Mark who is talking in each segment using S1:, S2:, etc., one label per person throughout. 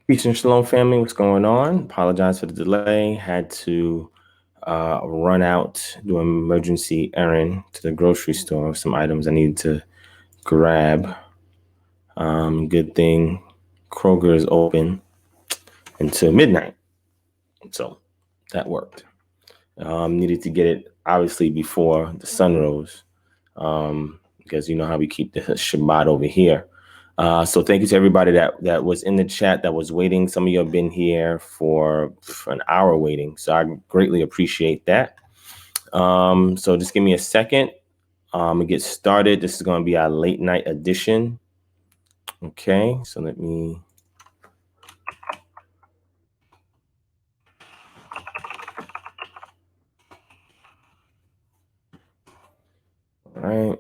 S1: Peace and shalom, family. What's going on? Apologize for the delay. Had to run out, do an emergency errand to the grocery store. Some items I needed to grab. Good thing Kroger is open until midnight, so that worked. Needed to get it obviously before the sun rose, because you know how we keep the Shabbat over here. So thank you to everybody that was in the chat, that was waiting. Some of you have been here for an hour waiting, so I greatly appreciate that. So just give me a second. We'll get started. This is going to be our late night edition. Okay, so let me. All right.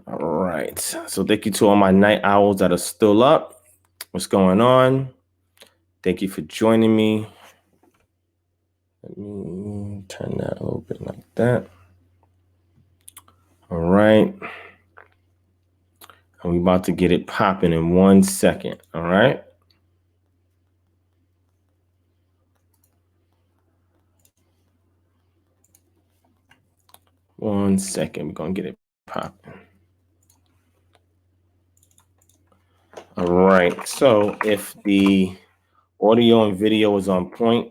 S1: All right. So thank you to all my night owls that are still up. What's going on? Thank you for joining me. Let me turn that a little bit like that. All right. And we're about to get it popping in 1 second. All right. One second. We're going to get it popping. All right. So if the audio and video is on point,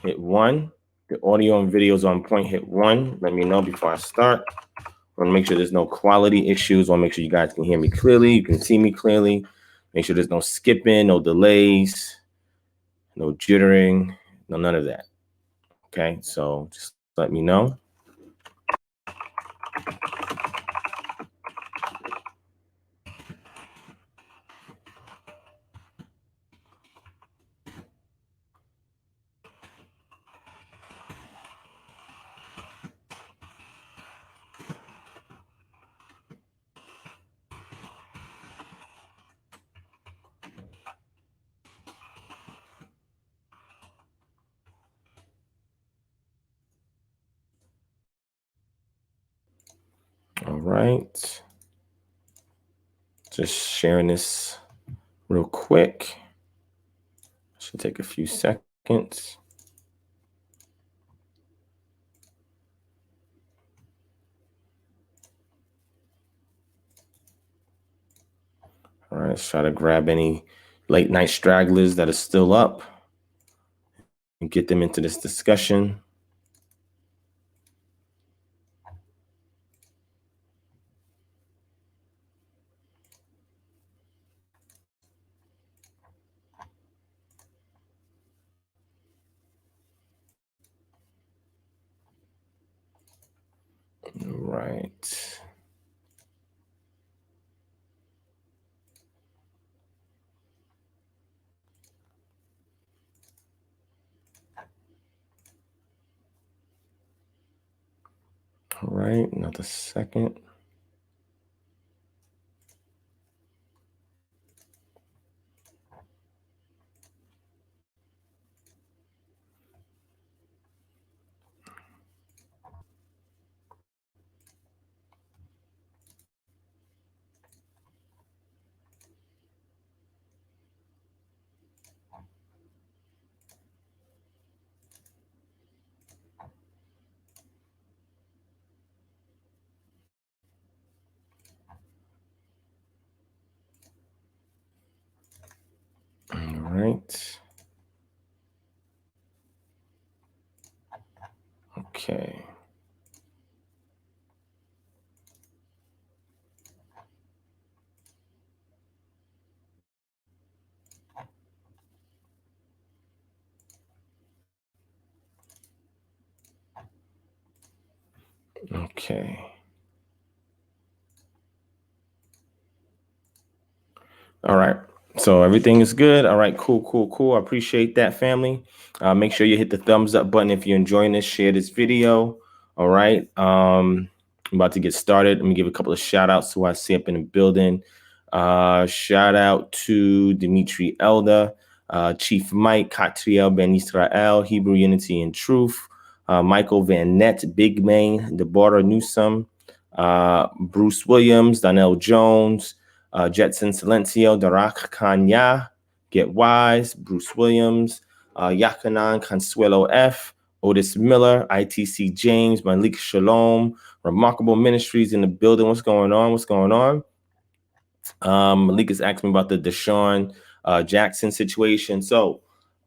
S1: hit 1. The audio and video is on point, hit 1. Let me know before I start. I want to make sure there's no quality issues. I want to make sure you guys can hear me clearly. You can see me clearly. Make sure there's no skipping, no delays, no jittering, no none of that. Okay, so just let me know. All right. Just sharing this real quick. Should take a few seconds. All right, let's try to grab any late night stragglers that are still up and get them into this discussion. All right. All right, another second. All right. Okay. Okay. All right. So everything is good. All right. Cool. I appreciate that, family. Make sure you hit the thumbs up button if you're enjoying this. Share this video. All right. I'm about to get started. Let me give a couple of shout outs to who I see up in the building. Shout out to Dimitri Elder, Chief Mike, Katriel Ben Israel, Hebrew Unity and Truth, Michael Van Nett, Big Main, Deborah Newsom, Bruce Williams, Donnell Jones, Jetson Silencio, Darak Kanya, Get Wise, Bruce Williams, Yakanan Consuelo F, Otis Miller, ITC James, Malik Shalom, Remarkable Ministries in the building. What's going on? What's going on? Malik is asking me about the Deshaun Jackson situation. So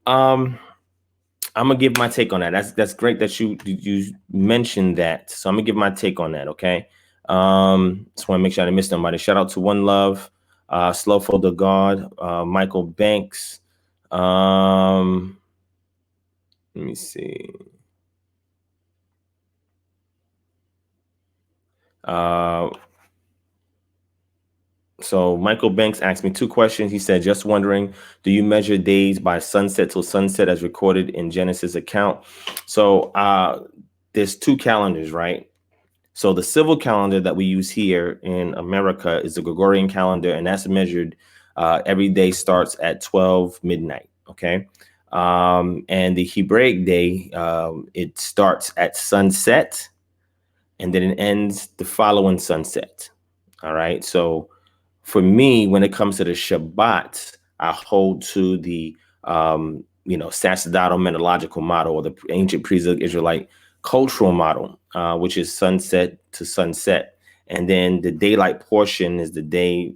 S1: I'm gonna give my take on that. That's great that you mentioned that. So I'm gonna give my take on that. Okay. Just want to make sure I didn't miss nobody. Shout out to One Love, Slowful the God, Michael Banks. Let me see. So Michael Banks asked me 2 questions. He said, just wondering, do you measure days by sunset till sunset as recorded in Genesis account? So there's 2 calendars, right? So the civil calendar that we use here in America is the Gregorian calendar, and that's measured every day starts at 12 midnight, okay? And the Hebraic day, it starts at sunset, and then it ends the following sunset, all right? So for me, when it comes to the Shabbat, I hold to the sacerdotal methodological model, or the ancient pre-Israelite cultural model, which is sunset to sunset. And then the daylight portion is the day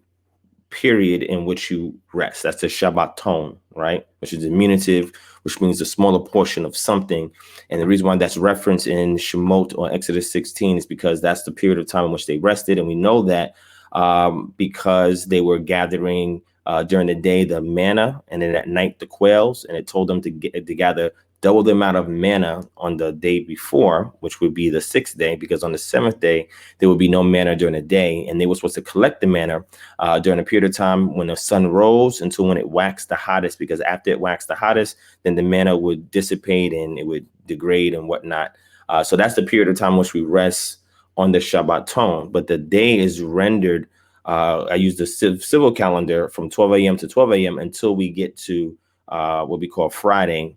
S1: period in which you rest. That's the Shabbaton, right? Which is diminutive, which means the smaller portion of something. And the reason why that's referenced in Shemot or Exodus 16 is because that's the period of time in which they rested. And we know that because they were gathering during the day the manna, and then at night the quails, and it told them to gather double the amount of manna on the day before, which would be the 6th day, because on the 7th day there would be no manna during the day, and they were supposed to collect the manna during a period of time when the sun rose until when it waxed the hottest, because after it waxed the hottest, then the manna would dissipate and it would degrade and whatnot. So that's the period of time which we rest on the Shabbaton, but the day is rendered. I use the civil calendar from 12 a.m. to 12 a.m. until we get to what we call Friday.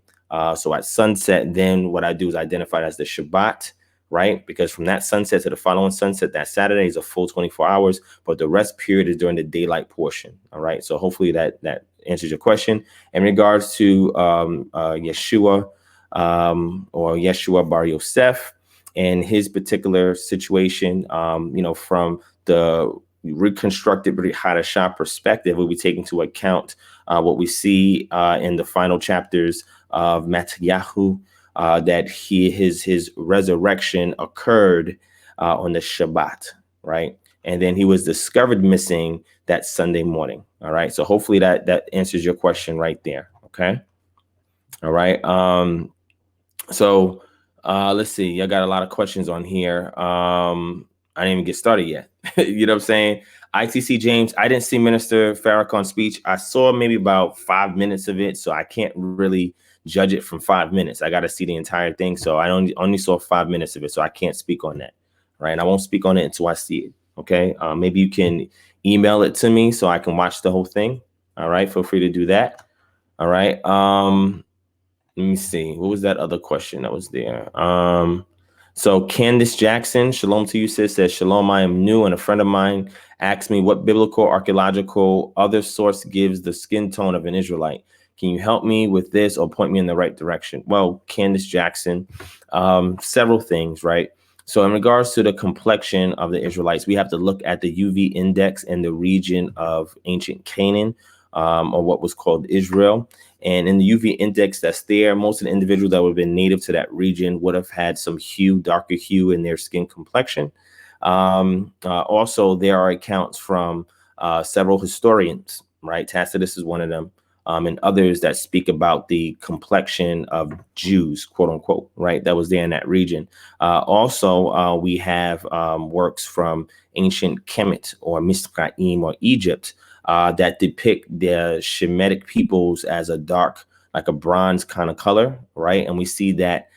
S1: So at sunset, then what I do is identify it as the Shabbat, right? Because from that sunset to the following sunset, that Saturday is a full 24 hours, but the rest period is during the daylight portion. All right. So hopefully that answers your question. In regards to Yeshua or Yeshua Bar Yosef and his particular situation, from the reconstructed Brit Hadashah perspective, we'll be taking into account what we see in the final chapters of Matthew, that his resurrection occurred on the Shabbat, right? And then he was discovered missing that Sunday morning. All right. So hopefully that answers your question right there. Okay. All right. So let's see. I got a lot of questions on here. I didn't even get started yet. You know what I'm saying? ITC James, I didn't see Minister Farrakhan's speech. I saw maybe about 5 minutes of it, so I can't really judge it from 5 minutes. I got to see the entire thing. So I only saw 5 minutes of it, so I can't speak on that. Right. And I won't speak on it until I see it. Okay. Maybe you can email it to me so I can watch the whole thing. All right. Feel free to do that. All right. Let me see. What was that other question that was there? So Candace Jackson, shalom to you, sis, says, shalom, I am new, and a friend of mine asked me what biblical, archaeological, other source gives the skin tone of an Israelite. Can you help me with this or point me in the right direction? Well, Candace Jackson, several things, right? So in regards to the complexion of the Israelites, we have to look at the UV index in the region of ancient Canaan, or what was called Israel. And in the UV index that's there, most of the individuals that would have been native to that region would have had some darker hue in their skin complexion. Also, there are accounts from several historians, right? Tacitus is one of them, and others that speak about the complexion of Jews, quote unquote, right? That was there in that region. Also, we have works from ancient Kemet or Misraim or Egypt, that depict the Shemitic peoples as a dark, like a bronze kind of color, right? And we see that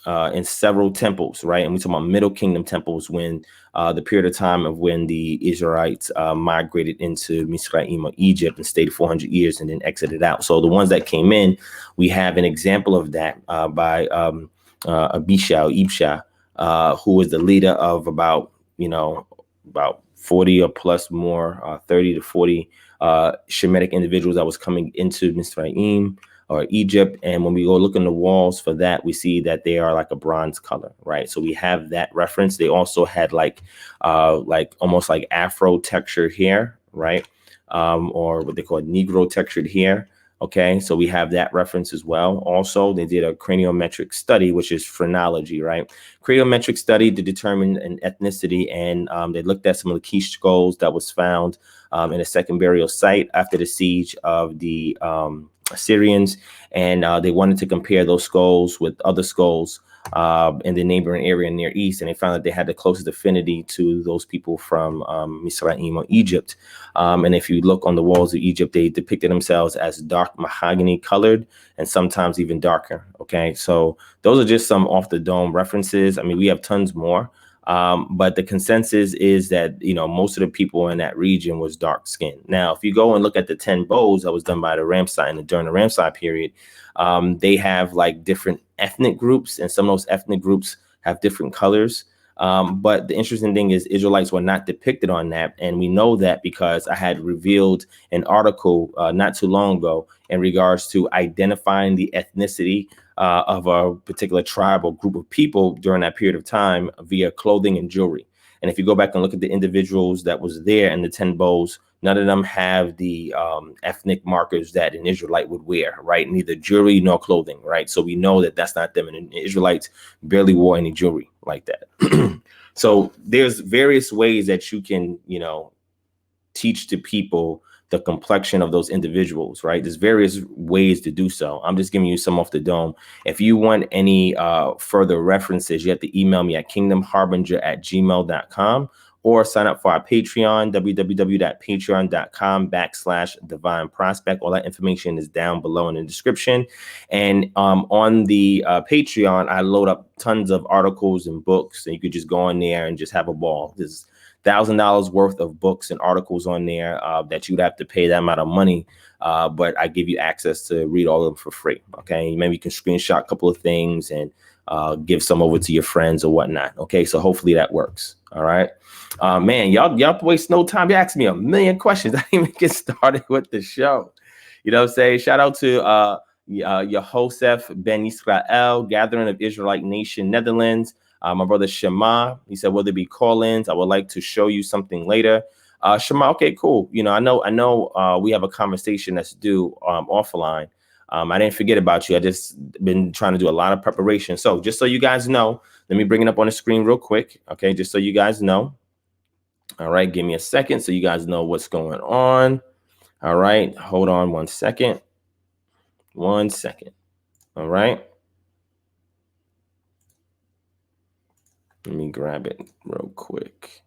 S1: in several temples, right? And we talk about Middle Kingdom temples when the period of time of when the Israelites migrated into Misraim or Egypt and stayed 400 years and then exited out. So the ones that came in, we have an example of that by Ibsha, who was the leader of about 40 or plus more, 30 to 40 Shemitic individuals that was coming into Misraim or Egypt. And when we go look on the walls for that, we see that they are like a bronze color, right? So we have that reference. They also had like almost like Afro textured hair, right? Or what they call Negro textured hair. Okay, so we have that reference as well. Also, they did a craniometric study, which is phrenology, right? Craniometric study to determine an ethnicity, and they looked at some of the key skulls that was found in a second burial site after the siege of the Assyrians, and they wanted to compare those skulls with other skulls in the neighboring area Near East, and they found that they had the closest affinity to those people from Misraim or Egypt. And if you look on the walls of Egypt, they depicted themselves as dark mahogany colored and sometimes even darker. Okay, so those are just some off the dome references. I mean, we have tons more. But the consensus is that, most of the people in that region was dark skinned. Now, if you go and look at the 10 bows that was done by the Ramsay and during the Ramsay period, they have like different ethnic groups, and some of those ethnic groups have different colors. But the interesting thing is Israelites were not depicted on that. And we know that because I had revealed an article not too long ago in regards to identifying the ethnicity of a particular tribe or group of people during that period of time via clothing and jewelry. And if you go back and look at the individuals that was there in the 10 bows, none of them have the ethnic markers that an Israelite would wear, right? Neither jewelry nor clothing, right? So we know that that's not them. And the Israelites barely wore any jewelry like that. So there's various ways that you can, teach to people the complexion of those individuals, right? There's various ways to do so. I'm just giving you some off the dome. If you want any further references, you have to email me at kingdomharbinger@gmail.com or sign up for our Patreon, www.patreon.com/DivineProspect. All that information is down below in the description. And on the Patreon, I load up tons of articles and books, and you could just go on there and just have a ball. There's $1,000 worth of books and articles on there that you'd have to pay that amount of money. But I give you access to read all of them for free. Okay, maybe you can screenshot a couple of things and give some over to your friends or whatnot. Okay, so hopefully that works. All right, man, y'all waste no time. You asked me a million questions. I didn't even get started with the show. You know what I'm saying? Shout out to Yehosef Ben Israel, Gathering of Israelite Nation, Netherlands. My brother Shema, he said, will there be call-ins? I would like to show you something later. Shema, okay, cool. I know we have a conversation that's due offline. I didn't forget about you. I just been trying to do a lot of preparation. So just so you guys know, let me bring it up on the screen real quick. Okay, just so you guys know. All right, give me a second so you guys know what's going on. All right, hold on 1 second. 1 second. All right. Let me grab it real quick.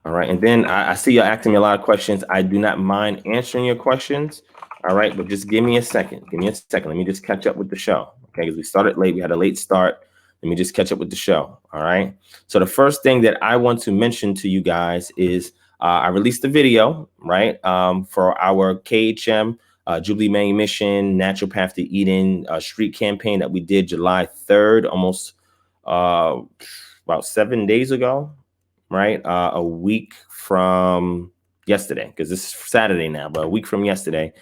S1: All right. And then I see you're asking me a lot of questions. I do not mind answering your questions. All right. But just give me a second. Give me a second. Let me just catch up with the show. Okay. Because we started late. We had a late start. Let me just catch up with the show. All right. So the first thing that I want to mention to you guys is I released a video, right, for our KHM Jubilee May Mission Natural Path to Eden street campaign that we did July 3rd, almost about 7 days ago, right? A week from yesterday, because this is Saturday now, but a week from yesterday,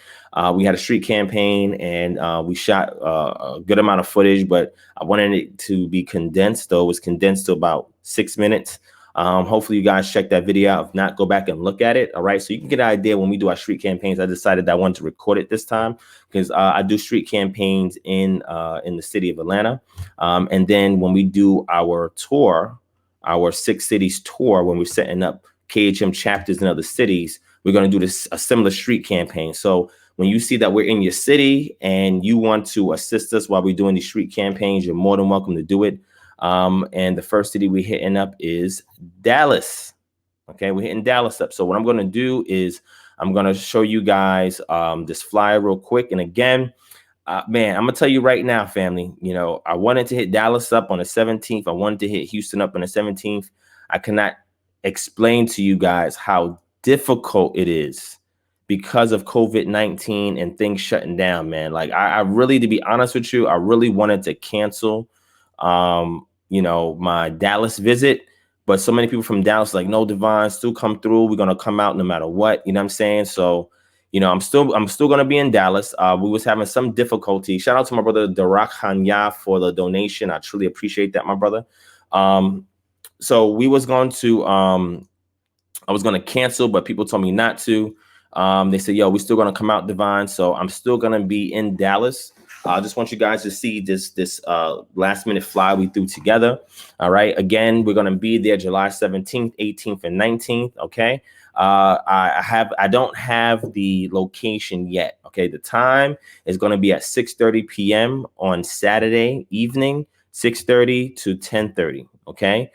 S1: we had a street campaign and we shot a good amount of footage, but I wanted it to be condensed, though it was condensed to about 6 minutes. Hopefully you guys check that video out. If not, go back and look at it. All right. So you can get an idea when we do our street campaigns. I decided that I wanted to record it this time because I do street campaigns in the city of Atlanta. And then when we do our tour, our 6 cities tour, when we're setting up KHM chapters in other cities, we're going to do a similar street campaign. So when you see that we're in your city and you want to assist us while we're doing these street campaigns, you're more than welcome to do it. And the first city we're hitting up is Dallas. Okay, we're hitting Dallas up. So what I'm going to do is I'm going to show you guys this flyer real quick. And again, Man, I'm gonna tell you right now, family. You know, I wanted to hit Dallas up on the 17th. I wanted to hit Houston up on the 17th. I cannot explain to you guys how difficult it is because of COVID-19 and things shutting down, man. Like I really, to be honest with you, I really wanted to cancel, my Dallas visit. But so many people from Dallas like, no, Divine, still come through. We're gonna come out no matter what. You know what I'm saying? So, I'm still gonna be in Dallas. We was having some difficulty. Shout out to my brother Darak Hanya for the donation. I truly appreciate that, my brother. So we was going to I was going to cancel, but people told me not to. They said, yo, we're still going to come out, Divine. So I'm still going to be in Dallas. I just want you guys to see this last minute fly we threw together. All right. Again, we're going to be there July 17th, 18th, and 19th. OK. I don't have the location yet. OK. The time is going to be at 6:30 p.m. on Saturday evening, 6:30 to 10:30. OK.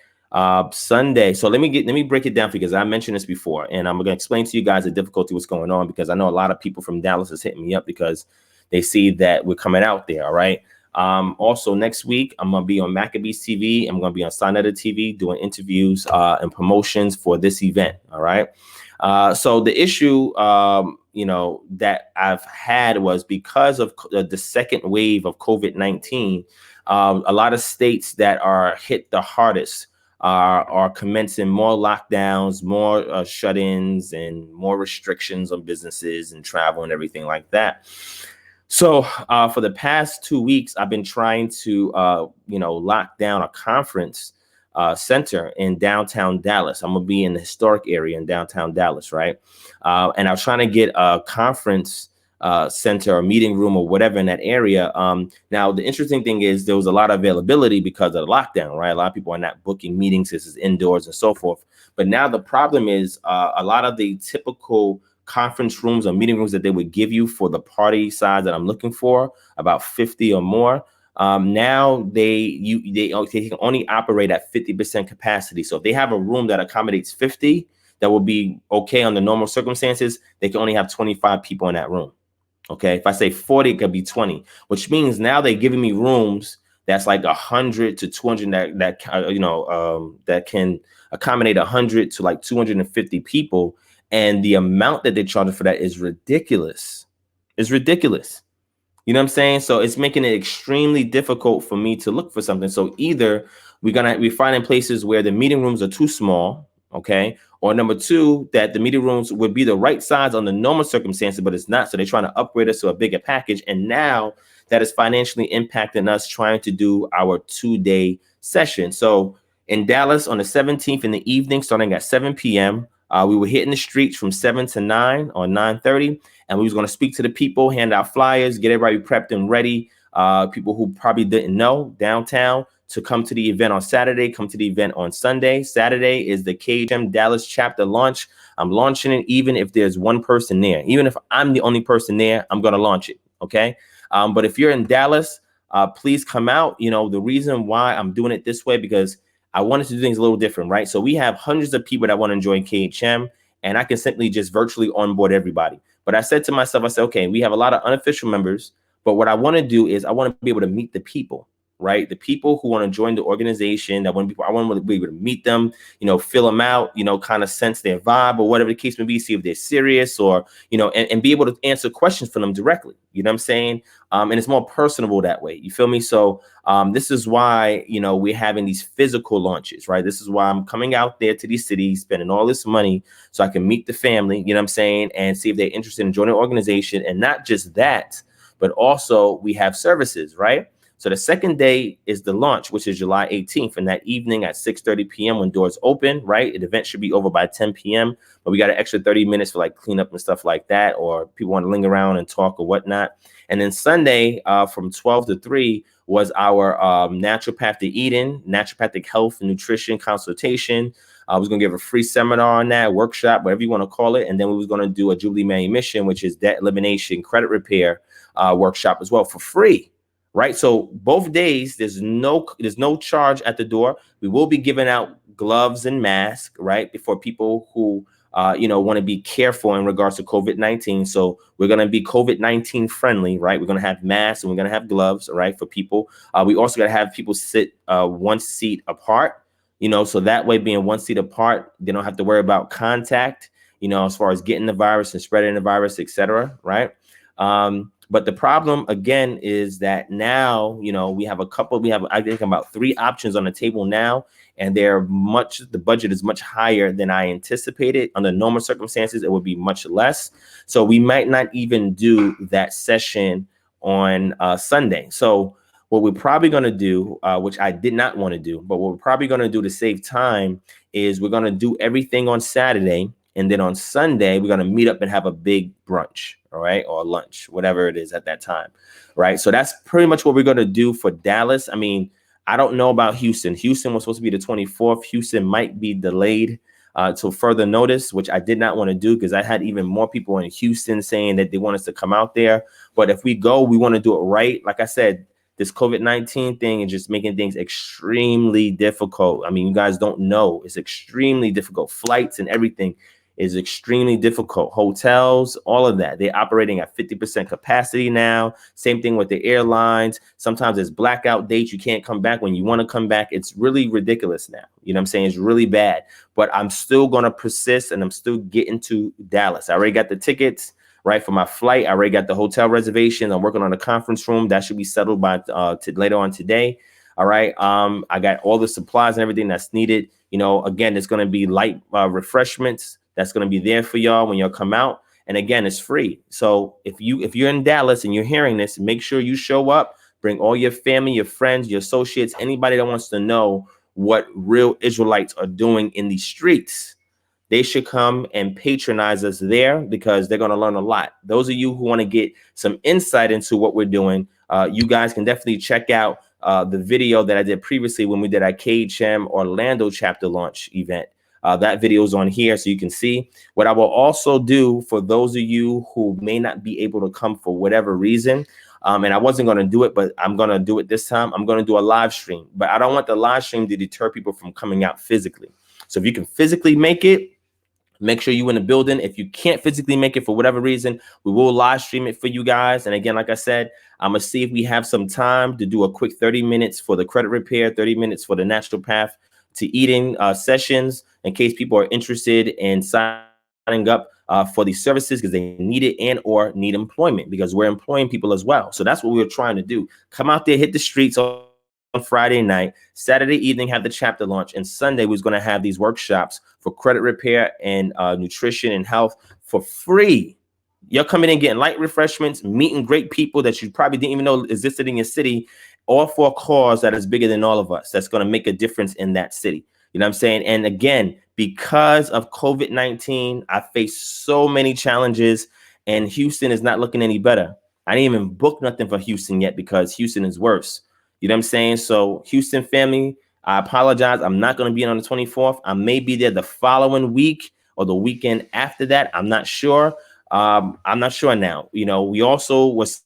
S1: Sunday. So let me break it down for you, because I mentioned this before, and I'm going to explain to you guys the difficulty what's going on, because I know a lot of people from Dallas is hitting me up because they see that we're coming out there. All right. Also next week, I'm going to be on Maccabees TV. I'm going to be on Sinetta TV doing interviews and promotions for this event. All right. So the issue, that I've had was because of the second wave of COVID-19, a lot of states that are hit the hardest are commencing more lockdowns, more shut-ins, and more restrictions on businesses and travel and everything like that. So for the past 2 weeks, I've been trying to, lock down a conference center in downtown Dallas. I'm going to be in the historic area in downtown Dallas, right? And I was trying to get a conference center or meeting room or whatever in that area. Now, the interesting thing is there was a lot of availability because of the lockdown, right? A lot of people are not booking meetings. This is indoors and so forth. But now the problem is a lot of the typical conference rooms or meeting rooms that they would give you for the party size that I'm looking for, about 50 or more. Now they can only operate at 50% capacity. So if they have a room that accommodates 50, that will be okay under normal circumstances. They can only have 25 people in that room. Okay, if I say 40, it could be 20, which means now they're giving me rooms that's like 100 to 200 that can accommodate 100 to like 250 people, and the amount that they're charging for that is ridiculous. It's ridiculous. You know what I'm saying? So it's making it extremely difficult for me to look for something. So either we're finding places where the meeting rooms are too small, okay? Or number two, that the meeting rooms would be the right size under normal circumstances, but it's not. So they're trying to upgrade us to a bigger package. And now that is financially impacting us trying to do our 2-day session. So in Dallas on the 17th in the evening, starting at 7 p.m., we were hitting the streets from 7 to 9 or 9:30. And we was going to speak to the people, hand out flyers, get everybody prepped and ready. People who probably didn't know downtown to come to the event on Saturday, come to the event on Sunday. Saturday is the KHM Dallas chapter launch. I'm launching it even if there's one person there. Even if I'm the only person there, I'm going to launch it. Okay. But if you're in Dallas, please come out. The reason why I'm doing it this way, because I wanted to do things a little different, right? So we have hundreds of people that want to join KHM, and I can simply just virtually onboard everybody. But I said to myself, okay, we have a lot of unofficial members, but what I want to do is I want to be able to meet the people, right? The people who want to join the organization, I want to be able to meet them, fill them out, kind of sense their vibe or whatever the case may be, see if they're serious or, and be able to answer questions from them directly. You know what I'm saying? And it's more personable that way. You feel me? So this is why, we're having these physical launches, right? This is why I'm coming out there to these cities, spending all this money so I can meet the family, you know what I'm saying? And see if they're interested in joining the organization. And not just that, but also we have services, right? So the second day is the launch, which is July 18th. And that evening at 6:30 p.m. when doors open, right? The event should be over by 10 p.m. But we got an extra 30 minutes for like cleanup and stuff like that, or people want to linger around and talk or whatnot. And then Sunday from 12 to 3 was our naturopathic eating, naturopathic health and nutrition consultation. I was going to give a free seminar on that, workshop, whatever you want to call it. And then we was going to do a Jubilee manumission, which is debt elimination, credit repair workshop as well for free. Right. So both days, there's no charge at the door. We will be giving out gloves and masks, right, for people who want to be careful in regards to COVID-19. So we're going to be COVID-19 friendly, right? We're going to have masks and we're going to have gloves, right, for people. We also got to have people sit 1 seat apart, so that way, being 1 seat apart, they don't have to worry about contact, as far as getting the virus and spreading the virus, etc. Right. But the problem again is that now, we have I think about 3 options on the table now, and the budget is much higher than I anticipated. Under normal circumstances, it would be much less. So we might not even do that session on Sunday. So what we're probably going to do, which I did not want to do, but what we're probably going to do to save time is we're going to do everything on Saturday. And then on Sunday, we're going to meet up and have a big brunch, all right, or lunch, whatever it is at that time, right? So that's pretty much what we're going to do for Dallas. I mean, I don't know about Houston. Houston was supposed to be the 24th. Houston might be delayed till further notice, which I did not want to do because I had even more people in Houston saying that they want us to come out there. But if we go, we want to do it right. Like I said, this COVID-19 thing is just making things extremely difficult. I mean, you guys don't know. It's extremely difficult. Flights and everything is extremely difficult. Hotels, all of that. They're operating at 50% capacity now. Same thing with the airlines. Sometimes there's blackout dates. You can't come back when you want to come back. It's really ridiculous now. You know what I'm saying? It's really bad. But I'm still going to persist, and I'm still getting to Dallas. I already got the tickets, right, for my flight. I already got the hotel reservations. I'm working on the conference room. That should be settled by later on today. All right. I got all the supplies and everything that's needed. Again, it's going to be light refreshments. That's going to be there for y'all when y'all come out. And again, it's free. So if you're in Dallas and you're hearing this, make sure you show up, bring all your family, your friends, your associates, anybody that wants to know what real Israelites are doing in the streets. They should come and patronize us there because they're going to learn a lot. Those of you who want to get some insight into what we're doing, you guys can definitely check out the video that I did previously when we did our KHM Orlando chapter launch event. That video is on here so you can see. What I will also do for those of you who may not be able to come for whatever reason, and I wasn't going to do it, but I'm going to do it this time. I'm going to do a live stream, but I don't want the live stream to deter people from coming out physically. So if you can physically make it, make sure you're in the building. If you can't physically make it for whatever reason, we will live stream it for you guys. And again, like I said, I'm going to see if we have some time to do a quick 30 minutes for the credit repair, 30 minutes for the natural path to eating sessions in case people are interested in signing up for these services because they need it and or need employment because we're employing people as well. So that's what we were trying to do. Come out there, hit the streets on Friday night, Saturday evening, have the chapter launch, and Sunday was going to have these workshops for credit repair and nutrition and health for free. You're coming in getting light refreshments, meeting great people that you probably didn't even know existed in your city, all for a cause that is bigger than all of us. That's going to make a difference in that city. You know what I'm saying? And again, because of COVID-19, I faced so many challenges, and Houston is not looking any better. I didn't even book nothing for Houston yet because Houston is worse. You know what I'm saying? So Houston family, I apologize. I'm not going to be on the 24th. I may be there the following week or the weekend after that. I'm not sure. I'm not sure now. We also was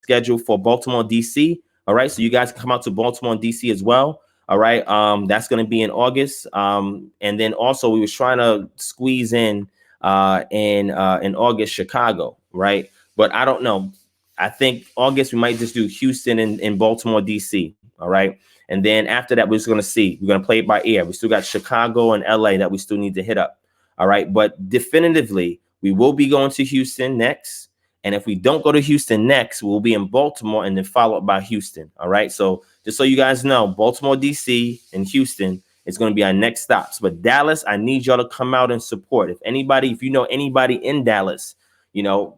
S1: scheduled for Baltimore, DC. All right. So you guys can come out to Baltimore and DC as well. All right. That's going to be in August. And then also we was trying to squeeze in August, Chicago. Right. But I don't know. I think August, we might just do Houston and Baltimore, DC. All right. And then after that, we're just going to see. We're going to play it by ear. We still got Chicago and LA that we still need to hit up. All right. But definitively, we will be going to Houston next. And if we don't go to Houston next, we'll be in Baltimore and then followed by Houston. All right. So just so you guys know, Baltimore, DC and Houston is going to be our next stops. But Dallas, I need y'all to come out and support. If you know anybody in Dallas,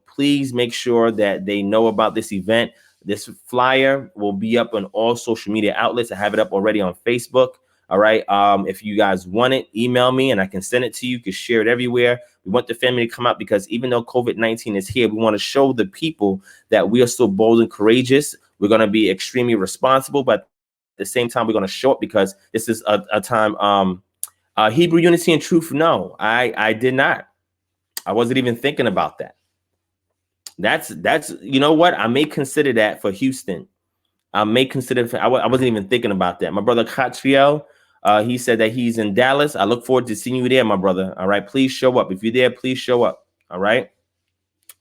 S1: please make sure that they know about this event. This flyer will be up on all social media outlets. I have it up already on Facebook. All right. If you guys want it, email me and I can send it to you. You can share it everywhere. We want the family to come out because even though COVID-19 is here, we want to show the people that we are still bold and courageous. We're going to be extremely responsible, but at the same time, we're going to show it because this is a time. Hebrew unity and truth. No, I did not. I wasn't even thinking about that. That's you know what? I may consider that for Houston. I wasn't even thinking about that. My brother Catriel, He said that he's in Dallas. I look forward to seeing you there, my brother. All right, please show up. If you're there, please show up. All right.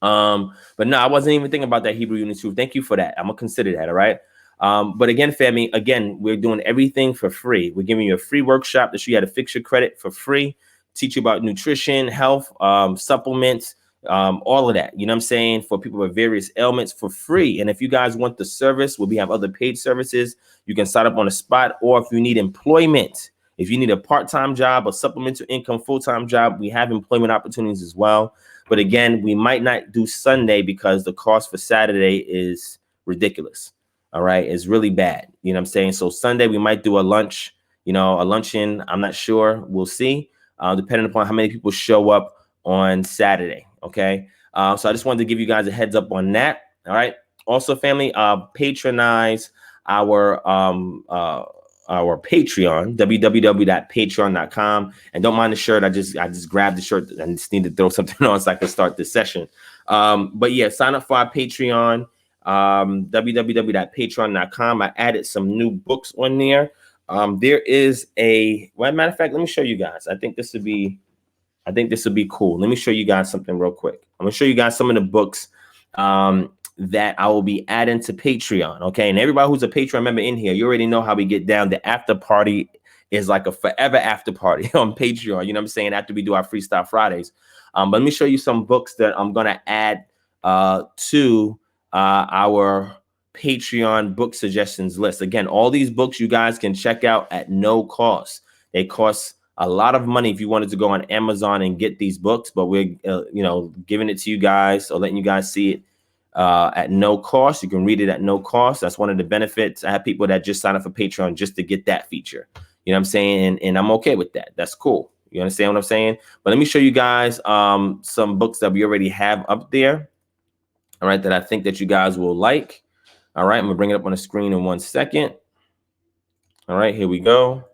S1: But no, I wasn't even thinking about that Hebrew Unit 2. Thank you for that. I'm gonna consider that. All right. But again, family, we're doing everything for free. We're giving you a free workshop to show you how to fix your credit for free, teach you about nutrition, health, supplements, all of that. You know what I'm saying? For people with various ailments for free. And if you guys want the service, we have other paid services. You can sign up on the spot, or if you need employment, if you need a part-time job, a supplemental income, full-time job, we have employment opportunities as well. But again, we might not do Sunday because the cost for Saturday is ridiculous. All right. It's really bad. You know what I'm saying? So Sunday, we might do a lunch, a luncheon. I'm not sure. We'll see, depending upon how many people show up on Saturday. Okay. So I just wanted to give you guys a heads up on that. All right. Also, family, patronize our Patreon, www.patreon.com. And don't mind the shirt. I just grabbed the shirt and just need to throw something on so I can start this session. But yeah, sign up for our Patreon, www.patreon.com. I added some new books on there. There is matter of fact, let me show you guys. I think this would be cool. Let me show you guys something real quick. I'm gonna show you guys some of the books that I will be adding to Patreon. Okay. And everybody who's a Patreon member in here, you already know how we get down. The after party is like a forever after party on Patreon. You know what I'm saying? After we do our Freestyle Fridays. But let me show you some books that I'm going to add to our Patreon book suggestions list. Again, all these books you guys can check out at no cost. They cost a lot of money if you wanted to go on Amazon and get these books, but we're, giving it to you guys or letting you guys see it at no cost. You can read it at no cost. That's one of the benefits. I have people that just sign up for Patreon just to get that feature. You know what I'm saying? And I'm okay with that. That's cool. You understand what I'm saying? But let me show you guys some books that we already have up there. All right, that I think that you guys will like. All right, I'm gonna bring it up on the screen in 1 second. All right, here we go.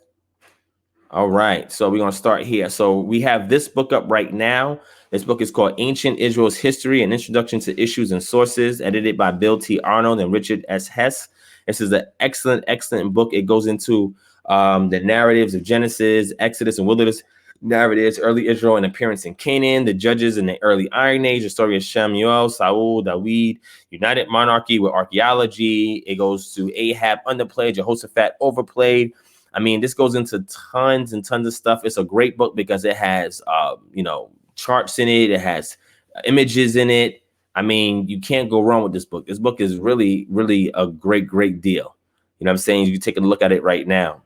S1: All right, so we're gonna start here. So we have this book up right now. This book is called Ancient Israel's History: An Introduction to Issues and Sources, edited by Bill T. Arnold and Richard S. Hess. This is an excellent, excellent book. It goes into the narratives of Genesis, Exodus, and wilderness narratives, early Israel and appearance in Canaan, the judges in the early Iron Age, the story of Shemuel, Saul, David, united monarchy with archaeology. It goes to Ahab underplayed, Jehoshaphat overplayed. I mean, this goes into tons and tons of stuff. It's a great book because it has, charts in it. It has images in it. I mean, you can't go wrong with this book. This book is really, really a great, great deal. You know what I'm saying? You take a look at it right now.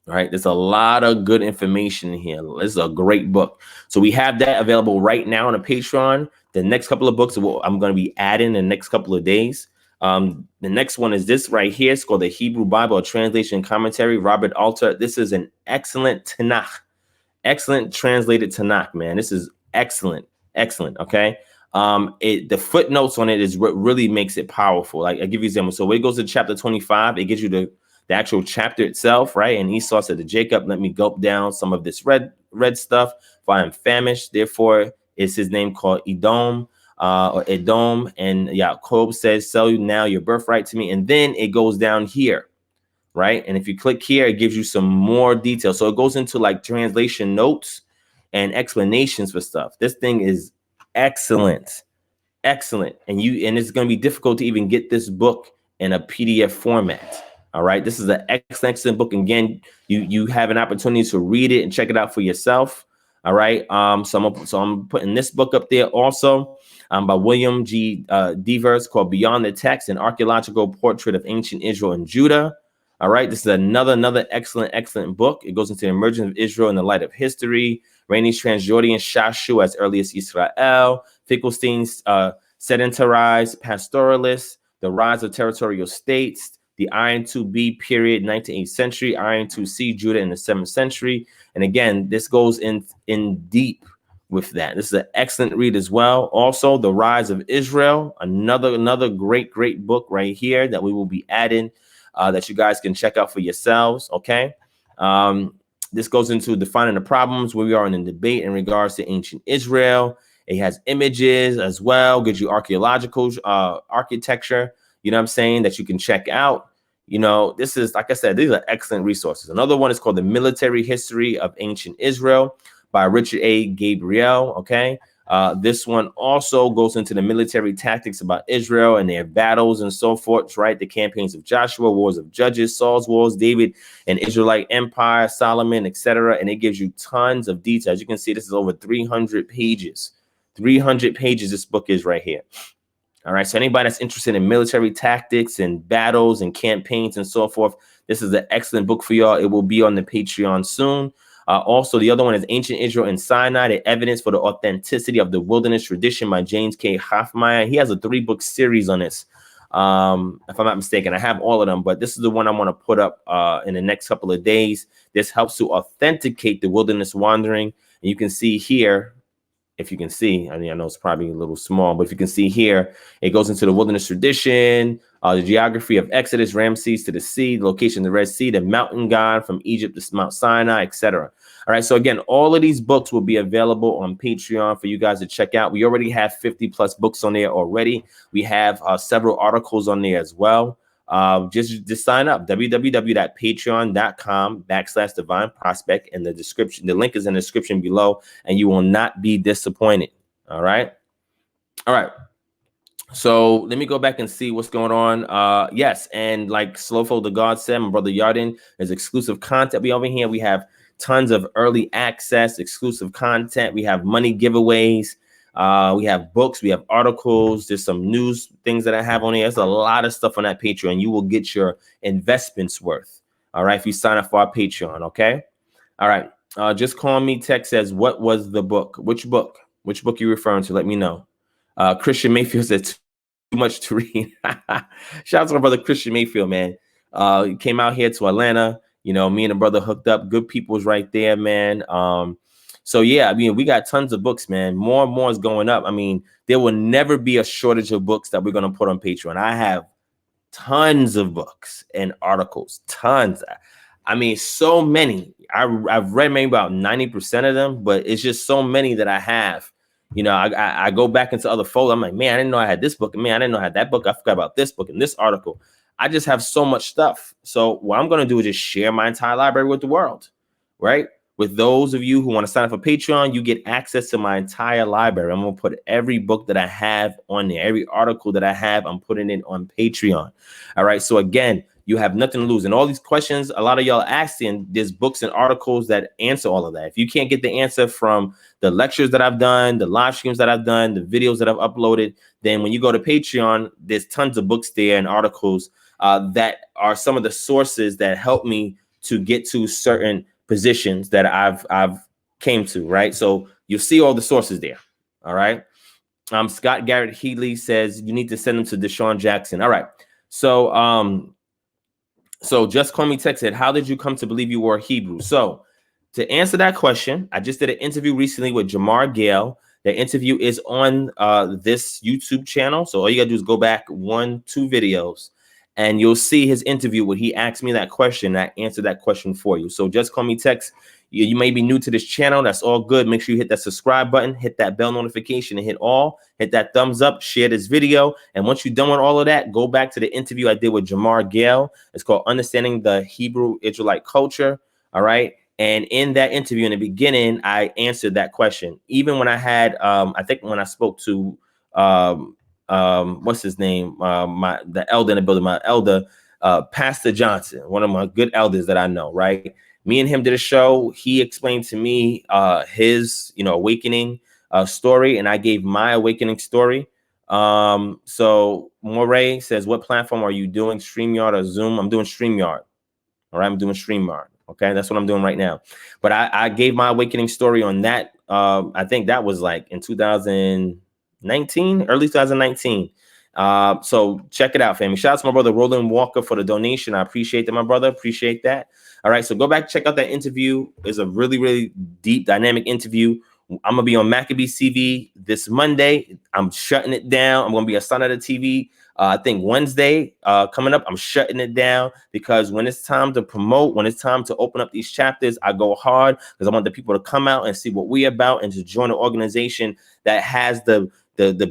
S1: All right. There's a lot of good information in here. This is a great book. So we have that available right now on a Patreon. The next couple of books I'm going to be adding in the next couple of days. The next one is this right here. It's called the Hebrew Bible, a translation commentary, Robert Alter. This is an excellent Tanakh, excellent translated Tanakh, man. This is excellent, excellent. Okay. The footnotes on it is what really makes it powerful. Like, I'll give you an example. So when it goes to chapter 25, it gives you the actual chapter itself, right? And Esau said to Jacob, let me gulp down some of this red stuff, for I am famished. Therefore is his name called Edom. Or Edom, and Jacob says, sell you now your birthright to me. And then it goes down here, right? And if you click here, it gives you some more detail. So it goes into like translation notes and explanations for stuff. This thing is excellent, excellent. And it's going to be difficult to even get this book in a PDF format. All right, this is an excellent book. Again, you have an opportunity to read it and check it out for yourself. All right, so I'm putting this book up there also. By William G. Devers, called Beyond the Text, an archaeological portrait of ancient Israel and Judah. All right, this is another excellent book. It goes into the emergence of Israel in the light of history. Rainey's Transjordan Shashu as early as Israel. Finkelstein's sedentarized pastoralists, the rise of territorial states, the Iron 2B period, 19th century, Iron 2C, Judah in the 7th century. And again, this goes in deep with that. This is an excellent read as well. Also, The Rise of Israel, another great book right here that we will be adding that you guys can check out for yourselves. Okay. This goes into defining the problems where we are in a debate in regards to ancient Israel. It has images as well, gives you archaeological architecture, you know what I'm saying, that you can check out. You know, this is, like I said, these are excellent resources. Another one is called The Military History of Ancient Israel by Richard A. Gabriel. Okay. This one also goes into the military tactics about Israel and their battles and so forth, right? The campaigns of Joshua, wars of Judges, Saul's wars, David and Israelite Empire, Solomon, etc. And it gives you tons of details. You can see this is over 300 pages. 300 pages this book is right here. All right. So anybody that's interested in military tactics and battles and campaigns and so forth, this is an excellent book for y'all. It will be on the Patreon soon. Also, the other one is Ancient Israel and Sinai, the evidence for the authenticity of the wilderness tradition by James K. Hoffmeyer. He has a 3-book series on this. If I'm not mistaken, I have all of them, but this is the one I want to put up in the next couple of days. This helps to authenticate the wilderness wandering. And you can see here, if you can see, I mean, I know it's probably a little small, but if you can see here, it goes into the wilderness tradition, the geography of Exodus, Ramses to the sea, the location of the Red Sea, the mountain god from Egypt to Mount Sinai, etc. All right. So again, all of these books will be available on Patreon for you guys to check out. We already have 50 plus books on there already. We have several articles on there as well. Just sign up, www.patreon.com/DivineProspect, in the description. The link is in the description below, and you will not be disappointed. All right. All right. So let me go back and see what's going on. Yes, and like Slowfo the God said, my brother Yarden, there's exclusive content. We over here, we have tons of early access, exclusive content. We have money giveaways. We have books, we have articles, there's some news things that I have on here. There's a lot of stuff on that Patreon. You will get your investments worth. All right, if you sign up for our Patreon, okay? All right, just call me. Text says, what was the book? Which book? Which book you referring to? Let me know. Christian Mayfield said, too much to read. Shout out to my brother Christian Mayfield, man. He came out here to Atlanta. You know, me and the brother hooked up. Good people's right there, man. So yeah, I mean, we got tons of books, man. More and more is going up. I mean, there will never be a shortage of books that we're going to put on Patreon. I have tons of books and articles, tons. I mean, so many. I've read maybe about 90% of them, but it's just so many that I have. You know, I go back into other folders. I'm like, man, I didn't know I had this book. Man, I didn't know I had that book. I forgot about this book and this article. I just have so much stuff. So what I'm going to do is just share my entire library with the world, right? With those of you who want to sign up for Patreon, you get access to my entire library. I'm going to put every book that I have on there. Every article that I have, I'm putting it on Patreon. All right. So again, you have nothing to lose. And all these questions, a lot of y'all asking, there's books and articles that answer all of that. If you can't get the answer from the lectures that I've done, the live streams that I've done, the videos that I've uploaded, then when you go to Patreon, there's tons of books there and articles that are some of the sources that help me to get to certain positions that I've came to, right? So you'll see all the sources there. All right. Scott Garrett Healy says you need to send them to Deshaun Jackson. All right. So just call me text said, how did you come to believe you were Hebrew? So to answer that question, I just did an interview recently with Jamar Gale. The interview is on this YouTube channel. So all you gotta do is go back 1-2 videos and you'll see his interview where he asked me that question. I answered that question for you. So just call me text. You may be new to this channel. That's all good. Make sure you hit that subscribe button, hit that bell notification and hit all, hit that thumbs up, share this video. And once you're done with all of that, go back to the interview I did with Jamar Gale. It's called Understanding the Hebrew Israelite Culture. All right. And in that interview in the beginning, I answered that question. Even when I had, I think when I spoke to, what's his name? The elder in the building, my elder, Pastor Johnson, one of my good elders that I know, right? Me and him did a show. He explained to me his, awakening story, and I gave my awakening story. So Moray says, what platform are you doing? StreamYard or Zoom? I'm doing StreamYard. All right, I'm doing StreamYard. Okay, that's what I'm doing right now. But I gave my awakening story on that. I think that was like in 2019, early 2019. So check it out, family. Shout out to my brother Roland Walker for the donation. I appreciate that, my brother. Appreciate that. All right, so go back, check out that interview. It's a really, really deep, dynamic interview. I'm gonna be on Maccabee TV this Monday. I'm shutting it down. I'm gonna be a son of the TV. I think Wednesday coming up, I'm shutting it down because when it's time to promote, when it's time to open up these chapters, I go hard because I want the people to come out and see what we're about and to join an organization that has the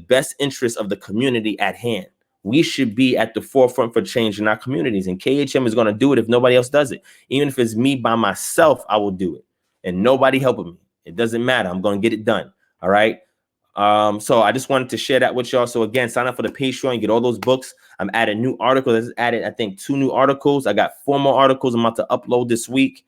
S1: best interest of the community at hand. we should be at the forefront for change in our communities. And KHM is going to do it if nobody else does it. Even if it's me by myself, I will do it. And nobody helping me. It doesn't matter. I'm going to get it done. All right. So I just wanted to share that with y'all. So again, sign up for the Patreon, get all those books. I'm adding new articles. I just added, I think, 2 new articles. I got 4 more articles I'm about to upload this week.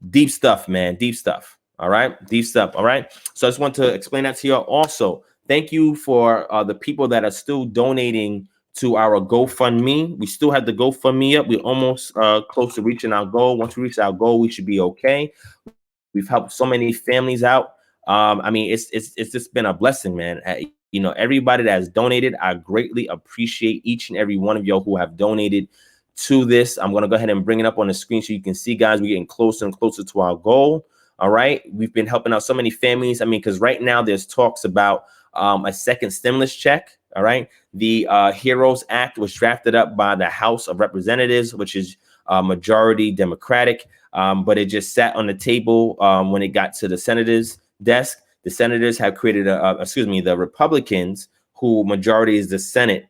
S1: Deep stuff, man. Deep stuff. All right. Deep stuff. All right. So I just want to explain that to y'all. Also, thank you for the people that are still donating to our GoFundMe. We still have the GoFundMe up. We're almost close to reaching our goal. Once we reach our goal, we should be okay. We've helped so many families out. I mean, it's just been a blessing, man. You know, everybody that has donated, I greatly appreciate each and every one of y'all who have donated to this. I'm going to go ahead and bring it up on the screen so you can see, guys, we're getting closer and closer to our goal. All right. We've been helping out so many families. I mean, because right now there's talks about a second stimulus check. All right. The HEROES Act was drafted up by the House of Representatives, which is majority Democratic. But it just sat on the table when it got to the senators' desk. The senators have created the Republicans, who majority is the Senate.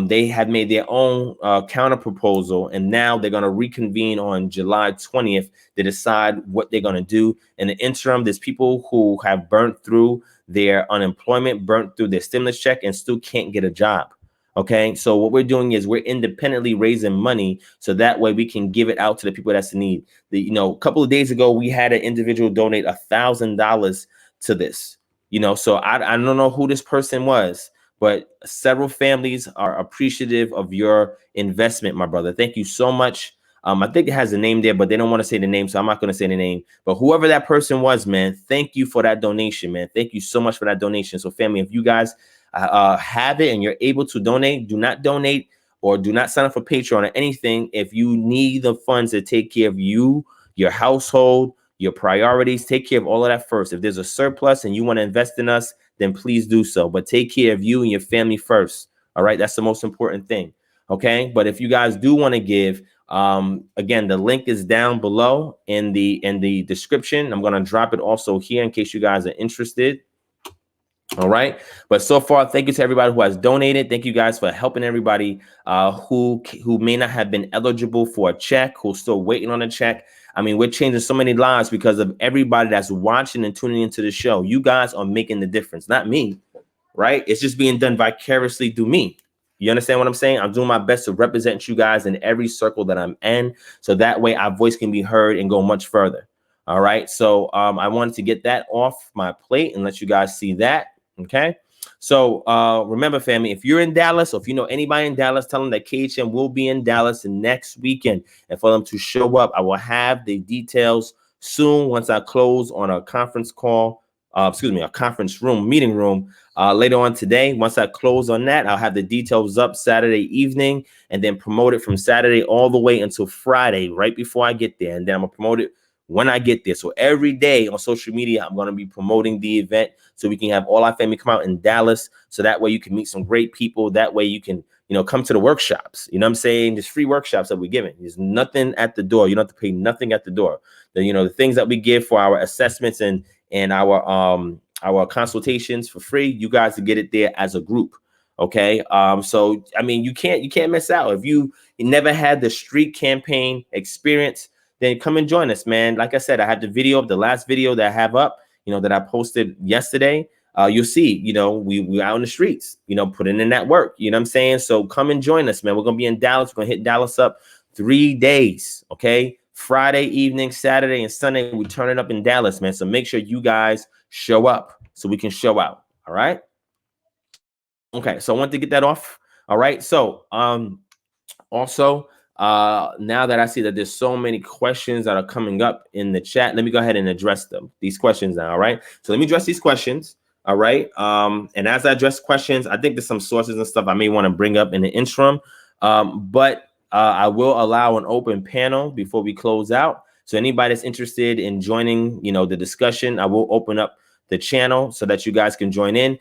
S1: They have made their own counter proposal, and now they're going to reconvene on July 20th to decide what they're going to do. In the interim, there's people who have burnt through their unemployment, burnt through their stimulus check, and still can't get a job. Okay, so what we're doing is we're independently raising money so that way we can give it out to the people that's in need. A couple of days ago, we had an individual donate $1,000 to this. So I don't know who this person was, but several families are appreciative of your investment, my brother. Thank you so much. I think it has a name there, but they don't want to say the name, so I'm not going to say the name. But whoever that person was, man, thank you for that donation, man. Thank you so much for that donation. So family, if you guys have it and you're able to donate, do not donate or do not sign up for Patreon or anything if you need the funds to take care of you, your household, your priorities. Take care of all of that first. If there's a surplus and you want to invest in us, then please do so. But take care of you and your family first. All right. That's the most important thing. Okay. But if you guys do want to give, again, the link is down below in the description. I'm going to drop it also here in case you guys are interested. All right. But so far, thank you to everybody who has donated. Thank you guys for helping everybody who may not have been eligible for a check, who's still waiting on a check. I mean, we're changing so many lives because of everybody that's watching and tuning into the show. You guys are making the difference, not me. Right. It's just being done vicariously through me. You understand what I'm saying? I'm doing my best to represent you guys in every circle that I'm in. So that way our voice can be heard and go much further. All right. So I wanted to get that off my plate and let you guys see that. Okay. So remember, family, if you're in Dallas or if you know anybody in Dallas, tell them that KHM will be in Dallas next weekend. And for them to show up, I will have the details soon once I close on a conference call. A conference room, meeting room later on today. Once I close on that, I'll have the details up Saturday evening and then promote it from Saturday all the way until Friday, right before I get there. And then I'm going to promote it when I get there. So every day on social media, I'm going to be promoting the event so we can have all our family come out in Dallas. So that way you can meet some great people. That way you can, come to the workshops. You know what I'm saying? There's free workshops that we're giving. There's nothing at the door. You don't have to pay nothing at the door. The things that we give for our assessments and our consultations for free, you guys to get it there as a group. Okay. So, I mean, you can't miss out. If you never had the street campaign experience, then come and join us, man. Like I said, I have the video of the last video that I have up, that I posted yesterday. You'll see, we out in the streets, putting in that work. You know what I'm saying? So come and join us, man. We're going to be in Dallas. We're going to hit Dallas up 3 days. Okay. Friday evening, Saturday, and Sunday, we turn it up in Dallas, man. So make sure you guys show up so we can show out. All right. Okay. So I want to get that off. All right. So also, now that I see that there's so many questions that are coming up in the chat, let me go ahead and address them. These questions now. All right. So let me address these questions. All right. And as I address questions, I think there's some sources and stuff I may want to bring up in the interim. But I will allow an open panel before we close out. So anybody that's interested in joining, the discussion, I will open up the channel so that you guys can join in.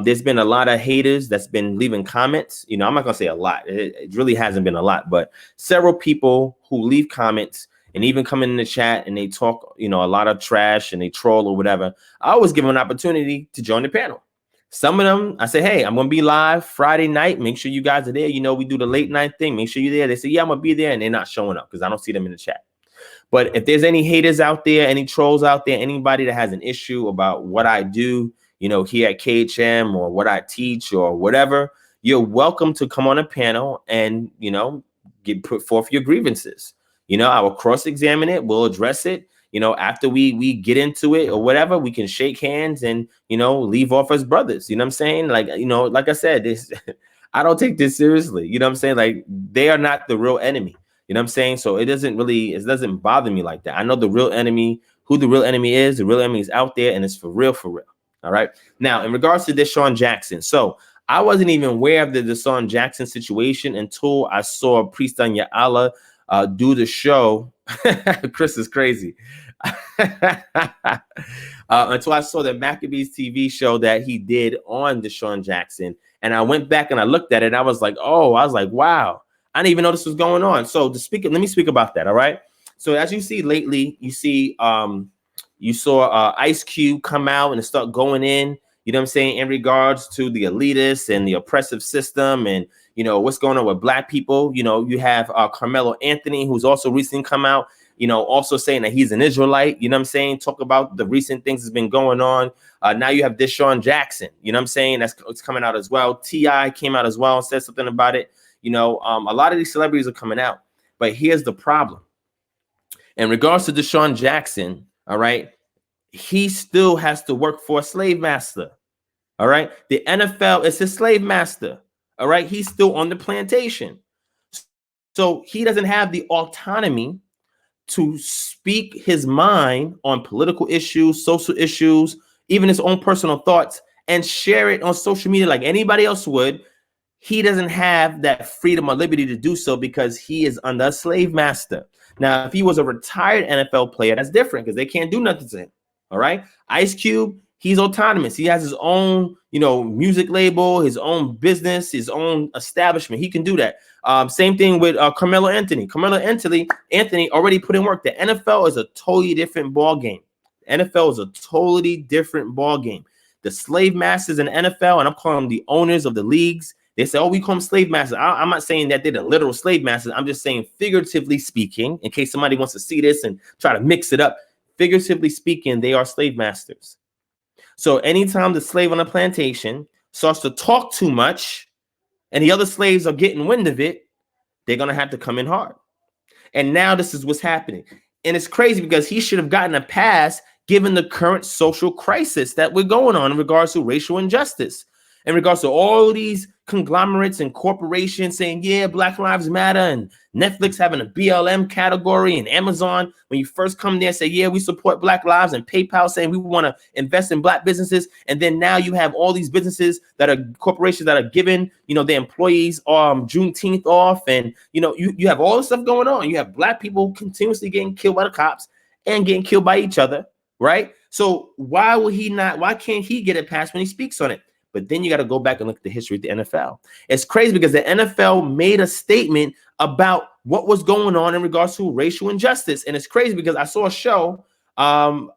S1: There's been a lot of haters that's been leaving comments. I'm not going to say a lot. It really hasn't been a lot, but several people who leave comments and even come in the chat and they talk, a lot of trash and they troll or whatever. I always give them an opportunity to join the panel. Some of them, I say, hey, I'm going to be live Friday night. Make sure you guys are there. You know, we do the late night thing. Make sure you're there. They say, yeah, I'm going to be there. And they're not showing up because I don't see them in the chat. But if there's any haters out there, any trolls out there, anybody that has an issue about what I do, you know, here at KHM or what I teach or whatever, you're welcome to come on a panel and, you know, put forth your grievances. You know, I will cross-examine it. We'll address it. You know, after we get into it or whatever, we can shake hands and, you know, leave off as brothers. You know what I'm saying? Like, you know, like I said, this, I don't take this seriously. You know what I'm saying? Like, they are not the real enemy. You know what I'm saying? So it doesn't bother me like that. I know the real enemy, who the real enemy is. The real enemy is out there and it's for real, for real. All right. Now, in regards to Deshaun Jackson. So I wasn't even aware of the Deshaun Jackson situation until I saw Freestyle Ya'ala do the show. Chris is crazy. Until I saw the Maccabees TV show that he did on Deshaun Jackson. And I went back and I looked at it and I was like, wow. I didn't even know this was going on. So let me speak about that. All right. So as you see lately, you saw Ice Cube come out and start going in, you know what I'm saying, in regards to the elitists and the oppressive system and, you know, what's going on with black people. You know, you have Carmelo Anthony, who's also recently come out, you know, also saying that he's an Israelite, you know what I'm saying, talk about the recent things that's been going on. Now you have Deshaun Jackson, you know what I'm saying, it's coming out as well. T.I. came out as well and said something about it. You know, a lot of these celebrities are coming out. But here's the problem. In regards to Deshaun Jackson, all right, he still has to work for a slave master. All right. The NFL is his slave master. All right. He's still on the plantation. So he doesn't have the autonomy to speak his mind on political issues, social issues, even his own personal thoughts, and share it on social media like anybody else would. He doesn't have that freedom or liberty to do so because he is under a slave master. Now, if he was a retired NFL player, that's different because they can't do nothing to him. All right. Ice Cube, he's autonomous. He has his own, you know, music label, his own business, his own establishment. He can do that. Same thing with Carmelo Anthony. Carmelo Anthony already put in work. The NFL is a totally different ball game. The NFL is a totally different ball game. The slave masters in the NFL, and I'm calling them the owners of the leagues. They say, oh, we call them slave masters. I'm not saying that they're the literal slave masters. I'm just saying, figuratively speaking, in case somebody wants to see this and try to mix it up, figuratively speaking, they are slave masters. So anytime the slave on a plantation starts to talk too much and the other slaves are getting wind of it, they're going to have to come in hard. And now this is what's happening. And it's crazy because he should have gotten a pass given the current social crisis that we're going on in regards to racial injustice, in regards to all these conglomerates and corporations saying, yeah, Black Lives Matter, and Netflix having a BLM category, and Amazon, when you first come there, say, yeah, we support Black lives, and PayPal saying we want to invest in Black businesses. And then now you have all these businesses that are corporations that are giving, you know, their employees Juneteenth off. And, you know, you have all this stuff going on. You have Black people continuously getting killed by the cops and getting killed by each other. Right. So why can't he get it passed when he speaks on it? But then you got to go back and look at the history of the NFL. It's crazy because the NFL made a statement about what was going on in regards to racial injustice. And it's crazy because I saw a show, trying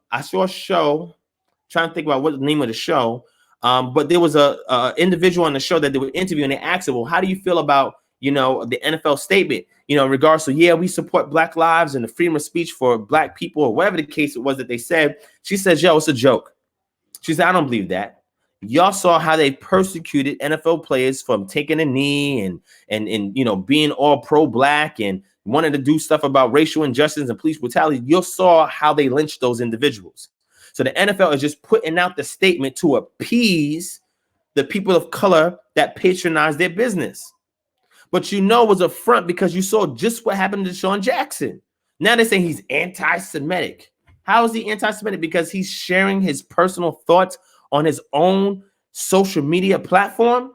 S1: to think about what the name of the show. But there was a individual on the show that they were interviewing, and they asked him, well, how do you feel about, you know, the NFL statement, you know, in regards to, yeah, we support Black lives and the freedom of speech for Black people, or whatever the case it was that they said. She says, yo, it's a joke. She said, I don't believe that. Y'all saw how they persecuted NFL players from taking a knee and you know, being all pro-Black and wanted to do stuff about racial injustice and police brutality. You saw how they lynched those individuals. So the NFL is just putting out the statement to appease the people of color that patronize their business. But you know it was a front because you saw just what happened to Deshaun Jackson. Now they're saying he's anti-Semitic. How is he anti-Semitic? Because he's sharing his personal thoughts on his own social media platform.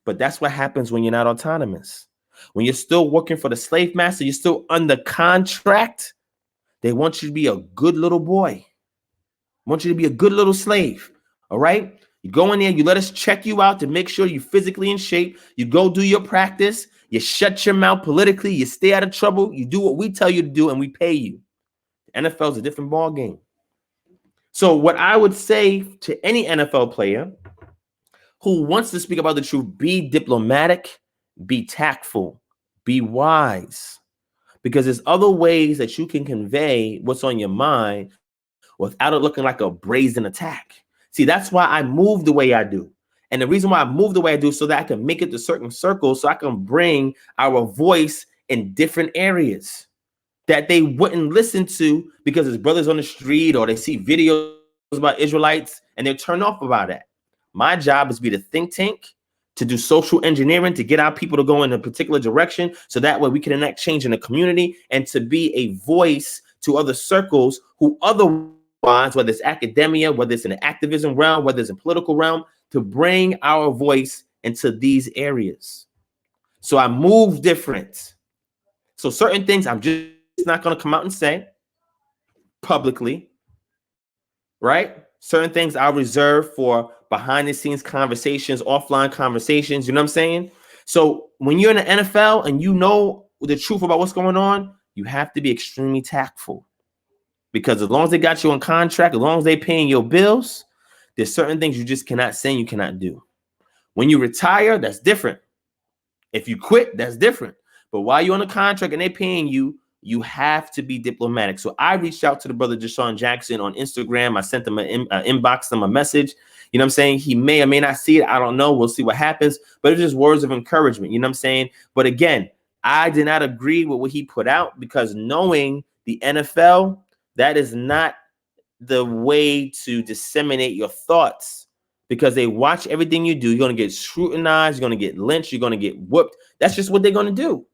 S1: But that's what happens when you're not autonomous. When you're still working for the slave master, you're still under contract. They want you to be a good little boy. Want you to be a good little slave. All right. You go in there, you let us check you out to make sure you're physically in shape. You go do your practice. You shut your mouth politically. You stay out of trouble. You do what we tell you to do, and we pay you. The NFL is a different ball game. So what I would say to any NFL player who wants to speak about the truth, be diplomatic, be tactful, be wise, because there's other ways that you can convey what's on your mind without it looking like a brazen attack. See, that's why I move the way I do. And the reason why I move the way I do is so that I can make it to certain circles, so I can bring our voice in different areas that they wouldn't listen to because it's brothers on the street or they see videos about Israelites and they're turned off about it. My job is to be the think tank, to do social engineering, to get our people to go in a particular direction so that way we can enact change in the community, and to be a voice to other circles who otherwise, whether it's academia, whether it's in the activism realm, whether it's in political realm, to bring our voice into these areas. So I move different. So certain things I'm just not going to come out and say publicly, right? Certain things I'll reserve for behind the scenes conversations, offline conversations. You know what I'm saying? So when you're in the NFL and you know the truth about what's going on, you have to be extremely tactful, because as long as they got you on contract, as long as they're paying your bills, there's certain things you just cannot say, you cannot do. When you retire, that's different. If you quit, that's different. But while you're on a contract and they're paying you, you have to be diplomatic. So I reached out to the brother Deshaun Jackson on Instagram. I sent him inboxed him a message. You know what I'm saying? He may or may not see it. I don't know. We'll see what happens. But it's just words of encouragement. You know what I'm saying? But again, I did not agree with what he put out, because knowing the NFL, that is not the way to disseminate your thoughts, because they watch everything you do. You're going to get scrutinized. You're going to get lynched. You're going to get whooped. That's just what they're going to do.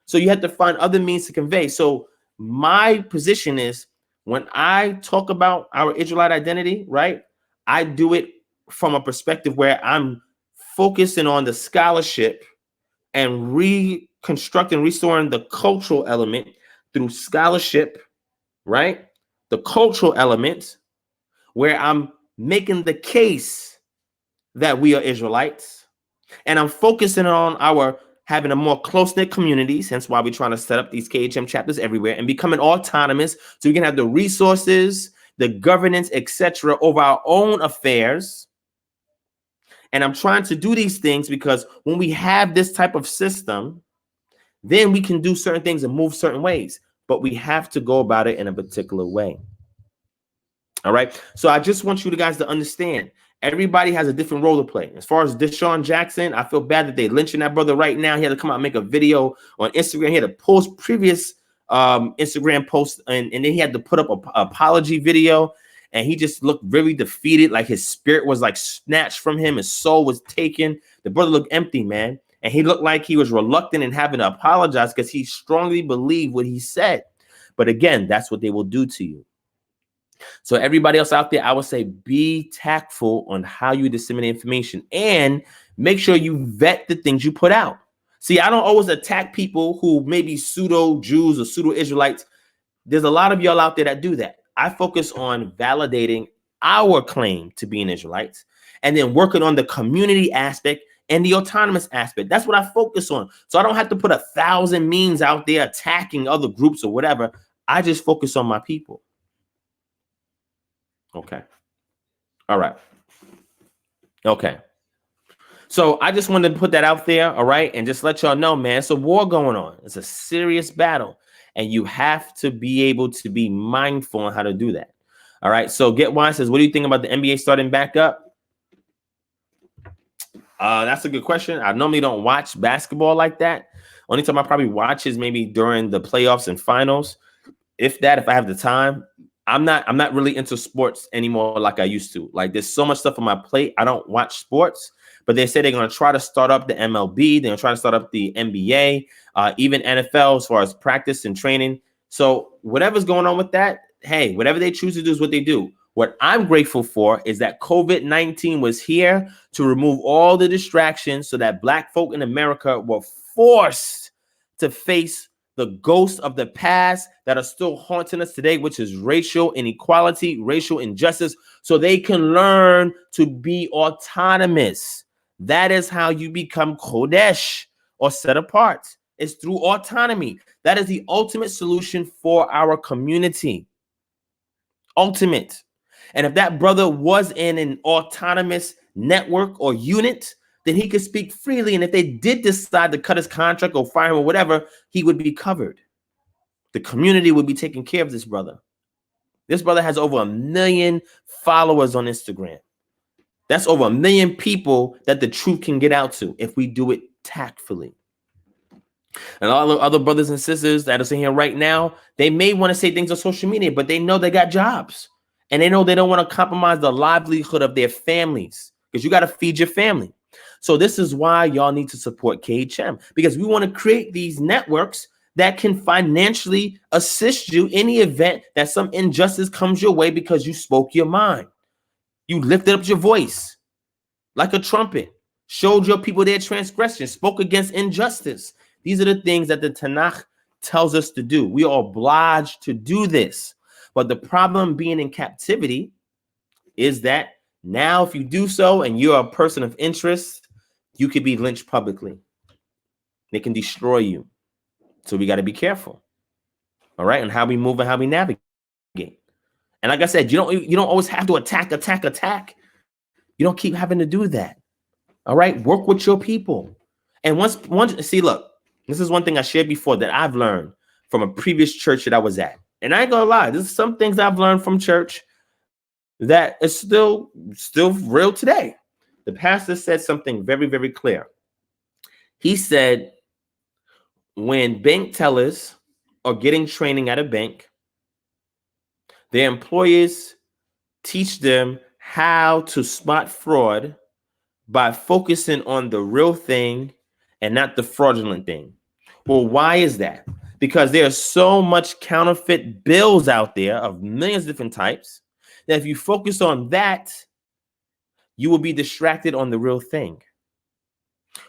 S1: So you have to find other means to convey. So my position is, when I talk about our Israelite identity, right, I do it from a perspective where I'm focusing on the scholarship and reconstructing, restoring the cultural element through scholarship, right? The cultural element, where I'm making the case that we are Israelites, and I'm focusing on our having a more close-knit communities, hence why we're trying to set up these KHM chapters everywhere, and becoming autonomous so we can have the resources, the governance, etc., over our own affairs. And I'm trying to do these things because when we have this type of system, then we can do certain things and move certain ways, but we have to go about it in a particular way. All right. So I just want you guys to understand, everybody has a different role to play. As far as Deshaun Jackson, I feel bad that they're lynching that brother right now. He had to come out and make a video on Instagram. He had to post previous Instagram posts, and then he had to put up an apology video. And he just looked very defeated, like his spirit was like snatched from him. His soul was taken. The brother looked empty, man. And he looked like he was reluctant in having to apologize because he strongly believed what he said. But again, that's what they will do to you. So everybody else out there, I would say be tactful on how you disseminate information, and make sure you vet the things you put out. See, I don't always attack people who may be pseudo Jews or pseudo Israelites. There's a lot of y'all out there that do that. I focus on validating our claim to being Israelites, and then working on the community aspect and the autonomous aspect. That's what I focus on. So I don't have to put 1,000 memes out there attacking other groups or whatever. I just focus on my people. Okay. All right. Okay. So I just wanted to put that out there, all right, and just let y'all know, man, it's a war going on. It's a serious battle, and you have to be able to be mindful on how to do that. All right. So Get Wine says, what do you think about the NBA starting back up? That's a good question. I normally don't watch basketball like that. Only time I probably watch is maybe during the playoffs and finals. If I have the time. I'm not really into sports anymore like I used to. Like, there's so much stuff on my plate. I don't watch sports, but they say they're going to try to start up the MLB. They're going to try to start up the NBA, even NFL as far as practice and training. So whatever's going on with that, hey, whatever they choose to do is what they do. What I'm grateful for is that COVID-19 was here to remove all the distractions so that Black folk in America were forced to face the ghosts of the past that are still haunting us today, which is racial inequality, racial injustice, so they can learn to be autonomous. That is how you become Kodesh, or set apart. It's through autonomy. That is the ultimate solution for our community. Ultimate. And if that brother was in an autonomous network or unit, then he could speak freely. And if they did decide to cut his contract or fire him or whatever, he would be covered. The community would be taking care of this brother. This brother has over 1 million followers on Instagram. That's over 1 million people that the truth can get out to if we do it tactfully. And all the other brothers and sisters that are sitting here right now, they may want to say things on social media, but they know they got jobs. And they know they don't want to compromise the livelihood of their families, because you got to feed your family. So this is why y'all need to support KHM, because we want to create these networks that can financially assist you in the event that some injustice comes your way because you spoke your mind. You lifted up your voice like a trumpet, showed your people their transgression, spoke against injustice. These are the things that the Tanakh tells us to do. We are obliged to do this. But the problem being in captivity is that now if you do so and you're a person of interest, you could be lynched publicly. They can destroy you. So we got to be careful. All right? And how we move and how we navigate. And like I said, you don't always have to attack. You don't keep having to do that. All right? Work with your people. And once see, look, this is one thing I shared before that I've learned from a previous church that I was at. And I ain't gonna lie, this is some things I've learned from church that is still real today. The pastor said something very, very clear. He said, when bank tellers are getting training at a bank, their employers teach them how to spot fraud by focusing on the real thing and not the fraudulent thing. Well, why is that? Because there's so much counterfeit bills out there of millions of different types that if you focus on that, you will be distracted on the real thing.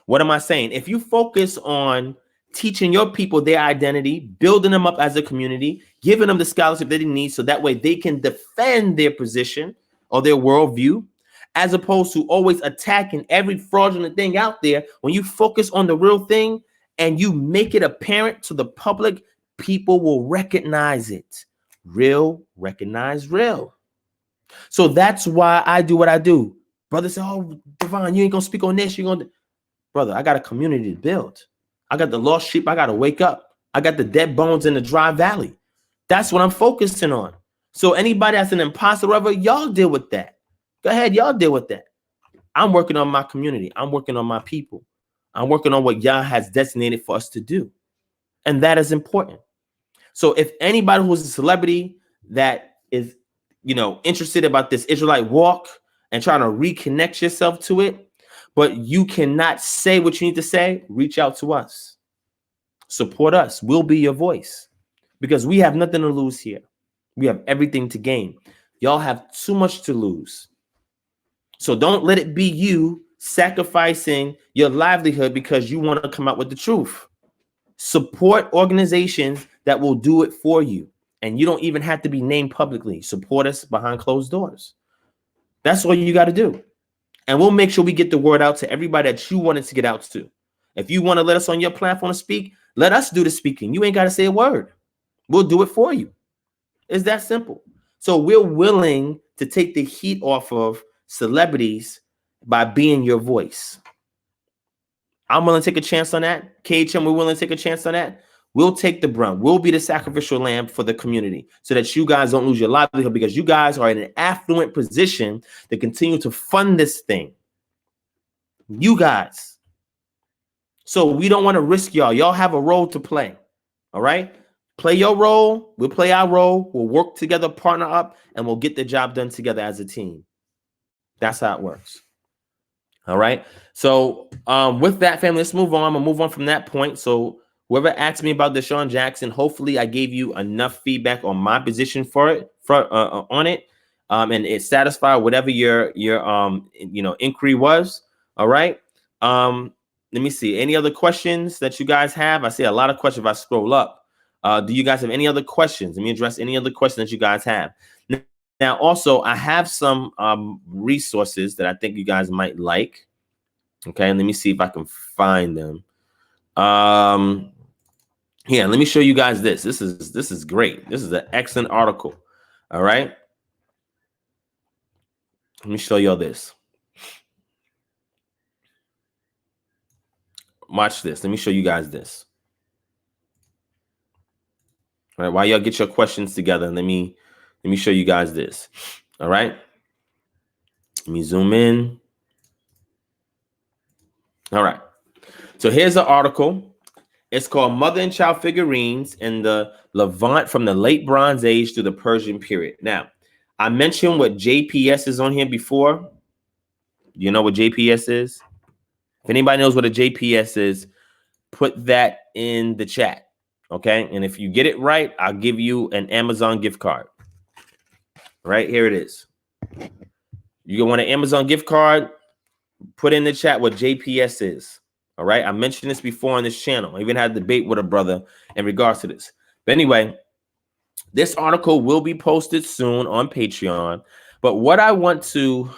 S1: What am I saying? If you focus on teaching your people their identity, building them up as a community, giving them the scholarship that they need so that way they can defend their position or their worldview, as opposed to always attacking every fraudulent thing out there, when you focus on the real thing and you make it apparent to the public, people will recognize it. Real, recognize real. So that's why I do what I do. Brother say, oh, Divine, you ain't gonna speak on this. You're gonna, brother, I got a community to build. I got the lost sheep. I got to wake up. I got the dead bones in the dry valley. That's what I'm focusing on. So anybody that's an imposter, whatever, y'all deal with that. Go ahead, y'all deal with that. I'm working on my community. I'm working on my people. I'm working on what Yah has designated for us to do. And that is important. So if anybody who's a celebrity that is, interested about this Israelite walk and trying to reconnect yourself to it, but you cannot say what you need to say, reach out to us. Support us. We'll be your voice, because we have nothing to lose here. We have everything to gain. Y'all have too much to lose. So don't let it be you sacrificing your livelihood because you want to come out with the truth. Support organizations that will do it for you. And you don't even have to be named publicly. Support us behind closed doors. That's all you got to do. And we'll make sure we get the word out to everybody that you wanted to get out to. If you want to let us on your platform to speak, let us do the speaking. You ain't got to say a word. We'll do it for you. It's that simple. So we're willing to take the heat off of celebrities by being your voice. I'm willing to take a chance on that. KHM, we're willing to take a chance on that. We'll take the brunt. We'll be the sacrificial lamb for the community so that you guys don't lose your livelihood, because you guys are in an affluent position to continue to fund this thing. You guys. So we don't want to risk y'all. Y'all have a role to play. All right? Play your role. We'll play our role. We'll work together, partner up, and we'll get the job done together as a team. That's how it works. All right. So with that, family, let's move on. I'm going to move on from that point. So whoever asked me about Deshaun Jackson, hopefully I gave you enough feedback on my position for it, on it, and it satisfied whatever your inquiry was. All right. Let me see. Any other questions that you guys have? I see a lot of questions if I scroll up. Do you guys have any other questions? Let me address any other questions that you guys have. Now, also, I have some resources that I think you guys might like. Okay, and let me see if I can find them. Yeah, let me show you guys this. This is great. This is an excellent article. All right. Let me show y'all this. Watch this. Let me show you guys this. All right, while y'all get your questions together, let me show you guys this. All right. Let me zoom in. All right. So here's the article. It's called Mother and Child Figurines in the Levant from the Late Bronze Age to the Persian Period. Now, I mentioned what JPS is on here before. You know what JPS is? If anybody knows what a JPS is, put that in the chat. Okay. And if you get it right, I'll give you an Amazon gift card. Right here it is. You want an Amazon gift card? Put in the chat what JPS is. All right. I mentioned this before on this channel. I even had a debate with a brother in regards to this. But anyway, this article will be posted soon on Patreon. But what I want to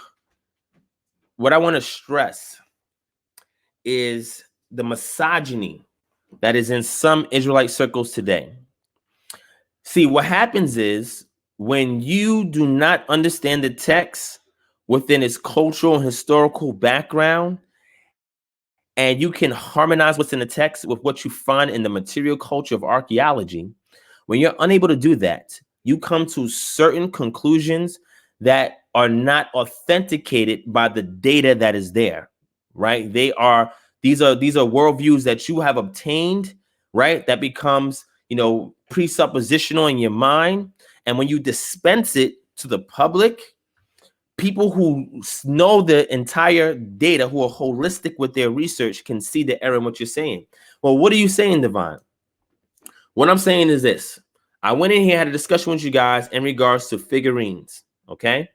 S1: stress is the misogyny that is in some Israelite circles today. See, what happens is when you do not understand the text within its cultural and historical background, and you can harmonize what's in the text with what you find in the material culture of archaeology, when you're unable to do that, you come to certain conclusions that are not authenticated by the data that is there, right? These are worldviews that you have obtained, right? That becomes, presuppositional in your mind. And when you dispense it to the public, people who know the entire data, who are holistic with their research, can see the error in what you're saying. Well, what are you saying, Divine? What I'm saying is this. I went in here, had a discussion with you guys in regards to figurines, okay?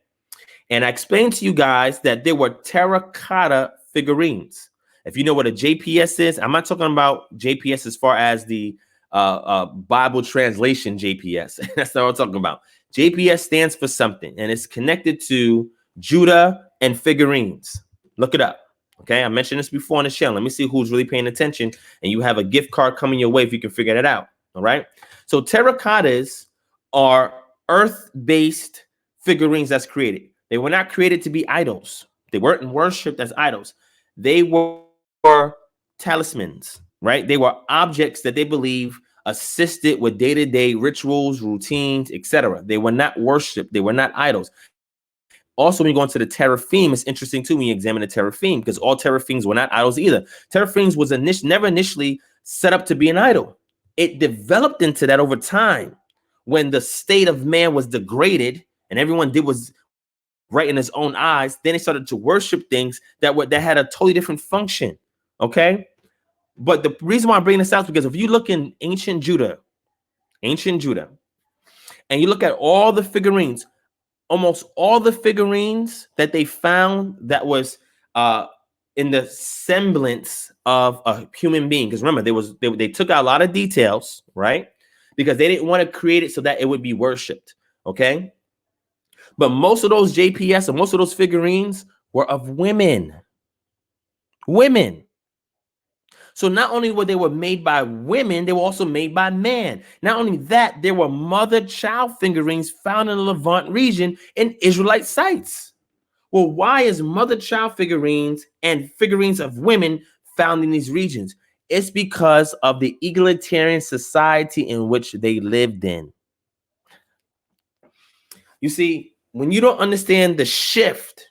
S1: And I explained to you guys that there were terracotta figurines. If you know what a JPS is, I'm not talking about JPS as far as the Bible translation JPS. That's not what I'm talking about. JPS stands for something, and it's connected to Judah and figurines. Look it up. Okay, I mentioned this before on the channel. Let me see who's really paying attention, and you have a gift card coming your way if you can figure that out. All right. So terracottas are earth-based figurines that's created. They were not created to be idols. They weren't worshipped as idols. They were talismans, right? They were objects that they believe assisted with day-to-day rituals, routines, etc. They were not worshipped. They were not idols. Also, when you go into the teraphim, it's interesting too when you examine the teraphim, because all teraphims were not idols either. Teraphims was never initially set up to be an idol. It developed into that over time when the state of man was degraded and everyone did was right in his own eyes. Then they started to worship things that had a totally different function. Okay. But the reason why I'm bringing this out is because if you look in ancient Judah, and you look at all the figurines, almost all the figurines that they found that was in the semblance of a human being. Because remember, they took out a lot of details, right? Because they didn't want to create it so that it would be worshipped. Okay. But most of those JPS and most of those figurines were of women. Women. So not only were they made by women, they were also made by men. Not only that, there were mother-child figurines found in the Levant region in Israelite sites. Well, why is mother-child figurines and figurines of women found in these regions? It's because of the egalitarian society in which they lived in. You see, when you don't understand the shift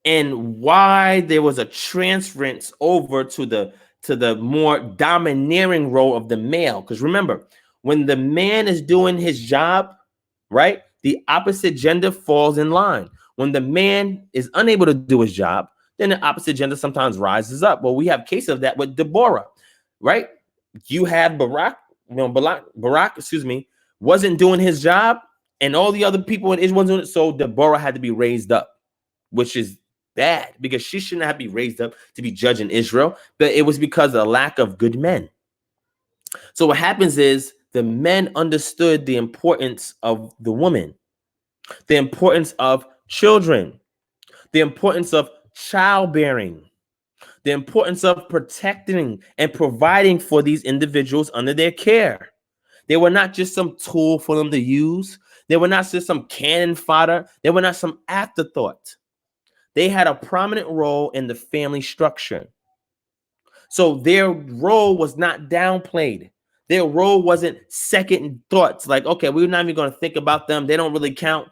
S1: and why there was a transference over to the more domineering role of the male. Because remember, when the man is doing his job, right, the opposite gender falls in line. When the man is unable to do his job, then the opposite gender sometimes rises up. Well, we have cases of that with Deborah, right? You had Barak, wasn't doing his job, and all the other people in Israel wasn't doing it, so Deborah had to be raised up, which is bad because she shouldn't have to be raised up to be judged in Israel, but it was because of the lack of good men. So what happens is the men understood the importance of the woman, the importance of children, the importance of childbearing, the importance of protecting and providing for these individuals under their care. They were not just some tool for them to use. They were not just some cannon fodder. They were not some afterthought. They had a prominent role in the family structure. So their role was not downplayed. Their role wasn't second thoughts. Like, okay, we're not even going to think about them. They don't really count.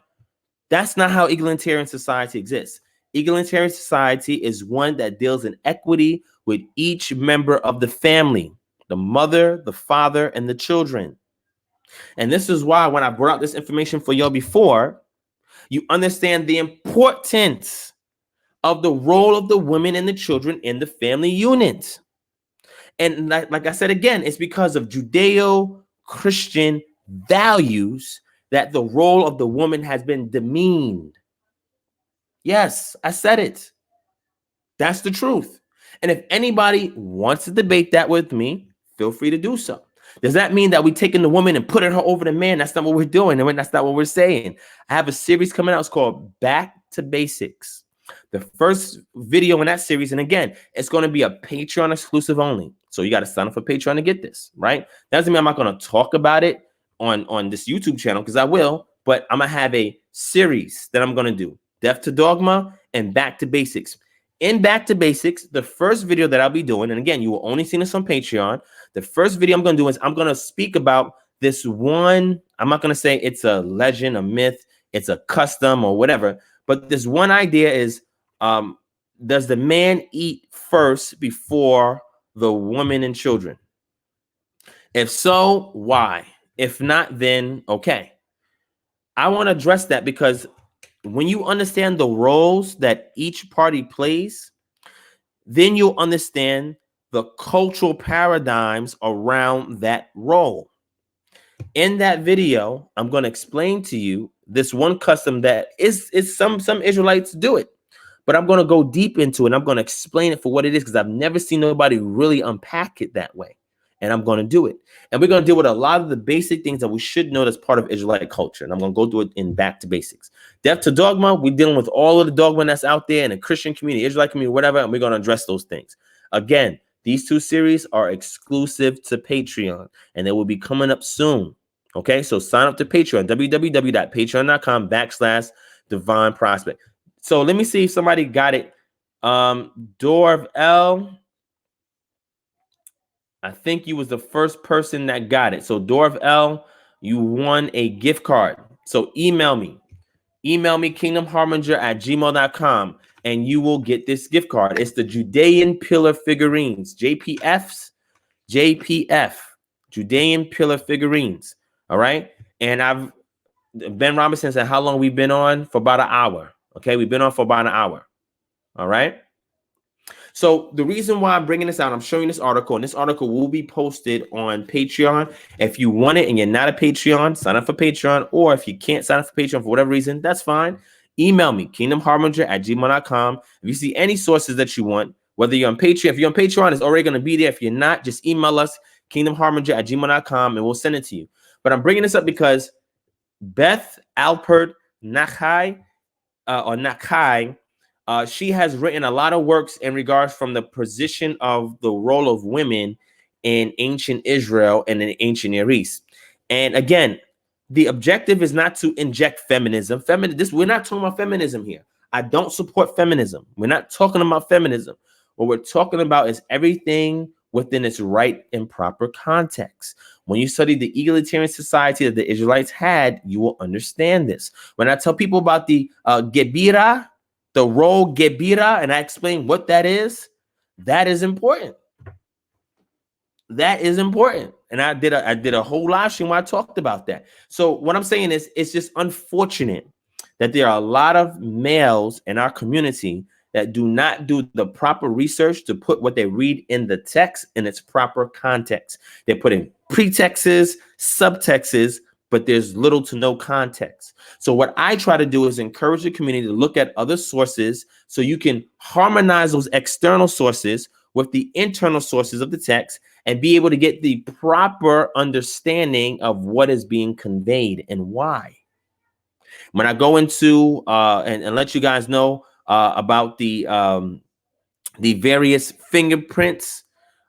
S1: That's not how egalitarian society exists. Egalitarian society is one that deals in equity with each member of the family, the mother, the father, and the children. And this is why when I brought out this information for y'all before, you understand the importance of the role of the women and the children in the family unit. And like I said again, it's because of Judeo-Christian values that the role of the woman has been demeaned. Yes, I said it. That's the truth. And if anybody wants to debate that with me, feel free to do so. Does that mean that we're taking the woman and putting her over the man? That's not what we're doing. And that's not what we're saying. I have a series coming out. It's called Back to Basics. The first video in that series, and again, it's going to be a Patreon exclusive only. So you got to sign up for Patreon to get this, right? That doesn't mean I'm not going to talk about it on this YouTube channel, because I will, but I'm going to have a series that I'm going to do. Death to Dogma and Back to Basics. In Back to Basics, the first video that I'll be doing, and again, you will only see this on Patreon. The first video I'm going to do is I'm going to speak about this one. I'm not going to say it's a legend, a myth, it's a custom or whatever, but this one idea is, does the man eat first before the woman and children? If so, why? If not, then okay. I want to address that because when you understand the roles that each party plays, then you'll understand the cultural paradigms around that role. In that video, I'm going to explain to you this one custom that is some Israelites do it, but I'm going to go deep into it. And I'm going to explain it for what it is because I've never seen nobody really unpack it that way. And I'm going to do it. And we're going to deal with a lot of the basic things that we should know as part of Israelite culture. And I'm going to go do it in Back to Basics. Death to Dogma, we're dealing with all of the dogma that's out there in the Christian community, Israelite community, whatever, and we're going to address those things. Again, these two series are exclusive to Patreon, and they will be coming up soon. Okay, so sign up to Patreon, www.patreon.com/DivineProspect. So let me see if somebody got it. Dorv L, I think you was the first person that got it. So Dorv L, you won a gift card. So email me kingdomharbinger@gmail.com, and you will get this gift card. It's the Judean Pillar figurines, JPF, Judean Pillar figurines. All right. And Ben Robinson said, how long we've been on? For about an hour. Okay. We've been on for about an hour. All right. So the reason why I'm bringing this out, I'm showing this article, and this article will be posted on Patreon. If you want it and you're not a Patreon, sign up for Patreon. Or if you can't sign up for Patreon for whatever reason, that's fine. Email me, kingdomharbinger@gmail.com. If you see any sources that you want, whether you're on Patreon, if you're on Patreon, it's already going to be there. If you're not, just email us, kingdomharbinger@gmail.com, and we'll send it to you. But I'm bringing this up because Beth Alpert Nakai, she has written a lot of works in regards from the position of the role of women in ancient Israel and in ancient Near East. And again, the objective is not to inject feminism. We're not talking about feminism here. I don't support feminism. We're not talking about feminism. What we're talking about is everything within its right and proper context. When you study the egalitarian society that the Israelites had, you will understand this. When I tell people about the Gebira, the role Gebira, and I explain what that is important. That is important. And I did a whole live stream where I talked about that. So what I'm saying is, it's just unfortunate that there are a lot of males in our community that do not do the proper research to put what they read in the text in its proper context. They put in pretexts, subtexts, but there's little to no context. So what I try to do is encourage the community to look at other sources so you can harmonize those external sources with the internal sources of the text and be able to get the proper understanding of what is being conveyed and why. When I go into and let you guys know about the various fingerprints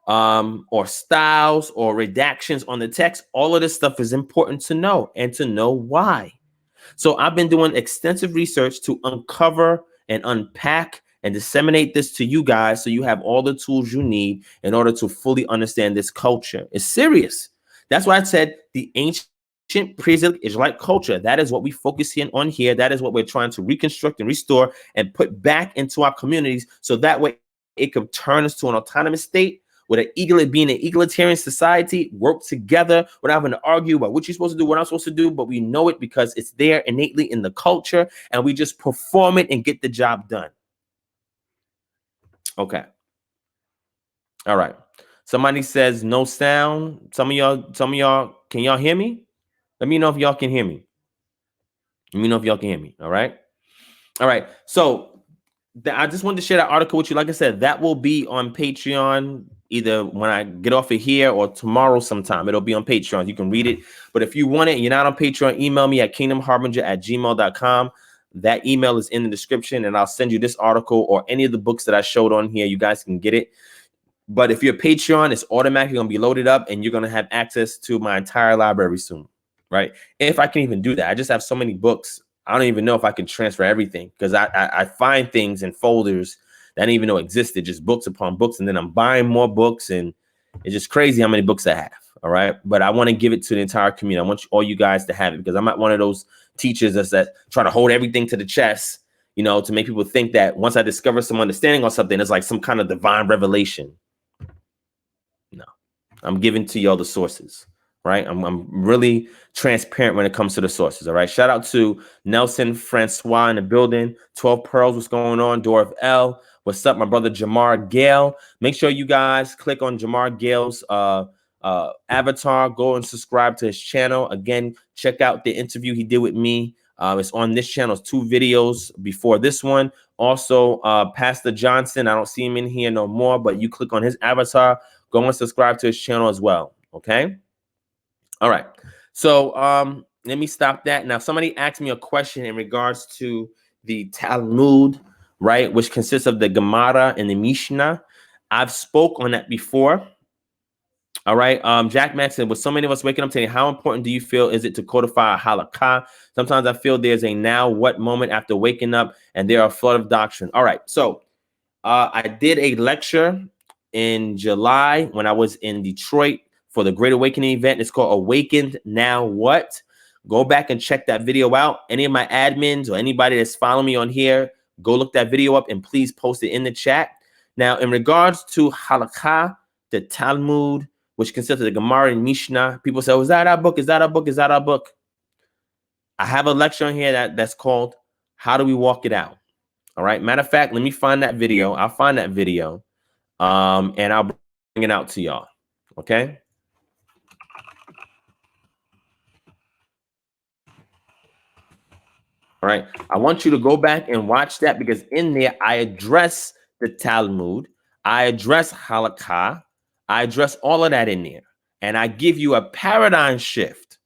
S1: or styles or redactions on the text, all of this stuff is important to know and to know why. So I've been doing extensive research to uncover and unpack and disseminate this to you guys so you have all the tools you need in order to fully understand this culture. It's serious. That's why I said the ancient pre-Israelite culture. That is what we focus on here. That is what we're trying to reconstruct and restore and put back into our communities so that way it could turn us to an autonomous state with being an egalitarian society, work together without having to argue about what you're supposed to do, what I'm supposed to do, but we know it because it's there innately in the culture and we just perform it and get the job done. Okay. All right. Somebody says no sound. Some of y'all, can y'all hear me? Let me know if y'all can hear me. Let me know if y'all can hear me. All right. All right. So I just wanted to share that article with you. Like I said, that will be on Patreon either when I get off of here or tomorrow sometime. It'll be on Patreon. You can read it. But if you want it and you're not on Patreon, email me at kingdomharbinger@gmail.com. That email is in the description, and I'll send you this article or any of the books that I showed on here. You guys can get it. But if you're Patreon, it's automatically going to be loaded up, and you're going to have access to my entire library soon, right? If I can even do that. I just have so many books. I don't even know if I can transfer everything because I find things in folders that I didn't even know existed, just books upon books. And then I'm buying more books, and it's just crazy how many books I have, all right? But I want to give it to the entire community. I want all you guys to have it because I'm not one of those teachers that try to hold everything to the chest, you know, to make people think that once I discover some understanding on something, it's like some kind of divine revelation. No, I'm giving to y'all the sources, right? I'm really transparent when it comes to the sources, all right? Shout out to Nelson Francois in the building. 12 Pearls, what's going on? Door of L, what's up? My brother Jamar Gale. Make sure you guys click on Jamar Gale's avatar. Go and subscribe to his channel. Again, check out the interview he did with me. It's on this channel. It's 2 videos before this one. Also, Pastor Johnson, I don't see him in here no more, but you click on his avatar. Go and subscribe to his channel as well, okay? All right. So let me stop that. Now, somebody asked me a question in regards to the Talmud, right, which consists of the Gemara and the Mishnah. I've spoke on that before. All right. Jack Maxson, with so many of us waking up today, how important do you feel is it to codify a halakha? Sometimes I feel there's a now what moment after waking up and there are a flood of doctrine. All right. So I did a lecture in July when I was in Detroit for the Great Awakening event. It's called Awakened Now What? Go back and check that video out. Any of my admins or anybody that's following me on here, go look that video up and please post it in the chat. Now, in regards to halakha, the Talmud, which consists of the Gemara and Mishnah, people say, oh, is that our book? Is that our book? Is that our book? I have a lecture on here that's called How Do We Walk It Out? All right. Matter of fact, let me find that video. I'll find that video. And I'll bring it out to y'all. Okay. All right. I want you to go back and watch that because in there I address the Talmud. I address halakha. I address all of that in there. And I give you a paradigm shift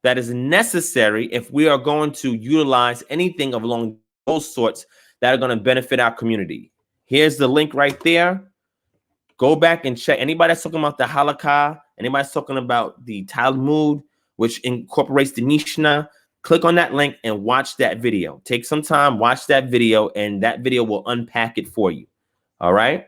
S1: that is necessary if we are going to utilize anything along those sorts that are going to benefit our community. Here's the link right there. Go back and check. Anybody that's talking about the halakha, anybody that's talking about the Talmud, which incorporates the Mishnah, click on that link and watch that video. Take some time, watch that video, and that video will unpack it for you. All right.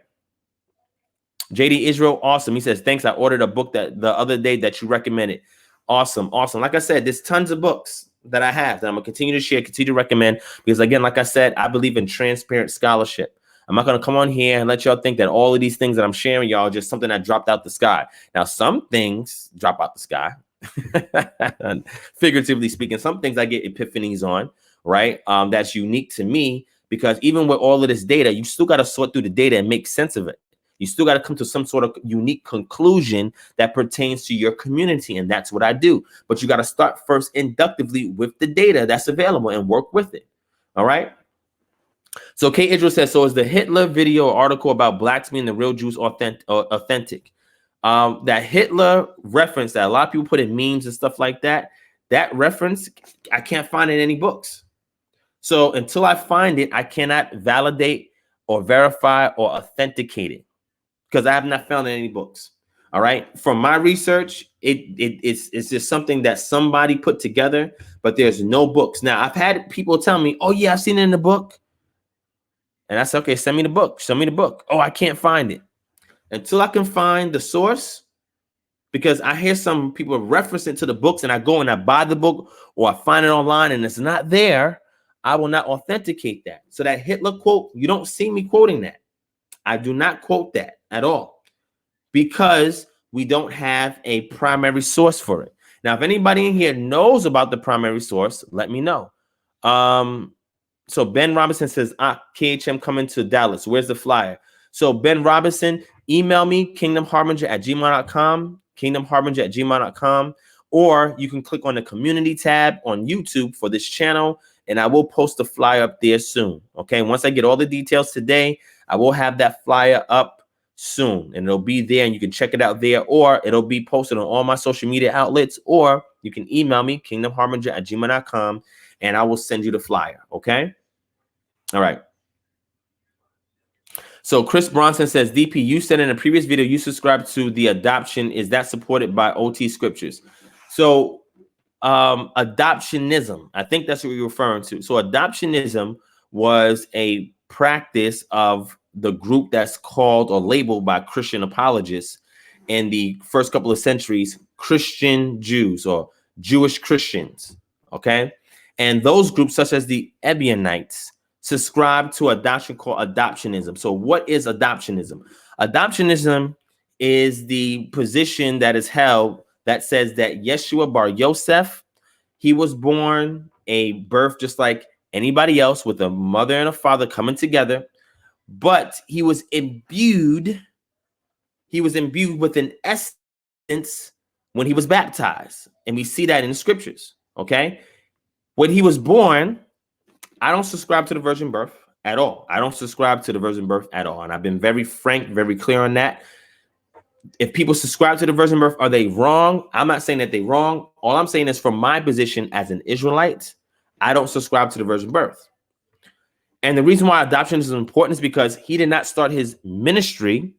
S1: JD Israel, awesome. He says, thanks. I ordered a book that the other day that you recommended. Awesome. Awesome. Like I said, there's tons of books that I have that I'm going to continue to share, continue to recommend, because again, like I said, I believe in transparent scholarship. I'm not going to come on here and let y'all think that all of these things that I'm sharing y'all are just something that dropped out the sky. Now, some things drop out the sky, figuratively speaking. Some things I get epiphanies on, right? That's unique to me, because even with all of this data, you still got to sort through the data and make sense of it. You still got to come to some sort of unique conclusion that pertains to your community. And that's what I do. But you got to start first inductively with the data that's available and work with it. All right. So Kate Israel says, so is the Hitler video article about blacks being the real Jews authentic? That Hitler reference that a lot of people put in memes and stuff like that, that reference, I can't find in any books. So until I find it, I cannot validate or verify or authenticate it, because I have not found in any books. All right. From my research, it's just something that somebody put together, but there's no books. Now, I've had people tell me, oh, yeah, I've seen it in the book. And I said, okay, send me the book. Show me the book. Oh, I can't find it. Until I can find the source, because I hear some people referencing to the books and I go and I buy the book or I find it online and it's not there, I will not authenticate that. So that Hitler quote, you don't see me quoting that. I do not quote that at all because we don't have a primary source for it. Now, if anybody in here knows about the primary source, let me know. So Ben Robinson says, KHM coming to Dallas. Where's the flyer? So Ben Robinson, email me, kingdomharbinger@gmail.com, kingdomharbinger@gmail.com, or you can click on the community tab on YouTube for this channel, and I will post the flyer up there soon. Okay, once I get all the details today, I will have that flyer up soon, and it'll be there, and you can check it out there, or it'll be posted on all my social media outlets, or you can email me, kingdomharbinger@gmail.com, and I will send you the flyer. Okay. All right. So Chris Bronson says, DP, you said in a previous video you subscribe to the adoption. Is that supported by OT scriptures? So adoptionism, I think that's what you're referring to. So adoptionism was a practice of the group that's called or labeled by Christian apologists in the first couple of centuries, Christian Jews or Jewish Christians. Okay. And those groups, such as the Ebionites, subscribe to a doctrine called adoptionism. So what is adoptionism? Adoptionism is the position that is held that says that Yeshua Bar Yosef, he was born a birth just like anybody else with a mother and a father coming together, but he was imbued with an essence when he was baptized. And we see that in the scriptures, okay? When he was born, I don't subscribe to the virgin birth at all. I don't subscribe to the virgin birth at all. And I've been very frank, very clear on that. If people subscribe to the virgin birth, are they wrong? I'm not saying that they're wrong. All I'm saying is from my position as an Israelite, I don't subscribe to the virgin birth. And the reason why adoption is important is because he did not start his ministry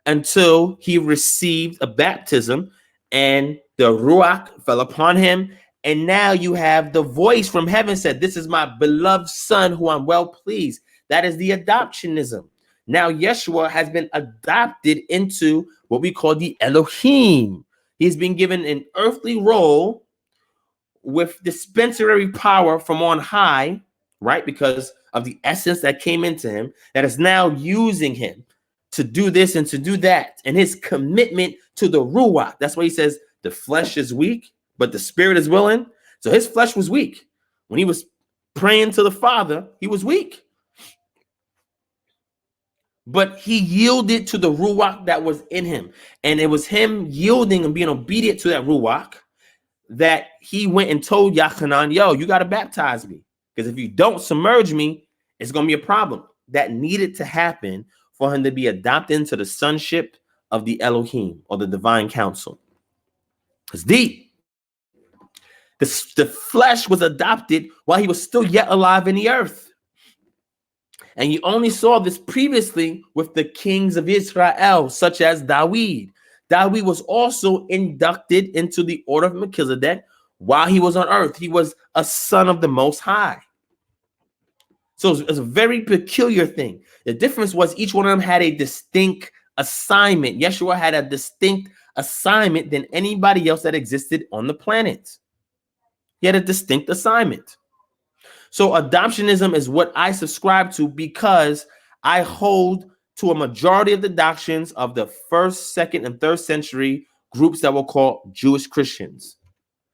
S1: until he received a baptism and the Ruach fell upon him. And now you have the voice from heaven said, this is my beloved son who I'm well pleased. That is the adoptionism. Now Yeshua has been adopted into what we call the Elohim. He's been given an earthly role with dispensatory power from on high, right? Because of the essence that came into him, that is now using him to do this and to do that. And his commitment to the Ruach. That's why he says the flesh is weak, but the spirit is willing. So his flesh was weak. When he was praying to the Father, he was weak. But he yielded to the Ruach that was in him. And it was him yielding and being obedient to that Ruach that he went and told Yachanan, yo, you got to baptize me. Because if you don't submerge me, it's going to be a problem. That needed to happen for him to be adopted into the sonship of the Elohim or the divine council. It's deep. The flesh was adopted while he was still yet alive in the earth. And you only saw this previously with the kings of Israel, such as David. David was also inducted into the order of Melchizedek while he was on earth. He was a son of the Most High. So it's a very peculiar thing. The difference was each one of them had a distinct assignment. Yeshua had a distinct assignment than anybody else that existed on the planet. He had a distinct assignment. So adoptionism is what I subscribe to because I hold to a majority of the doctrines of the first, second, and third century groups that were called Jewish Christians.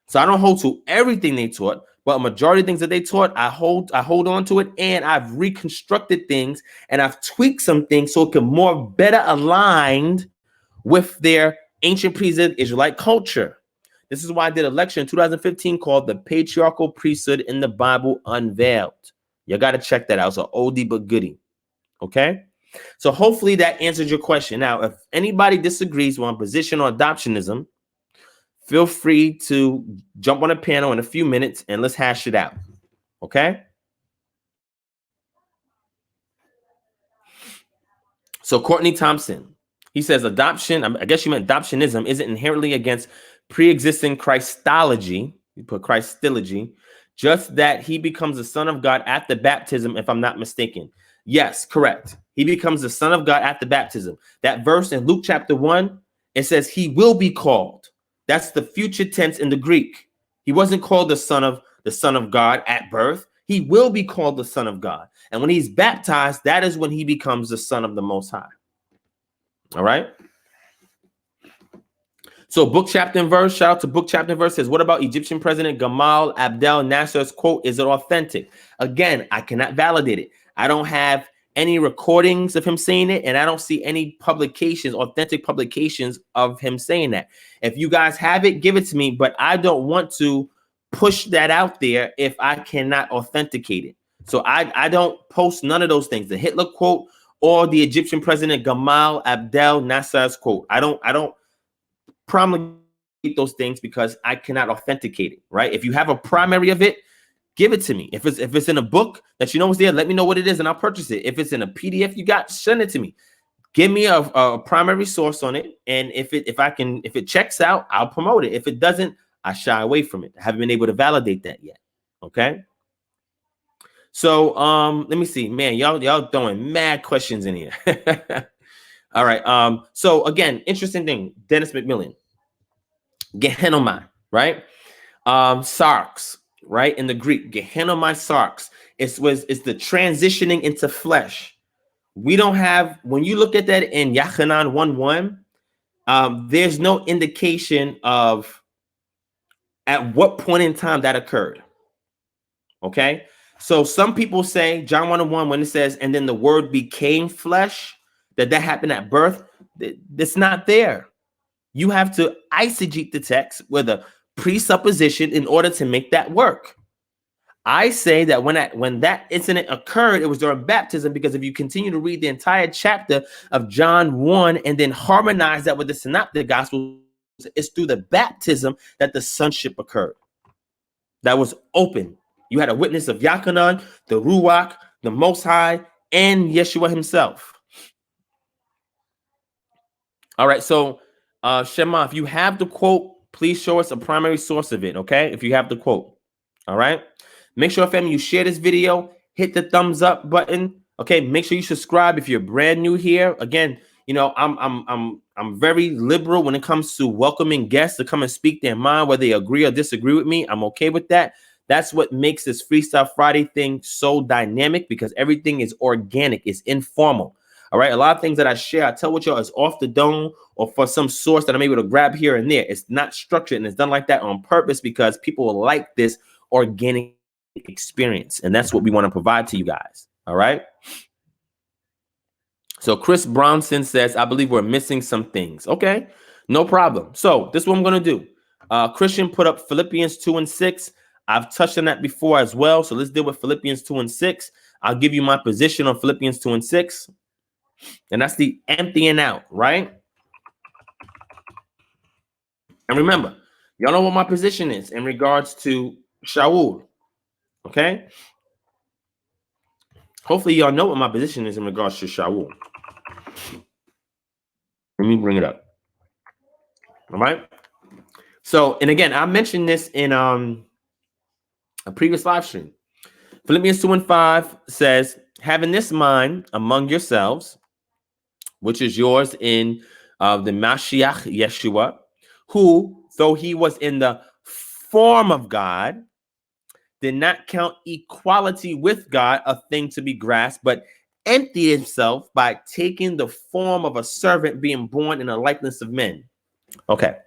S1: So I don't hold to everything they taught, but a majority of things that they taught, I hold on to it, and I've reconstructed things and I've tweaked some things so it can more better aligned with their ancient priesthood Israelite culture. This is why I did a lecture in 2015 called The Patriarchal Priesthood in the Bible Unveiled. You got to check that out. It's an oldie but goodie. Okay? So hopefully that answered your question. Now, if anybody disagrees with my position on adoptionism, feel free to jump on a panel in a few minutes and let's hash it out. Okay? So Courtney Thompson, He says adoption, I guess you meant adoptionism, isn't inherently against pre-existing Christology. You put Christology, just that he becomes the son of God at the baptism, if I'm not mistaken. Yes, correct. He becomes the son of God at the baptism. That verse in Luke chapter 1, it says he will be called. That's the future tense in the Greek. He wasn't called the son of God at birth. He will be called the son of God. And when he's baptized, that is when he becomes the son of the Most High. All right. So book, chapter, and verse. Shout out to book, chapter, and verse. Says, what about Egyptian President Gamal Abdel Nasser's quote? Is it authentic? Again, I cannot validate it. I don't have any recordings of him saying it, and I don't see any publications, authentic publications of him saying that. If you guys have it, give it to me, but I don't want to push that out there if I cannot authenticate it. So I don't post none of those things, the Hitler quote or the Egyptian President Gamal Abdel Nasser's quote. I don't promulgate those things because I cannot authenticate it, right? If you have a primary of it, give it to me. If it's in a book that you know is there, let me know what it is and I'll purchase it. If it's in a PDF you got, send it to me. Give me a primary source on it, and if it checks out, I'll promote it. If it doesn't, I shy away from it. I haven't been able to validate that yet. Okay. So let me see, man. Y'all throwing mad questions in here. All right. So again, interesting thing. Dennis McMillan, Gehenomai, right? Sarx, right? In the Greek, Gehenomai sarx. It's the transitioning into flesh. We don't have, when you look at that in Yachanan 1:1, there's no indication of at what point in time that occurred. Okay. So some people say John 1:1, when it says, and then the word became flesh, that happened at birth. That's not there. You have to eisegete the text with a presupposition in order to make that work. I say that when that incident occurred, it was during baptism, because if you continue to read the entire chapter of John 1 and then harmonize that with the synoptic gospel, it's through the baptism that the sonship occurred. That was open. You had a witness of Yachanan, the Ruach, the Most High, and Yeshua himself. All right, so Shema, if you have the quote, please show us a primary source of it, okay? If you have the quote, all right? Make sure, family, you share this video, hit the thumbs up button, okay? Make sure you subscribe if you're brand new here. Again, you know, I'm very liberal when it comes to welcoming guests to come and speak their mind, whether they agree or disagree with me. I'm okay with that. That's what makes this Freestyle Friday thing so dynamic, because everything is organic, it's informal. All right, a lot of things that I share, I tell what y'all is off the dome or for some source that I'm able to grab here and there. It's not structured, and it's done like that on purpose because people will like this organic experience, and that's what we want to provide to you guys. All right. So Chris Brownson says, I believe we're missing some things. Okay, no problem. So this is what I'm going to do. Christian put up Philippians 2:6. I've touched on that before as well. So let's deal with Philippians 2:6. I'll give you my position on Philippians 2:6. And that's the emptying out, right? And remember, y'all know what my position is in regards to Shaul. Okay? Hopefully y'all know what my position is in regards to Shaul. Let me bring it up. All right? So, and again, I mentioned this in a previous live stream. Philippians 2:5 says, having this mind among yourselves, which is yours in the Mashiach Yeshua, who, though he was in the form of God, did not count equality with God a thing to be grasped, but emptied himself by taking the form of a servant, being born in the likeness of men. Okay.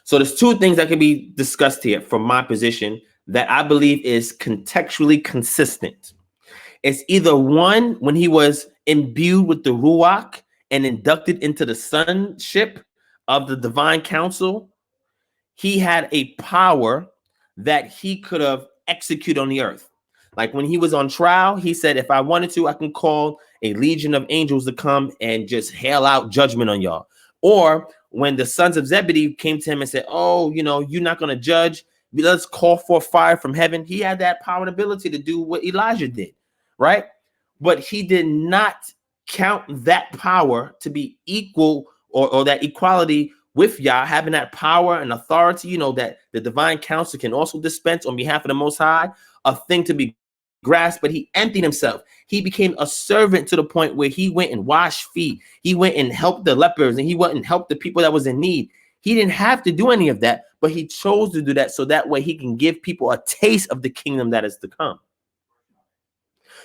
S1: So there's two things that can be discussed here from my position that I believe is contextually consistent. It's either one, when he was imbued with the Ruach and inducted into the sonship of the divine council, he had a power that he could have executed on the earth. Like when he was on trial, he said, if I wanted to, I can call a legion of angels to come and just hail out judgment on y'all. Or when the sons of Zebedee came to him and said, oh, you know, you're not going to judge, let's call for fire from heaven. He had that power and ability to do what Elijah did, right? But he did not count that power to be equal or that equality with Yah, having that power and authority, that the divine counsel can also dispense on behalf of the Most High, a thing to be grasped. But he emptied himself. He became a servant to the point where he went and washed feet. He went and helped the lepers, and he went and helped the people that was in need. He didn't have to do any of that, but he chose to do that so that way he can give people a taste of the kingdom that is to come.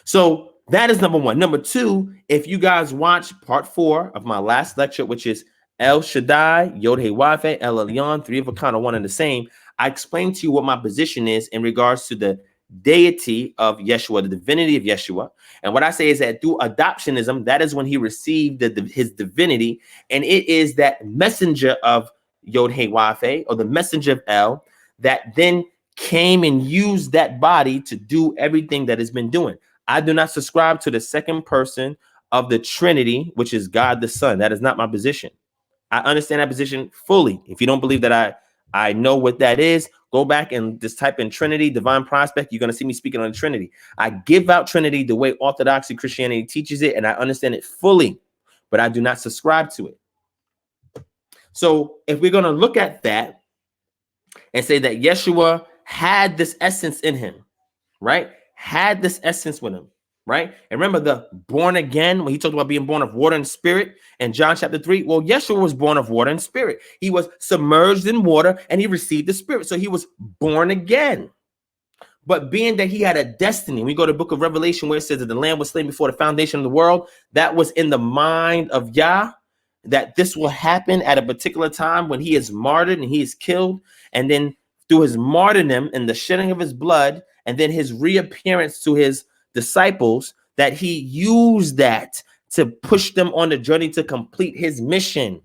S1: So that is number one. Number two, if you guys watch part 4 of my last lecture, which is El Shaddai, Yod-Heh-Wav-Heh, El Elyon, 3 of a kind of one and the same, I explained to you what my position is in regards to the deity of Yeshua, the divinity of Yeshua. And what I say is that through adoptionism, that is when he received his divinity, and it is that messenger of Yod-Heh-Wav-Heh, or the messenger of El, that then came and used that body to do everything that it's been doing. I do not subscribe to the second person of the Trinity, which is God the Son. That is not my position. I understand that position fully. If you don't believe that I know what that is, go back and just type in Trinity, DivineProspect. You're going to see me speaking on the Trinity. I give out Trinity the way Orthodoxy Christianity teaches it, and I understand it fully, but I do not subscribe to it. So if we're going to look at that and say that Yeshua had this essence in him, right? Had this essence with him, right? And remember the born again, when he talked about being born of water and spirit in John chapter 3. Well, Yeshua was born of water and spirit. He was submerged in water and he received the spirit. So he was born again. But being that he had a destiny, we go to the book of Revelation where it says that the Lamb was slain before the foundation of the world. That was in the mind of Yah, that this will happen at a particular time when he is martyred and he is killed. And then through his martyrdom and the shedding of his blood, and then his reappearance to his disciples, that he used that to push them on the journey to complete his mission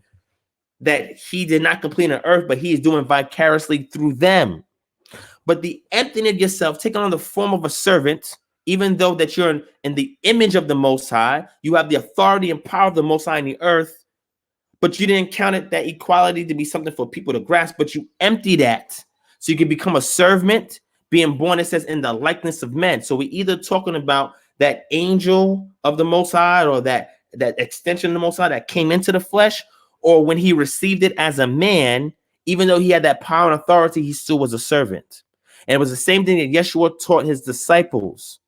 S1: that he did not complete on earth, but he is doing vicariously through them. But the emptying of yourself, taking on the form of a servant, even though that you're in the image of the Most High, you have the authority and power of the Most High in the earth, but you didn't count it, that equality, to be something for people to grasp, but you empty that so you can become a servant, being born, it says, in the likeness of men. So we're either talking about that angel of the Most High, or that extension of the Most High that came into the flesh, or when he received it as a man, even though he had that power and authority, he still was a servant. And it was the same thing that Yeshua taught his disciples,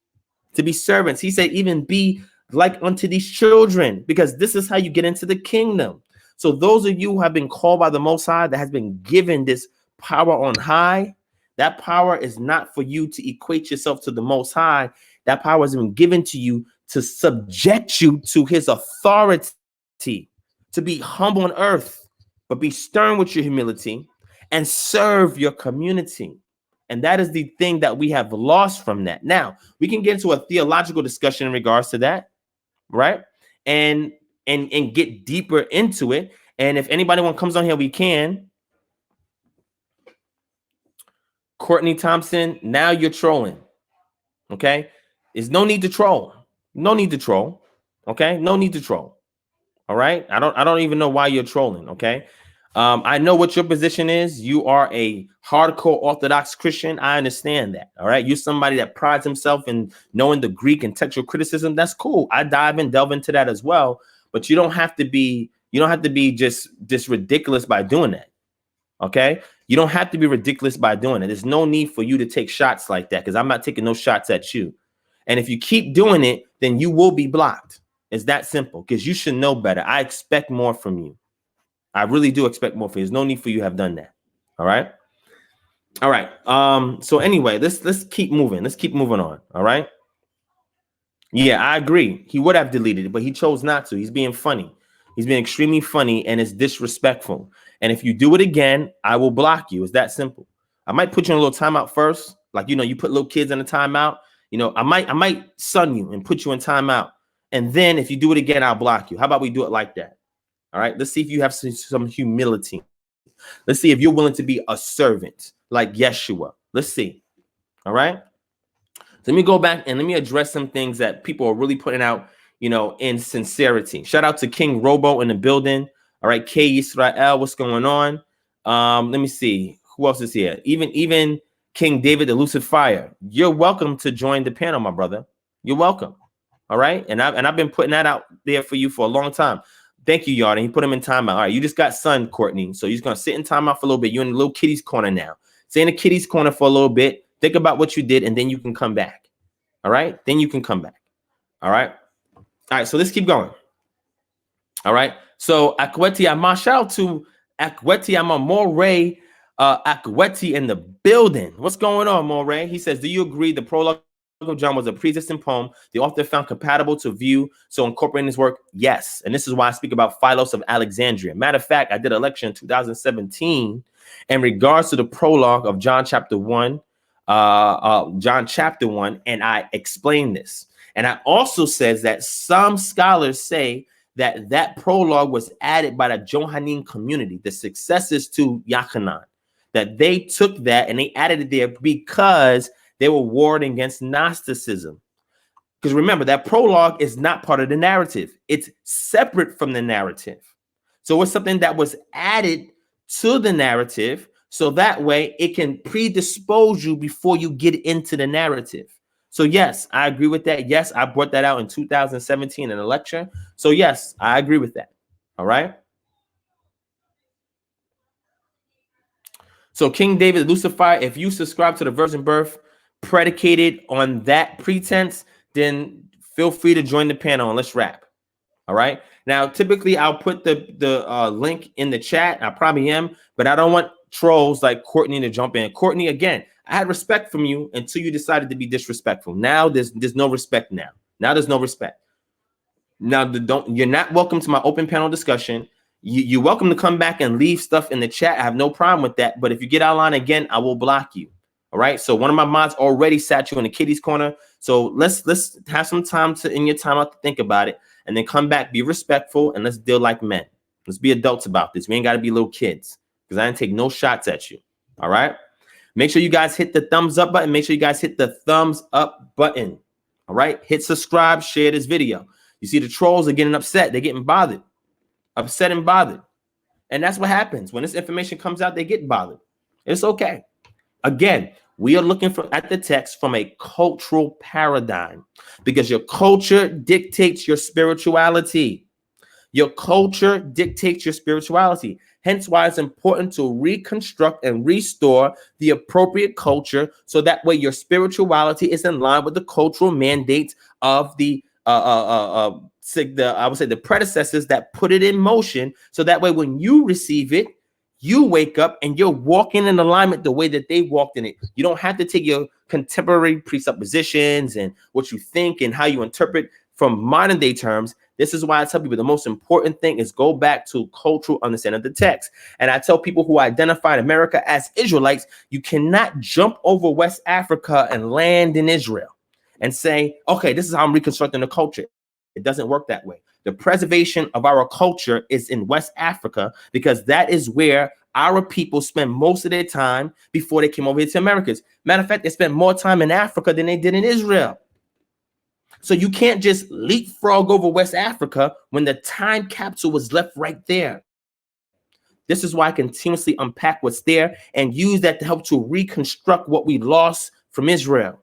S1: to be servants. He said, even be like unto these children, because this is how you get into the kingdom. So those of you who have been called by the Most High, that has been given this power on high, that power is not for you to equate yourself to the Most High. That power has been given to you to subject you to his authority, to be humble on earth, but be stern with your humility and serve your community. And that is the thing that we have lost from that. Now, we can get into a theological discussion in regards to that, right? And get deeper into it. And if anybody comes on here, we can. Courtney Thompson, now you're trolling. Okay? There's no need to troll. No need to troll. Okay? No need to troll. All right? I don't even know why you're trolling. Okay? I know what your position is. You are a hardcore Orthodox Christian. I understand that. All right. You're somebody that prides himself in knowing the Greek and textual criticism. That's cool. I delve into that as well. But you don't have to be just ridiculous by doing that. Okay. You don't have to be ridiculous by doing it. There's no need for you to take shots like that, because I'm not taking no shots at you. And if you keep doing it, then you will be blocked. It's that simple, because you should know better. I expect more from you. I really do expect more for you. There's no need for you to have done that. All right. All right. So anyway, let's keep moving. Let's keep moving on. All right. Yeah, I agree. He would have deleted it, but he chose not to. He's being funny. He's being extremely funny, and it's disrespectful. And if you do it again, I will block you. It's that simple. I might put you in a little timeout first. Like, you put little kids in a timeout. I might sun you and put you in timeout. And then if you do it again, I'll block you. How about we do it like that? All right, let's see if you have some humility. Let's see if you're willing to be a servant like Yeshua. Let's see. All right. So let me go back and let me address some things that people are really putting out, in sincerity. Shout out to King Robo in the building. All right, K Israel, what's going on? Let me see. Who else is here? Even King David, the Lucid Fire. You're welcome to join the panel, my brother. You're welcome. All right. And I've been putting that out there for you for a long time. Thank you, Yarden. He put him in timeout. All right. You just got sun, Courtney. So he's going to sit in timeout for a little bit. You're in the little kiddies corner now. Stay in the kiddies corner for a little bit. Think about what you did, and then you can come back. All right. Then you can come back. All right. All right. So let's keep going. All right. So Akweti, shout out to Akweti. I'm a Moray Akweti in the building. What's going on, Moray? He says, do you agree the prologue of John was a pre-existing poem the author found compatible to view, so incorporating his work? Yes. And this is why I speak about Philos of Alexandria. Matter of fact, I did a lecture in 2017 in regards to the prologue of John chapter 1, and I explained this. And I also says that some scholars say that prologue was added by the Johannine community, the successors to Yochanan, that they took that and they added it there because they were warring against Gnosticism. Because remember, that prologue is not part of the narrative. It's separate from the narrative. So it's something that was added to the narrative, so that way it can predispose you before you get into the narrative. So yes, I agree with that. Yes, I brought that out in 2017 in a lecture. So yes, I agree with that. All right. So King David, Lucifer, if you subscribe to the virgin birth predicated on that pretense, then feel free to join the panel and let's rap. All right. Now, typically I'll put the link in the chat. I probably am, but I don't want trolls like Courtney to jump in. Courtney, again, I had respect from you until you decided to be disrespectful. Now there's no respect now. Now there's no respect. Now you're not welcome to my open panel discussion. You're welcome to come back and leave stuff in the chat. I have no problem with that. But if you get out of line again, I will block you. All right. So one of my mods already sat you in the kiddies corner. So let's have some time in your time out to think about it, and then come back, be respectful, and let's deal like men. Let's be adults about this. We ain't got to be little kids, because I didn't take no shots at you. All right. Make sure you guys hit the thumbs up button. Make sure you guys hit the thumbs up button. All right. Hit subscribe, share this video. You see the trolls are getting upset. They're getting bothered, upset and bothered. And that's what happens. When this information comes out, they get bothered. It's okay. Again, we are looking at the text from a cultural paradigm, because your culture dictates your spirituality. Your culture dictates your spirituality. Hence why it's important to reconstruct and restore the appropriate culture, so that way your spirituality is in line with the cultural mandates of the I would say the predecessors that put it in motion. So that way when you receive it, you wake up and you're walking in alignment the way that they walked in it. You don't have to take your contemporary presuppositions and what you think and how you interpret from modern day terms. This is why I tell people the most important thing is go back to cultural understanding of the text. And I tell people who identify America as Israelites, you cannot jump over West Africa and land in Israel and say, okay, this is how I'm reconstructing the culture. It doesn't work that way. The preservation of our culture is in West Africa, because that is where our people spend most of their time before they came over here to Americas. Matter of fact, they spent more time in Africa than they did in Israel. So you can't just leapfrog over West Africa when the time capsule was left right there. This is why I continuously unpack what's there and use that to help to reconstruct what we lost from Israel.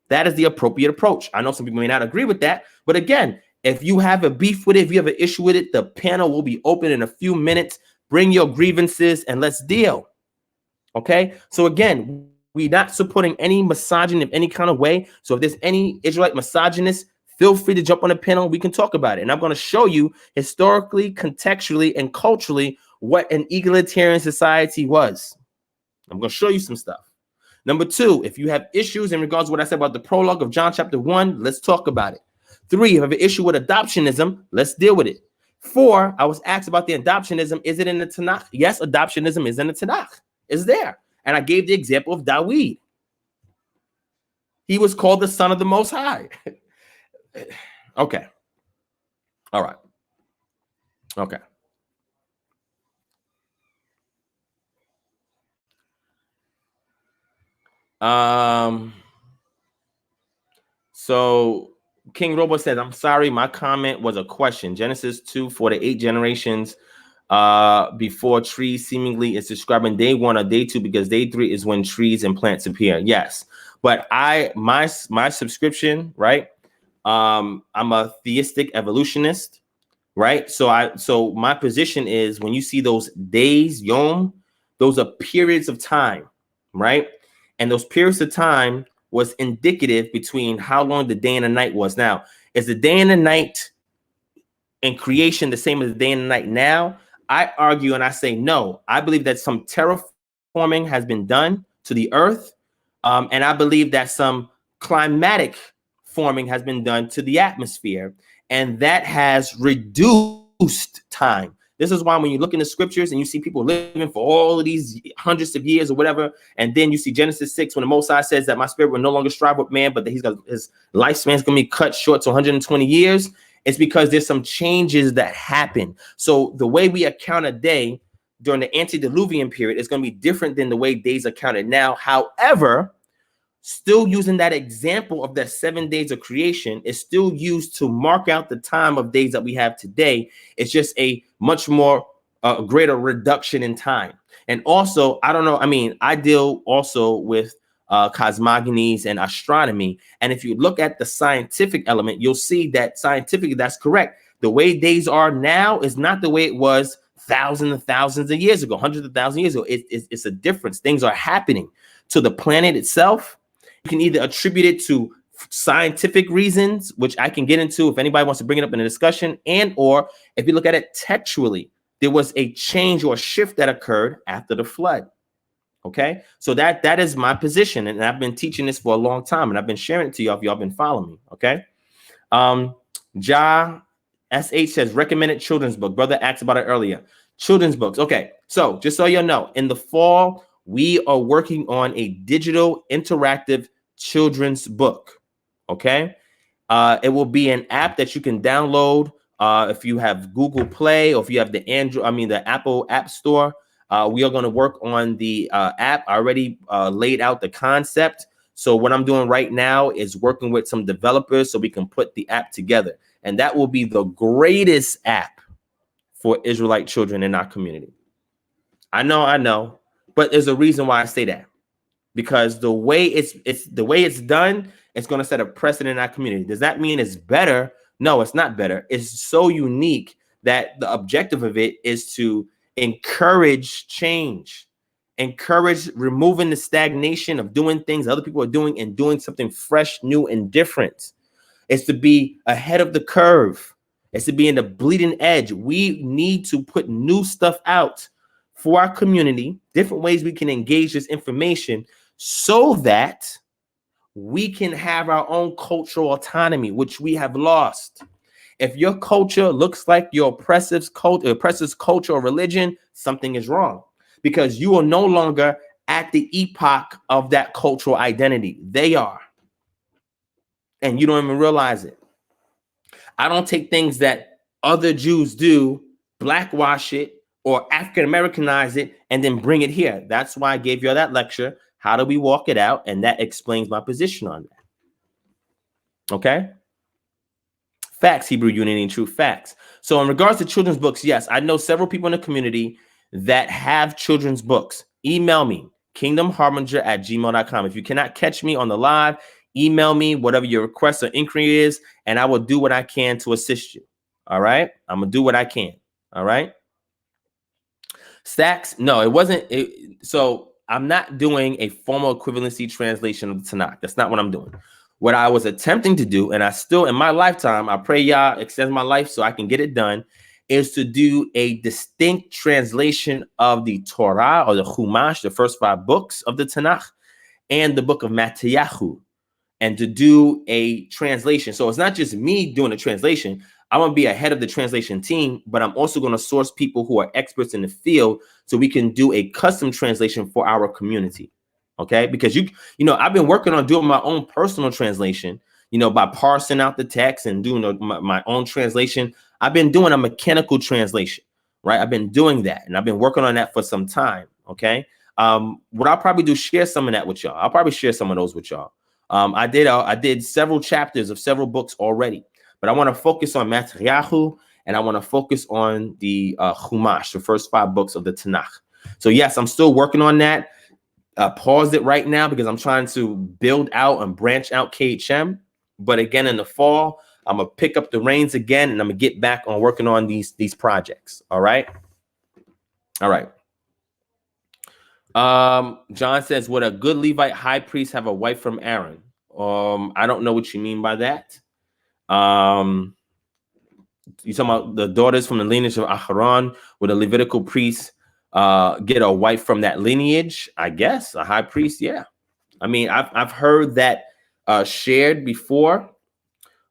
S1: That is the appropriate approach. I know some people may not agree with that, but again, if you have a beef with it, if you have an issue with it, the panel will be open in a few minutes. Bring your grievances and let's deal. Okay? So again, we're not supporting any misogyny of any kind of way. So if there's any Israelite misogynist, feel free to jump on the panel. We can talk about it. And I'm going to show you historically, contextually, and culturally what an egalitarian society was. I'm going to show you some stuff. Number two, if you have issues in regards to what I said about the prologue of John chapter 1, let's talk about it. 3, if you have an issue with adoptionism, let's deal with it. 4, I was asked about the adoptionism. Is it in the Tanakh? Yes, adoptionism is in the Tanakh. It's there. And I gave the example of Dawid. He was called the son of the Most High. Okay. All right. Okay. So King Robo says, I'm sorry, my comment was a question. Genesis 2 for the 8 generations before trees seemingly is describing day 1 or day 2, because day 3 is when trees and plants appear. Yes, but my subscription, right? I'm a theistic evolutionist, right? So my position is when you see those days, yom, those are periods of time, right? And those periods of time was indicative between how long the day and the night was. Now, is the day and the night in creation the same as the day and the night now? I argue and I say no. I believe that some terraforming has been done to the earth. And I believe that some climatic forming has been done to the atmosphere. And that has reduced time. This is why when you look in the scriptures and you see people living for all of these hundreds of years or whatever, and then you see Genesis 6 when the Most High says that my spirit will no longer strive with man, but that his lifespan's going to be cut short to 120 years. It's because there's some changes that happen. So the way we account a day during the antediluvian period is going to be different than the way days are counted now. However, still using that example of that 7 days of creation is still used to mark out the time of days that we have today. It's just a much more greater reduction in time. And also, I don't know, I mean, I deal also with cosmogonies and astronomy. And if you look at the scientific element, you'll see that scientifically that's correct. The way days are now is not the way it was thousands and thousands of years ago, hundreds of thousands of years ago. It's a difference. Things are happening to the planet itself. You can either attribute it to scientific reasons, which I can get into if anybody wants to bring it up in a discussion, and or if you look at it textually, there was a change or a shift that occurred after the flood. Okay, so that is my position, and I've been teaching this for a long time, and I've been sharing it to y'all if y'all been following me. Okay, Ja SH says recommended children's book. Brother asked about it earlier. Children's books. Okay, so just so you know, in the fall we are working on a digital interactive children's book. Okay, it will be an app that you can download if you have Google Play or if you have the Apple App Store. We are going to work on the app. I already laid out the concept. So what I'm doing right now is working with some developers so we can put the app together. And that will be the greatest app for Israelite children in our community. I know, but there's a reason why I say that. Because the way it's done, it's going to set a precedent in our community. Does that mean it's better? No, it's not better. It's so unique that the objective of it is to encourage change, encourage removing the stagnation of doing things other people are doing and doing something fresh, new, and different. It's to be ahead of the curve. It's to be in the bleeding edge. We need to put new stuff out for our community, different ways we can engage this information so that we can have our own cultural autonomy, which we have lost. If your culture looks like your oppressor's culture or religion, something is wrong because you are no longer at the epoch of that cultural identity. They are. And you don't even realize it. I don't take things that other Jews do, blackwash it, or African Americanize it, and then bring it here. That's why I gave you that lecture. How do we walk it out? And that explains my position on that. Okay? Facts, Hebrew Unity and Truth, facts. So in regards to children's books, yes, I know several people in the community that have children's books. Email me, kingdomharbinger@gmail.com. If you cannot catch me on the live, email me whatever your request or inquiry is, and I will do what I can to assist you. All right? I'm going to do what I can. All right? Stacks? No, it wasn't. So I'm not doing a formal equivalency translation of the Tanakh. That's not what I'm doing. What I was attempting to do, and I still, in my lifetime, I pray Yah extends my life so I can get it done, is to do a distinct translation of the Torah or the Chumash, the first 5 books of the Tanakh, and the book of Matthew, and to do a translation. So it's not just me doing a translation. I'm going to be ahead of the translation team, but I'm also going to source people who are experts in the field so we can do a custom translation for our community. Okay, because I've been working on doing my own personal translation, by parsing out the text and doing my own translation. I've been doing a mechanical translation, right? I've been doing that, and I've been working on that for some time. Okay, what I'll probably do, share some of that with y'all. I'll probably share some of those with y'all. I did several chapters of several books already, but I want to focus on Matthew, and I want to focus on the Chumash, the first 5 books of the Tanakh. So yes, I'm still working on that. Pause it right now because I'm trying to build out and branch out KHM. But again, in the fall, I'm going to pick up the reins again, and I'm going to get back on working on these projects. All right. All right. John says, would a good Levite high priest have a wife from Aaron? I don't know what you mean by that. You talking about the daughters from the lineage of Aharon? Would a Levitical priest get a wife from that lineage? I guess a high priest. Yeah. I mean, I've heard that shared before,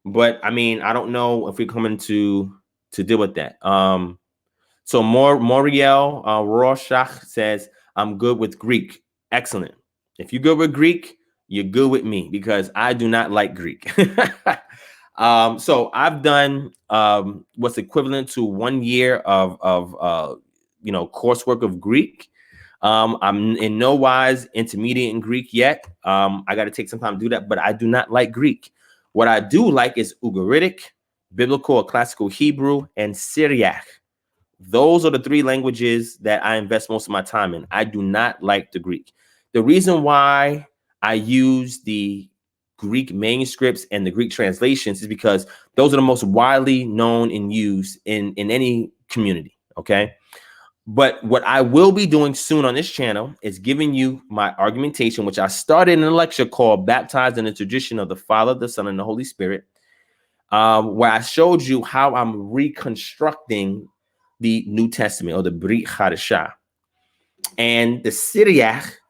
S1: but I mean, I don't know if we're coming to deal with that. So Moriel Rorschach says, I'm good with Greek. Excellent. If you're good with Greek, you're good with me, because I do not like Greek. So I've done what's equivalent to 1 year of coursework of Greek. I'm in no wise intermediate in Greek yet. I got to take some time to do that, but I do not like Greek. What I do like is Ugaritic, Biblical or Classical Hebrew, and Syriac. Those are the 3 languages that I invest most of my time in. I do not like the Greek. The reason why I use the Greek manuscripts and the Greek translations is because those are the most widely known and used in any community. Okay. But what I will be doing soon on this channel is giving you my argumentation, which I started in a lecture called Baptized in the Tradition of the Father, the Son, and the Holy Spirit, where I showed you how I'm reconstructing the New Testament, or the Brit Hadashah, and the Syriac.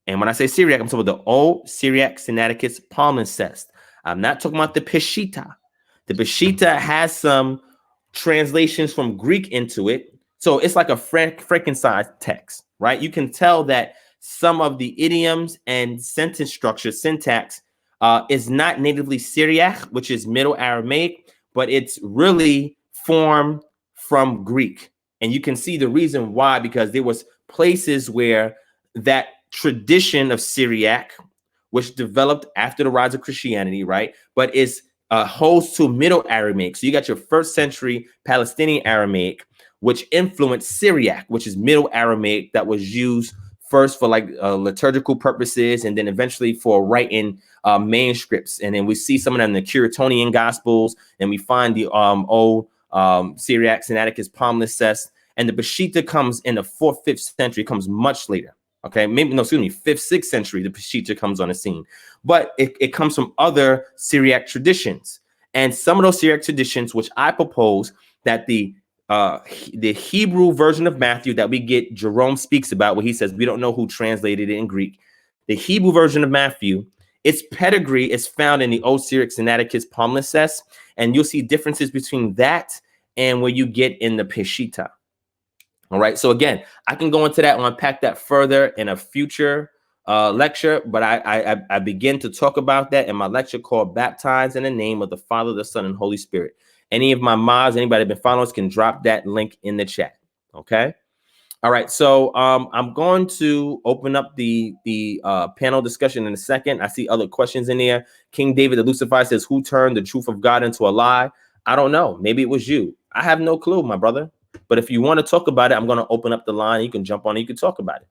S1: And when I say Syriac, I'm talking about the Old Syriac Sinaiticus Palimpsest. I'm not talking about the Peshitta. The Peshitta has some translations from Greek into it. So it's like a Frankenstein text, right? You can tell that some of the idioms and sentence structure, syntax, is not natively Syriac, which is Middle Aramaic, but it's really formed from Greek. And you can see the reason why, because there was places where that tradition of Syriac, which developed after the rise of Christianity, right? But is holds to Middle Aramaic. So you got your 1st century Palestinian Aramaic, which influenced Syriac, which is Middle Aramaic, that was used first for like liturgical purposes, and then eventually for writing manuscripts. And then we see some of them in the Curetonian Gospels, and we find the old Syriac Sinaiticus Palimpsest, and the Peshitta comes in the 4th, 5th century. It comes much later. Okay, maybe no, excuse me, 5th, 6th century, the Peshitta comes on the scene, but it comes from other Syriac traditions, and some of those Syriac traditions, which I propose that the Hebrew version of Matthew that we get Jerome speaks about, where he says we don't know who translated it in Greek. The Hebrew version of Matthew, its pedigree is found in the Old Syriac Sinaiticus Palimpsest, and you'll see differences between that and where you get in the Peshitta. All right. So again, I can go into that and unpack that further in a future lecture, but I begin to talk about that in my lecture called Baptized in the Name of the Father, the Son, and Holy Spirit. Any of my mods, anybody been following us, can drop that link in the chat. Okay. All right. So I'm going to open up the panel discussion in a second. I see other questions in there. King David the Lucifer says, who turned the truth of God into a lie? I don't know. Maybe it was you. I have no clue, my brother. But if you want to talk about it, I'm going to open up the line. You can jump on it. You can talk about it.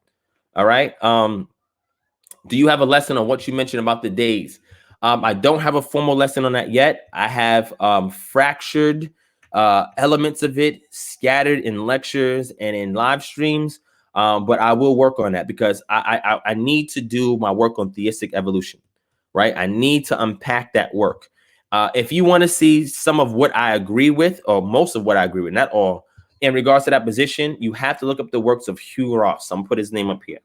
S1: All right. Do you have a lesson on what you mentioned about the days? I don't have a formal lesson on that yet. I have fractured elements of it scattered in lectures and in live streams. But I will work on that, because I need to do my work on theistic evolution, right? I need to unpack that work. If you want to see some of what I agree with, or most of what I agree with, not all, in regards to that position, you have to look up the works of Hugh Ross. I'm gonna put his name up here.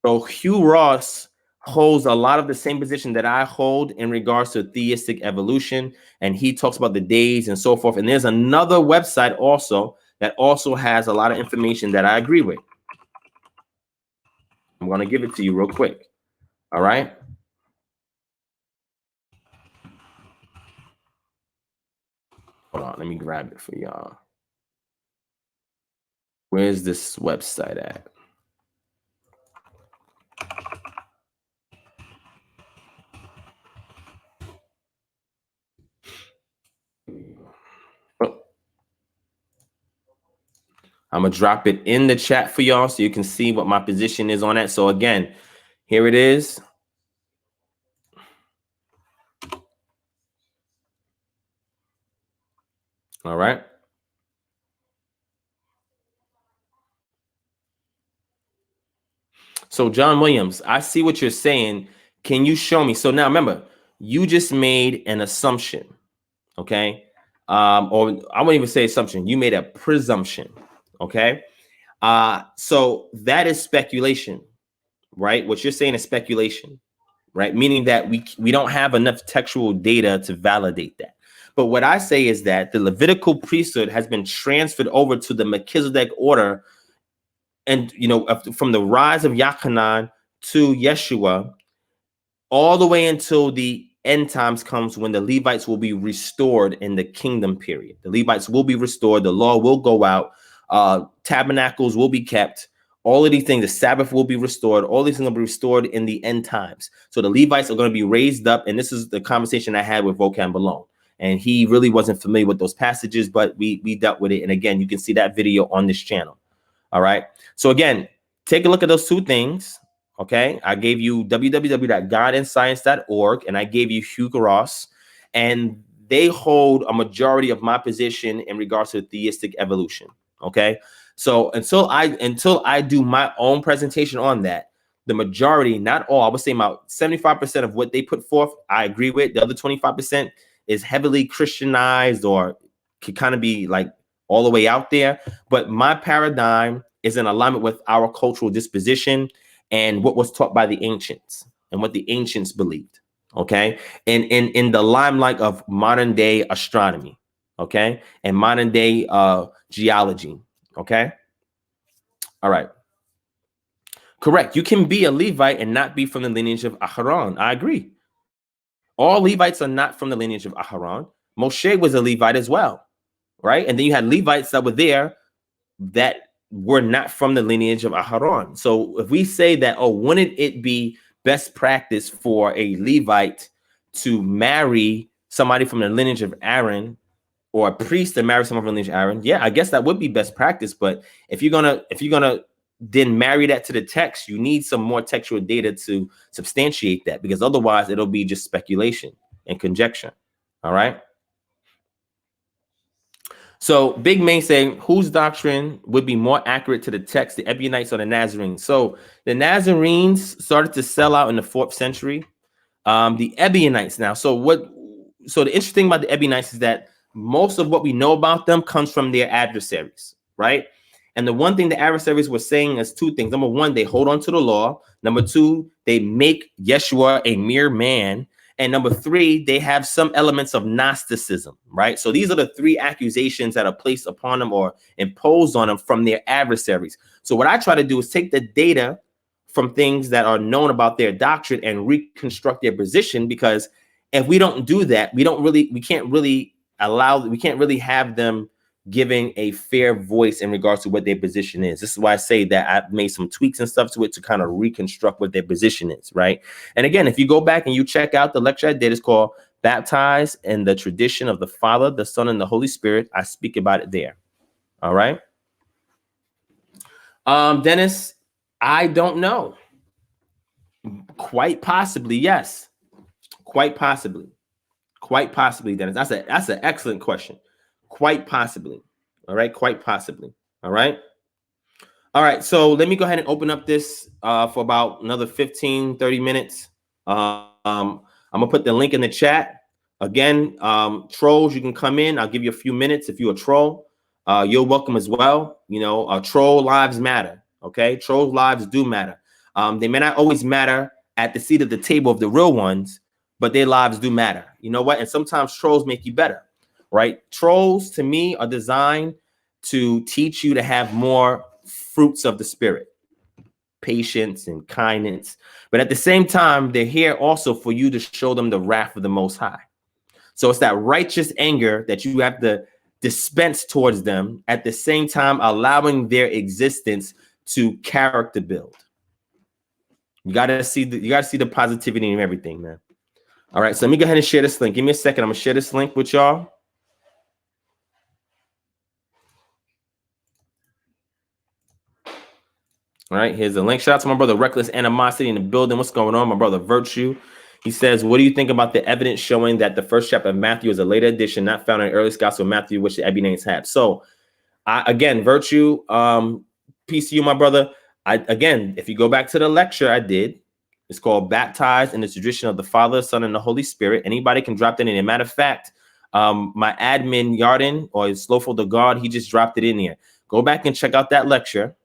S1: So Hugh Ross holds a lot of the same position that I hold in regards to theistic evolution, and he talks about the days and so forth. And there's another website also that also has a lot of information that I agree with. I'm gonna give it to you real quick. All right. Hold on, let me grab it for y'all. Where's this website at? Oh. I'm gonna drop it in the chat for y'all so you can see what my position is on that. So again, here it is. All right. So John Williams, I see what you're saying. Can you show me? So now remember, you just made an assumption, okay? Or I wouldn't even say assumption. You made a presumption, okay? So that is speculation, right? What you're saying is speculation, right? Meaning that we don't have enough textual data to validate that. But what I say is that the Levitical priesthood has been transferred over to the Melchizedek order, and from the rise of Yachanan to Yeshua, all the way until the end times comes when the Levites will be restored in the kingdom period. The Levites will be restored. The law will go out. Tabernacles will be kept. All of these things, the Sabbath will be restored. All these things will be restored in the end times. So the Levites are going to be raised up. And this is the conversation I had with Vocam Balone. And he really wasn't familiar with those passages, but we dealt with it. And again, you can see that video on this channel. All right. So again, take a look at those two things. Okay. I gave you www.godandscience.org and I gave you Hugo Ross, and they hold a majority of my position in regards to theistic evolution. Okay. So until I do my own presentation on that, the majority, not all, I would say about 75% of what they put forth, I agree with. The other 25% is heavily Christianized or could kind of be like all the way out there. But my paradigm is in alignment with our cultural disposition and what was taught by the ancients and what the ancients believed. Okay. And in the limelight of modern day astronomy. Okay. And modern day geology. Okay. All right. Correct. You can be a Levite and not be from the lineage of Aharon. I agree. All Levites are not from the lineage of Aharon. Moshe was a Levite as well. Right. And then you had Levites that were there that were not from the lineage of Aharon. So if we say that, oh, wouldn't it be best practice for a Levite to marry somebody from the lineage of Aaron, or a priest to marry someone from the lineage of Aaron? Yeah, I guess that would be best practice. But if you're gonna then marry that to the text, you need some more textual data to substantiate that, because otherwise it'll be just speculation and conjecture. All right. So Big Main saying, whose doctrine would be more accurate to the text, the Ebionites or the Nazarenes? So the Nazarenes started to sell out in the 4th century. The Ebionites now. So the interesting thing about the Ebionites is that most of what we know about them comes from their adversaries, right? And the one thing the adversaries were saying is two things. Number one, they hold on to the law. Number two, they make Yeshua a mere man. And number three, they have some elements of Gnosticism, right? So these are the three accusations that are placed upon them or imposed on them from their adversaries. So what I try to do is take the data from things that are known about their doctrine and reconstruct their position, because if we don't do that, we can't really have them giving a fair voice in regards to what their position is. This is why I say that I've made some tweaks and stuff to it to kind of reconstruct what their position is, right? And again, if you go back and you check out the lecture I did, it's called Baptized in the Tradition of the Father, the Son, and the Holy Spirit. I speak about it there. All right. Dennis, I don't know. Quite possibly, yes. Quite possibly. Quite possibly, Dennis. That's an excellent question. Quite possibly. All right. Quite possibly. All right. All right. So let me go ahead and open up this for about another 15, 30 minutes. I'm going to put the link in the chat. Again, trolls, you can come in. I'll give you a few minutes. If you're a troll, you're welcome as well. Troll lives matter. Okay. Troll lives do matter. They may not always matter at the seat of the table of the real ones, but their lives do matter. You know what? And sometimes trolls make you better, right? Trolls to me are designed to teach you to have more fruits of the spirit, patience and kindness. But at the same time, they're here also for you to show them the wrath of the Most High. So it's that righteous anger that you have to dispense towards them, at the same time allowing their existence to character build. You gotta see the positivity in everything, man. All right, so let me go ahead and share this link. Give me a second. I'm gonna share this link with y'all. All right, here's the link. Shout out to my brother Reckless Animosity in the building. What's going on, my brother Virtue? He says, what do you think about the evidence showing that the first chapter of Matthew is a later edition, not found in the earliest gospel of Matthew, which the Ebionites have? So, again, Virtue, peace to you, my brother. Again, if you go back to the lecture I did, it's called Baptized in the Tradition of the Father, Son, and the Holy Spirit. Anybody can drop that in. As a matter of fact, my admin, Yarden, or Slowful the God, he just dropped it in here. Go back and check out that lecture.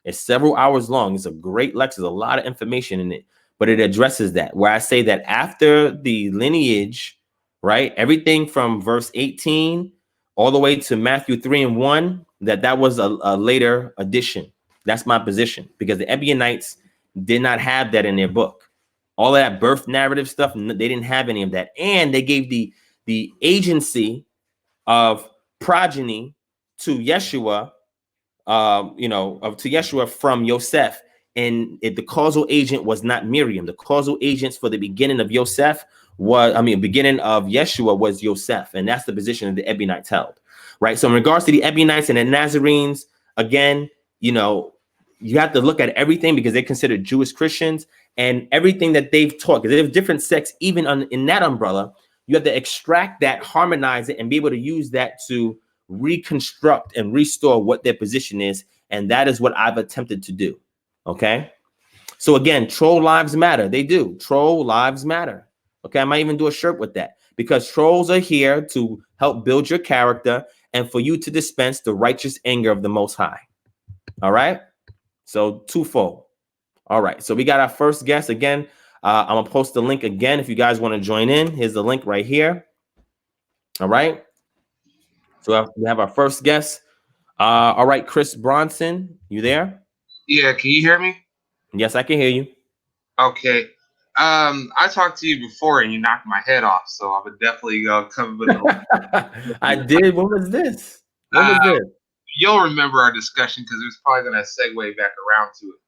S1: It's several hours long. It's a great lecture. There's a lot of information in it, but it addresses that, where I say that after the lineage, right, everything from verse 18 all the way to Matthew 3:1, that was a later addition. That's my position, because the Ebionites did not have that in their book. All of that birth narrative stuff, they didn't have any of that. And they gave the agency of progeny to Yeshua, to Yeshua from Yosef. And the causal agent was not Miriam. The causal agents for the beginning of Yosef beginning of Yeshua was Yosef. And that's the position that the Ebionites held, right? So in regards to the Ebionites and the Nazarenes, again, you have to look at everything, because they're considered Jewish Christians, and everything that they've taught, because they have different sects, even in that umbrella. You have to extract that, harmonize it, and be able to use that to reconstruct and restore what their position is. And that is what I've attempted to do. Okay. So again, troll lives matter. They do. Troll lives matter. Okay. I might even do a shirt with that, because trolls are here to help build your character and for you to dispense the righteous anger of the Most High. All right. So twofold. All right. So we got our first guest again. I'm going to post the link again if you guys want to join in. Here's the link right here. All right. So we have our first guest. All right, Chris Bronson, you there?
S2: Yeah, can you hear me?
S1: Yes, I can hear you.
S2: Okay. I talked to you before and you knocked my head off, so I would definitely come with
S1: I did. When was this? When was this?
S2: You'll remember our discussion, because it was probably going to segue back around to it.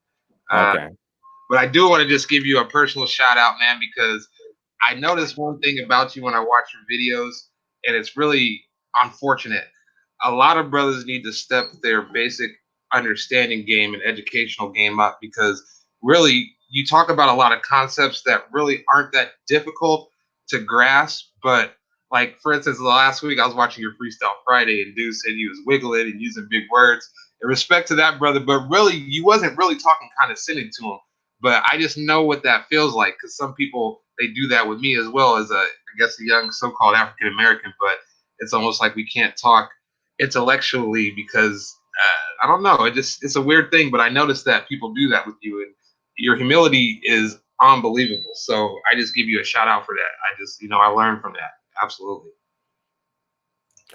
S1: Okay.
S2: But I do want to just give you a personal shout out, man, because I noticed one thing about you when I watch your videos, and it's really unfortunate. A lot of brothers need to step their basic understanding game and educational game up, because really you talk about a lot of concepts that really aren't that difficult to grasp. But like, for instance, last week I was watching your Freestyle Friday, and dude said he was wiggling and using big words. In respect to that, brother, but really you wasn't really talking condescending to him. But I just know what that feels like, because some people, they do that with me as well, as I guess, a young so-called African American. But it's almost like we can't talk intellectually, because I don't know. It's a weird thing, but I noticed that people do that with you, and your humility is unbelievable. So I just give you a shout out for that. I learned from that. Absolutely.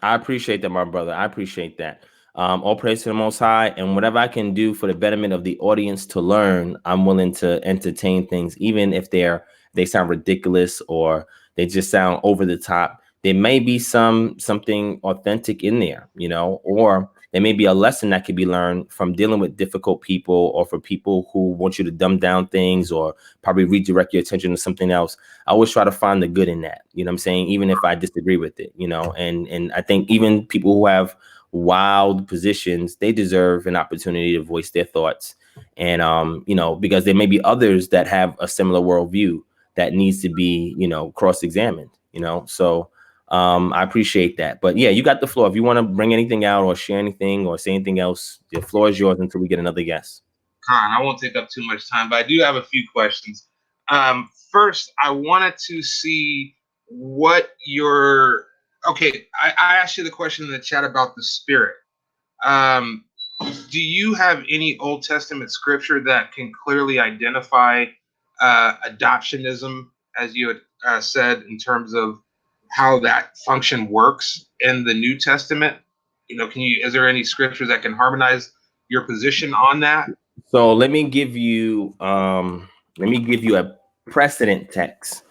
S1: I appreciate that, my brother. I appreciate that. All praise to the Most High, and whatever I can do for the betterment of the audience to learn, I'm willing to entertain things, even if they sound ridiculous or they just sound over the top. There may be something authentic in there, or there may be a lesson that could be learned from dealing with difficult people, or for people who want you to dumb down things or probably redirect your attention to something else. I always try to find the good in that, you know what I'm saying? Even if I disagree with it, and I think even people who have wild positions, they deserve an opportunity to voice their thoughts. And, because there may be others that have a similar worldview that needs to be, cross-examined, so I appreciate that. But yeah, you got the floor. If you want to bring anything out or share anything or say anything else, the floor is yours until we get another guest.
S2: Khan, I won't take up too much time, but I do have a few questions. First, I wanted to see what your okay. I asked you the question in the chat about the spirit. Um, do you have any Old Testament scripture that can clearly identify adoptionism, as you had said, in terms of how that function works in the New Testament? Is there any scriptures that can harmonize your position on that?
S1: So let me give you a precedent text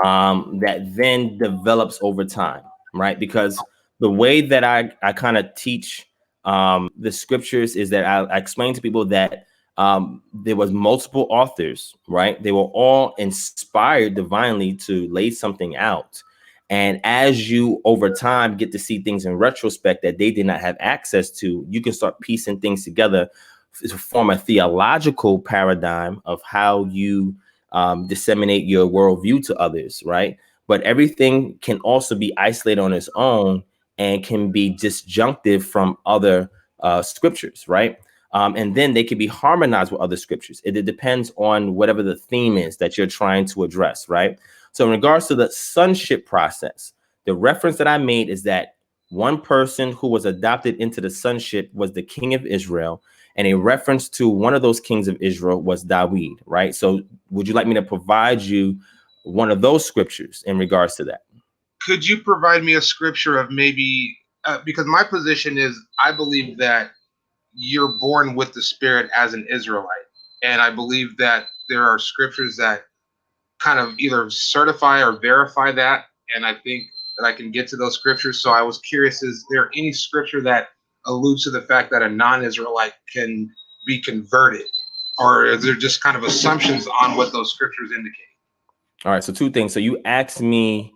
S1: that then develops over time, right? Because the way that I kind of teach the scriptures is that I explain to people that there was multiple authors, right? They were all inspired divinely to lay something out. And as you over time get to see things in retrospect that they did not have access to, you can start piecing things together to form a theological paradigm of how you disseminate your worldview to others, right? But everything can also be isolated on its own and can be disjunctive from other scriptures, right? And then they can be harmonized with other scriptures. It depends on whatever the theme is that you're trying to address, right? So in regards to the sonship process, the reference that I made is that one person who was adopted into the sonship was the king of Israel, and a reference to one of those kings of Israel was David, right? So would you like me to provide you one of those scriptures in regards to that?
S2: Could you provide me a scripture of maybe, because my position is I believe that you're born with the Spirit as an Israelite. And I believe that there are scriptures that kind of either certify or verify that. And I think that I can get to those scriptures. So I was curious, is there any scripture that alludes to the fact that a non-Israelite can be converted? Or is there just kind of assumptions on what those scriptures indicate?
S1: All right, so two things. So you asked me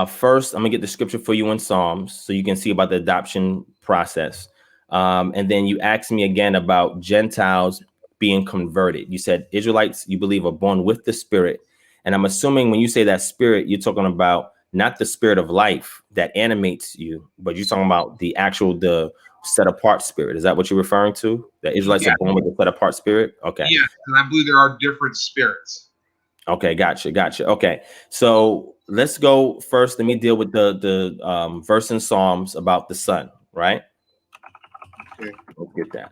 S1: first, I'm gonna get the scripture for you in Psalms so you can see about the adoption process. And then you asked me again about Gentiles being converted. You said Israelites, you believe, are born with the Spirit. And I'm assuming when you say that spirit, you're talking about not the spirit of life that animates you, but you're talking about the set apart spirit. Is that what you're referring to? That Israelites
S2: Yeah,
S1: are born with the set apart spirit? Okay.
S2: yeah, and I believe there are different spirits.
S1: Okay, gotcha. Okay, so let's go first. Let me deal with the verse in Psalms about the sun, right?
S2: Okay.
S1: Let's get that.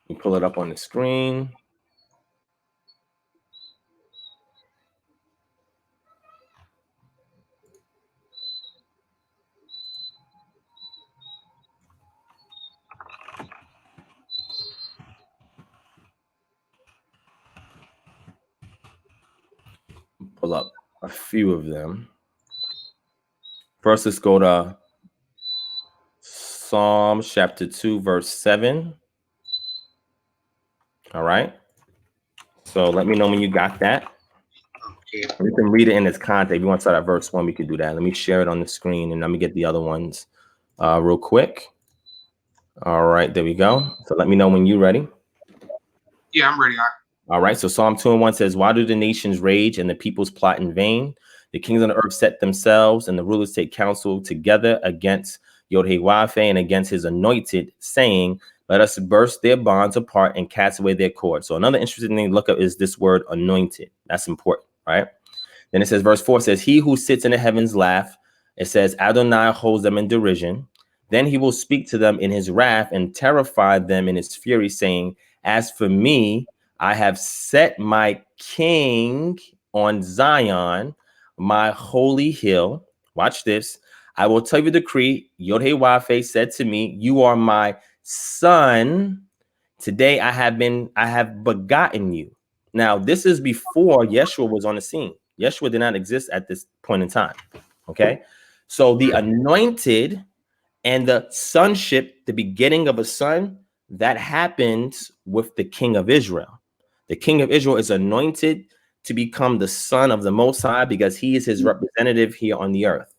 S1: You pull it up on the screen. Pull up a few of them. First, let's go to Psalms chapter 2, verse 7. All right. So let me know when you got that.
S2: Okay.
S1: You can read it in its context. If you want to start at verse 1, we could do that. Let me share it on the screen and let me get the other ones real quick. All right, there we go. So let me know when you're ready.
S2: Yeah, I'm ready.
S1: All right, so Psalm 2 and 1 says, why do the nations rage and the peoples plot in vain? The kings on the earth set themselves and the rulers take counsel together against Yod-Heh-Wav and against his anointed, saying, let us burst their bonds apart and cast away their cords. So another interesting thing to look up is this word anointed. That's important, right? Then it says, verse 4 says, he who sits in the heavens laugh. It says, Adonai holds them in derision. Then he will speak to them in his wrath and terrify them in his fury, saying, as for me, I have set my king on Zion, my holy hill. Watch this. I will tell you the decree. Yod-Heh-Wav said to me, you are my son. Today I have begotten you. Now, this is before Yeshua was on the scene. Yeshua did not exist at this point in time. Okay. So the anointed and the sonship, the beginning of a son, that happens with the king of Israel. The king of Israel is anointed to become the son of the Most High because he is his representative here on the earth.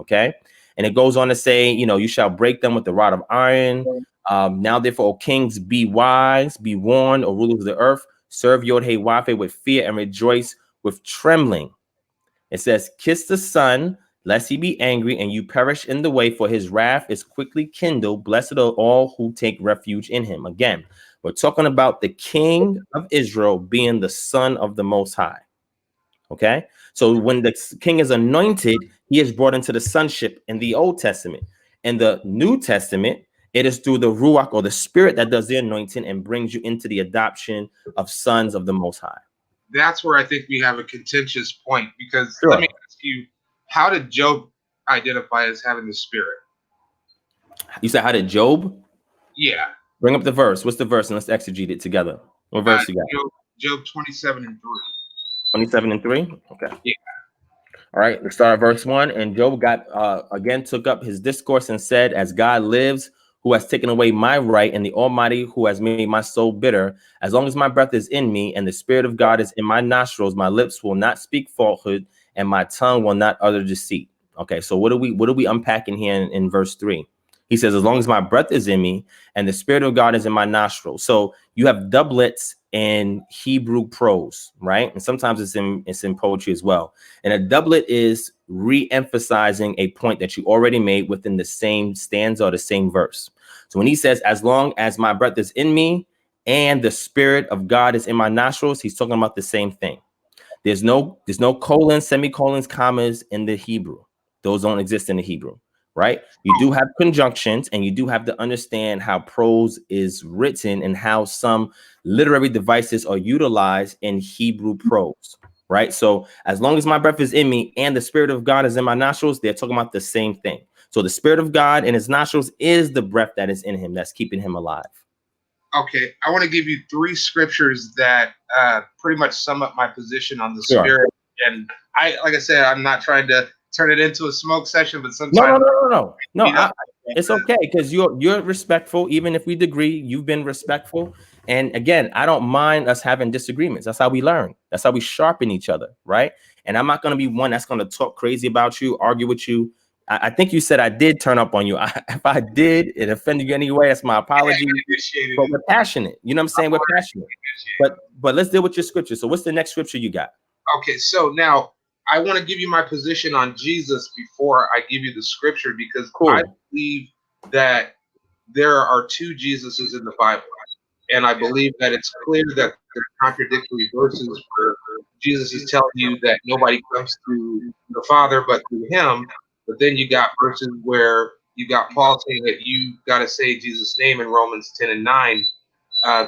S1: Okay. And it goes on to say, you shall break them with the rod of iron. Now, therefore, O kings, be wise, be warned, O rulers of the earth, serve Yod-Heh-Wav with fear and rejoice with trembling. It says, kiss the Son, lest he be angry and you perish in the way, for his wrath is quickly kindled. Blessed are all who take refuge in him. Again, we're talking about the King of Israel being the Son of the Most High. Okay, so when the king is anointed, he is brought into the sonship in the Old Testament. In the New Testament, it is through the Ruach or the Spirit that does the anointing and brings you into the adoption of sons of the Most High.
S2: That's where I think we have a contentious point because
S1: Sure.
S2: let me ask you, how did Job identify as having the Spirit?
S1: You said, how did Job?
S2: Yeah.
S1: Bring up the verse. What's the verse? And let's exegete it together. What verse you got?
S2: Job 27 and 3.
S1: 27 and 3? Okay.
S2: Yeah.
S1: All right, let's start at verse 1. And Job again took up his discourse and said, as God lives, who has taken away my right, and the Almighty who has made my soul bitter, as long as my breath is in me and the Spirit of God is in my nostrils, my lips will not speak falsehood and my tongue will not utter deceit. Okay, so what are we unpacking here in verse 3? He says, as long as my breath is in me and the Spirit of God is in my nostrils. So you have doublets in Hebrew prose, right? And sometimes it's in poetry as well. And a doublet is re-emphasizing a point that you already made within the same stanza or the same verse. So when he says, as long as my breath is in me and the Spirit of God is in my nostrils, he's talking about the same thing. There's no colons, semicolons, commas in the Hebrew. Those don't exist in the Hebrew, right? You do have conjunctions, and you do have to understand how prose is written and how some literary devices are utilized in Hebrew prose, right? So as long as my breath is in me and the Spirit of God is in my nostrils, they're talking about the same thing. So the Spirit of God in his nostrils is the breath that is in him that's keeping him alive.
S2: Okay, I want to give you 3 scriptures that pretty much sum up my position on the Spirit. And like I said, I'm not trying to turn it into a smoke session, but sometimes
S1: no. It's okay, because you're respectful. Even if we disagree, you've been respectful. And again, I don't mind us having disagreements. That's how we learn. That's how we sharpen each other, right? And I'm not going to be one that's going to talk crazy about you, argue with you. I think you said I did turn up on you. If I did, it offended you anyway, that's my apology. But we're passionate. You know what I'm saying? We're passionate. But let's deal with your scripture. So what's the next scripture you got?
S2: Okay, so now I want to give you my position on Jesus before I give you the scripture, because I believe that there are 2 Jesuses in the Bible. And I believe that it's clear that there are contradictory verses where Jesus is telling you that nobody comes to the Father but through him. But then you got verses where you got Paul saying that you got to say Jesus' name in Romans 10 and 9.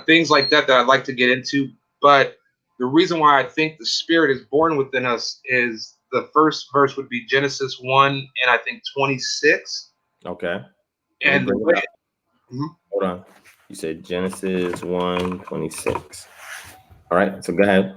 S2: Things like that I'd like to get into. But the reason why I think the Spirit is born within us is the first verse would be Genesis 1 and I think 26.
S1: Okay.
S2: And the way,
S1: hold on. You said Genesis 1:26. All right, so go ahead.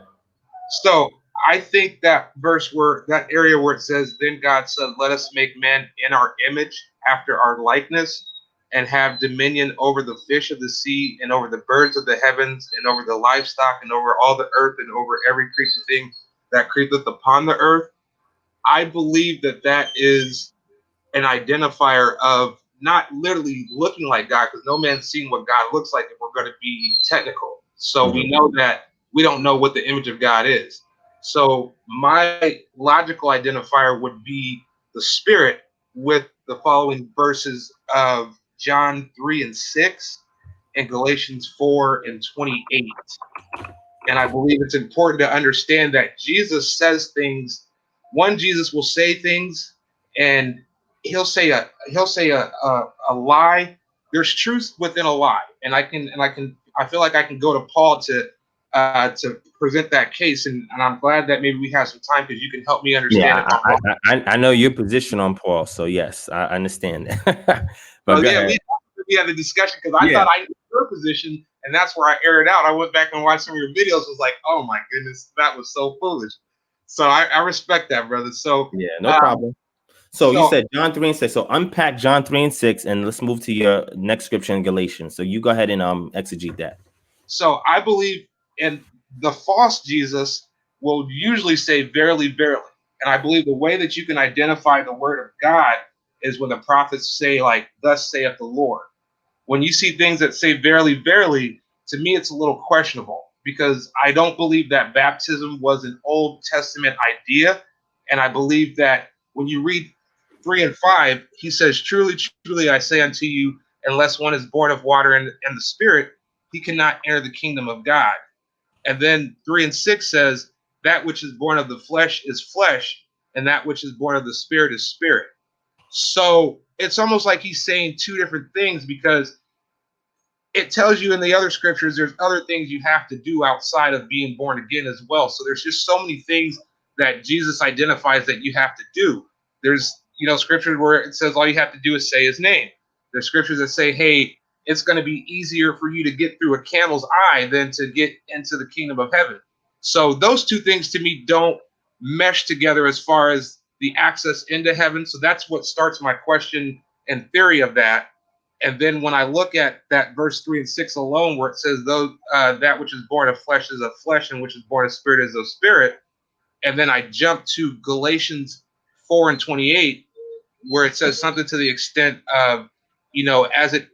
S2: So I think that that area where it says, then God said, let us make man in our image after our likeness, and have dominion over the fish of the sea and over the birds of the heavens and over the livestock and over all the earth and over every creeping thing that creepeth upon the earth. I believe that is an identifier of not literally looking like God, because no man's seen what God looks like if we're going to be technical. So we know that we don't know what the image of God is. So my logical identifier would be the Spirit with the following verses of John 3 and 6 and Galatians 4 and 28. And I believe it's important to understand that Jesus says things. One, Jesus will say things, and he'll say a lie. There's truth within a lie, and I feel like I can go to Paul to present that case, and I'm glad that maybe we have some time because you can help me understand if I'm wrong.
S1: I know your position on Paul, so yes, I understand that. But go ahead.
S2: We had a discussion because I thought I knew your position, and that's where I aired out. I went back and watched some of your videos. Was like, oh my goodness, that was so foolish. So I respect that, brother. So
S1: yeah, no problem. So you said John 3 and 6. So unpack John 3 and 6, and let's move to your next scripture in Galatians. So you go ahead and exegete that.
S2: So I believe in the false Jesus will usually say verily, verily. And I believe the way that you can identify the word of God is when the prophets say, like, thus saith the Lord. When you see things that say verily, verily, to me, it's a little questionable, because I don't believe that baptism was an Old Testament idea. And I believe that when you read 3 and 5, he says, truly, truly, I say unto you, unless one is born of water and the Spirit, he cannot enter the kingdom of God. And then 3 and 6 says, that which is born of the flesh is flesh, and that which is born of the Spirit is spirit. So it's almost like he's saying 2 different things, because it tells you in the other scriptures there's other things you have to do outside of being born again as well. So there's just so many things that Jesus identifies that you have to do. There's, scriptures where it says all you have to do is say his name. There's scriptures that say, hey, it's going to be easier for you to get through a camel's eye than to get into the kingdom of heaven. So those 2 things to me don't mesh together as far as the access into heaven. So that's what starts my question and theory of that. And then when I look at that verse 3 and 6 alone, where it says, though that which is born of flesh is of flesh, and which is born of spirit is of spirit. And then I jump to Galatians 4 and 28, where it says something to the extent of as it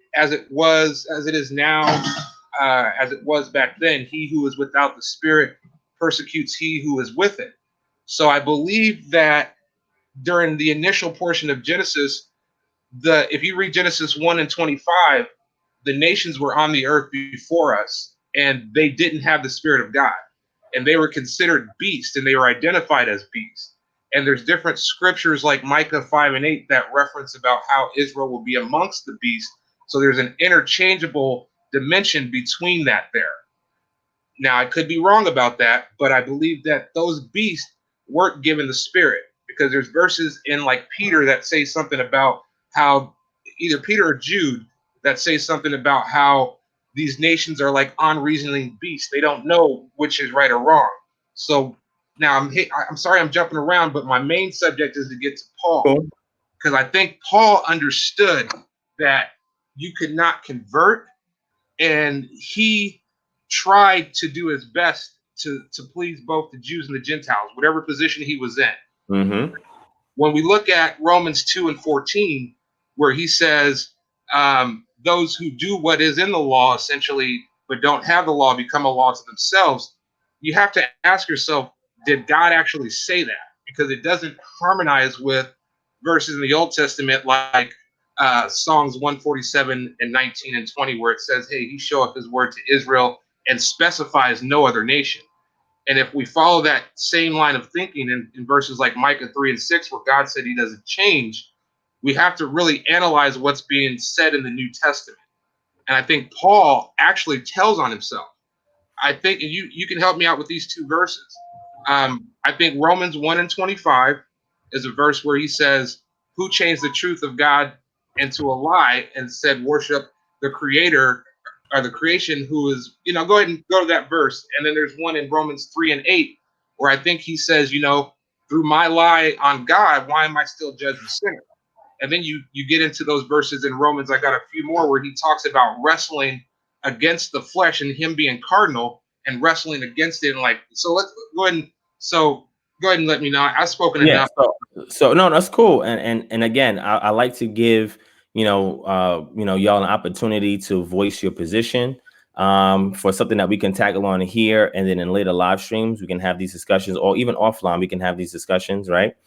S2: is now, as it was back then. He who is without the Spirit persecutes he who is with it. So I believe that during the initial portion of Genesis, the if you read Genesis 1:25, the nations were on the earth before us, and they didn't have the Spirit of God, and they were considered beasts, and they were identified as beasts. And there's different scriptures like Micah 5:8 that reference about how Israel will be amongst the beasts. So there's an interchangeable dimension between that there. Now, I could be wrong about that, but I believe that those beasts weren't given the Spirit, because there's verses in like Peter that say something about how, either Peter or Jude, that say something about how these nations are like unreasoning beasts. They don't know which is right or wrong. So now I'm sorry I'm jumping around, but my main subject is to get to Paul,
S1: Cool.
S2: because I think Paul understood that you could not convert, and he tried to do his best to please both the Jews and the Gentiles, whatever position he was in.
S1: Mm-hmm.
S2: When we look at Romans 2:14, where he says, those who do what is in the law, essentially, but don't have the law, become a law to themselves, you have to ask yourself, did God actually say that? Because it doesn't harmonize with verses in the Old Testament like Psalms 147 and 19 and 20, where it says, hey, he showeth his word to Israel and specifies no other nation. And if we follow that same line of thinking in verses like Micah 3:6, where God said he doesn't change, we have to really analyze what's being said in the New Testament. And I think Paul actually tells on himself. I think, and you can help me out with these two verses. I think Romans 1:25 is a verse where he says, who changed the truth of God into a lie and said, worship the creator or the creation, who is, go ahead and go to that verse. And then there's one in Romans 3:8, where I think he says, through my lie on God, why am I still judged a sinner? And then you get into those verses in Romans. I got a few more where he talks about wrestling against the flesh and him being cardinal and wrestling against it. And like, so let's go ahead and let me know. I've spoken
S1: Yeah.
S2: enough.
S1: So no, that's cool. And again, I like to give y'all an opportunity to voice your position for something that we can tackle on here, and then in later live streams we can have these discussions, or even offline we can have these discussions, right?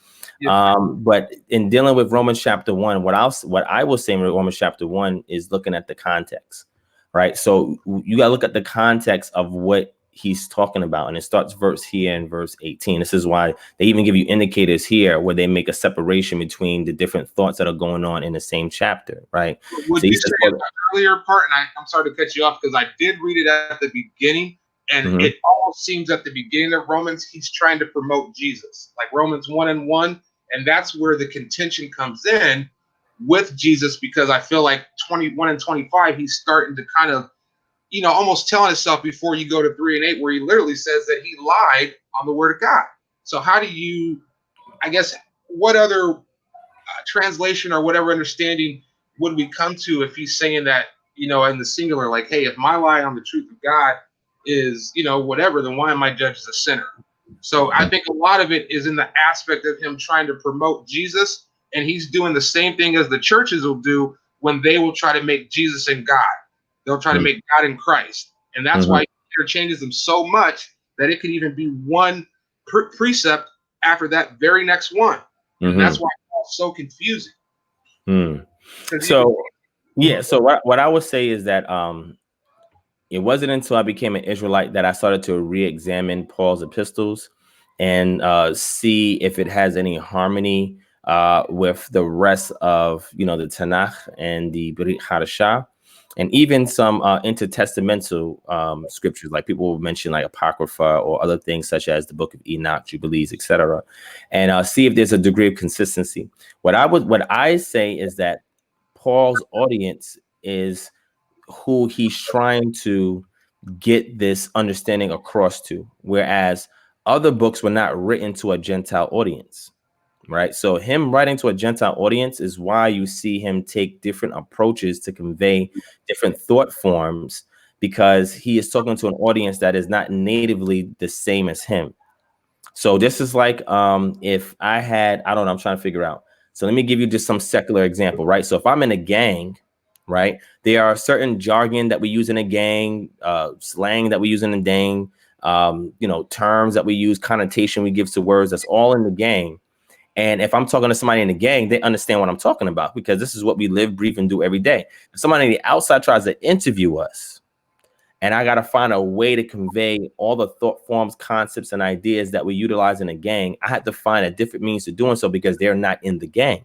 S2: Yes,
S1: But in dealing with Romans chapter 1, what I will say in Romans chapter 1 is looking at the context, right? So you got to look at the context of what he's talking about, and it starts verse here in verse 18. This is why they even give you indicators here where they make a separation between the different thoughts that are going on in the same chapter, right?
S2: would
S1: So he
S2: you
S1: says,
S2: say in the earlier part, and I'm sorry to cut you off because I did read it at the beginning, and
S1: Mhm.
S2: it almost seems at the beginning of Romans, he's trying to promote Jesus, like Romans 1:1. And that's where the contention comes in with Jesus, because I feel like 21 and 25, he's starting to kind of, almost telling himself before you go to 3:8, where he literally says that he lied on the word of God. So how do you, I guess, what other translation or whatever understanding would we come to if he's saying that, in the singular, like, hey, if my lie on the truth of God is, whatever, then why am I judged as a sinner? So I think a lot of it is in the aspect of him trying to promote Jesus, and he's doing the same thing as the churches will do when they will try to make Jesus in God. They'll try to make God in Christ, and that's why
S1: Mhm.
S2: he interchanges them so much that it could even be one precept after that very next one, and that's
S1: Mhm.
S2: why it's so confusing.
S1: Mm.
S2: Because you
S1: So yeah, so what I would say is that it wasn't until I became an Israelite that I started to re-examine Paul's epistles and see if it has any harmony with the rest of, the Tanakh and the Brit Hadashah, and even some intertestamental scriptures, like people will mention like Apocrypha or other things such as the Book of Enoch, Jubilees, etc., and see if there's a degree of consistency. What I say is that Paul's audience is who he's trying to get this understanding across to, whereas other books were not written to a Gentile audience, right? So him writing to a Gentile audience is why you see him take different approaches to convey different thought forms, because he is talking to an audience that is not natively the same as him. So this is like if I don't know, I'm trying to figure out. So let me give you just some secular example, right? So if I'm in a gang, right? There are certain jargon that we use in a gang, slang that we use in a gang, terms that we use, connotation we give to words. That's all in the gang. And if I'm talking to somebody in the gang, they understand what I'm talking about because this is what we live, breathe, and do every day. If somebody on the outside tries to interview us, and I got to find a way to convey all the thought forms, concepts, and ideas that we utilize in a gang, I had to find a different means of doing so because they're not in the gang.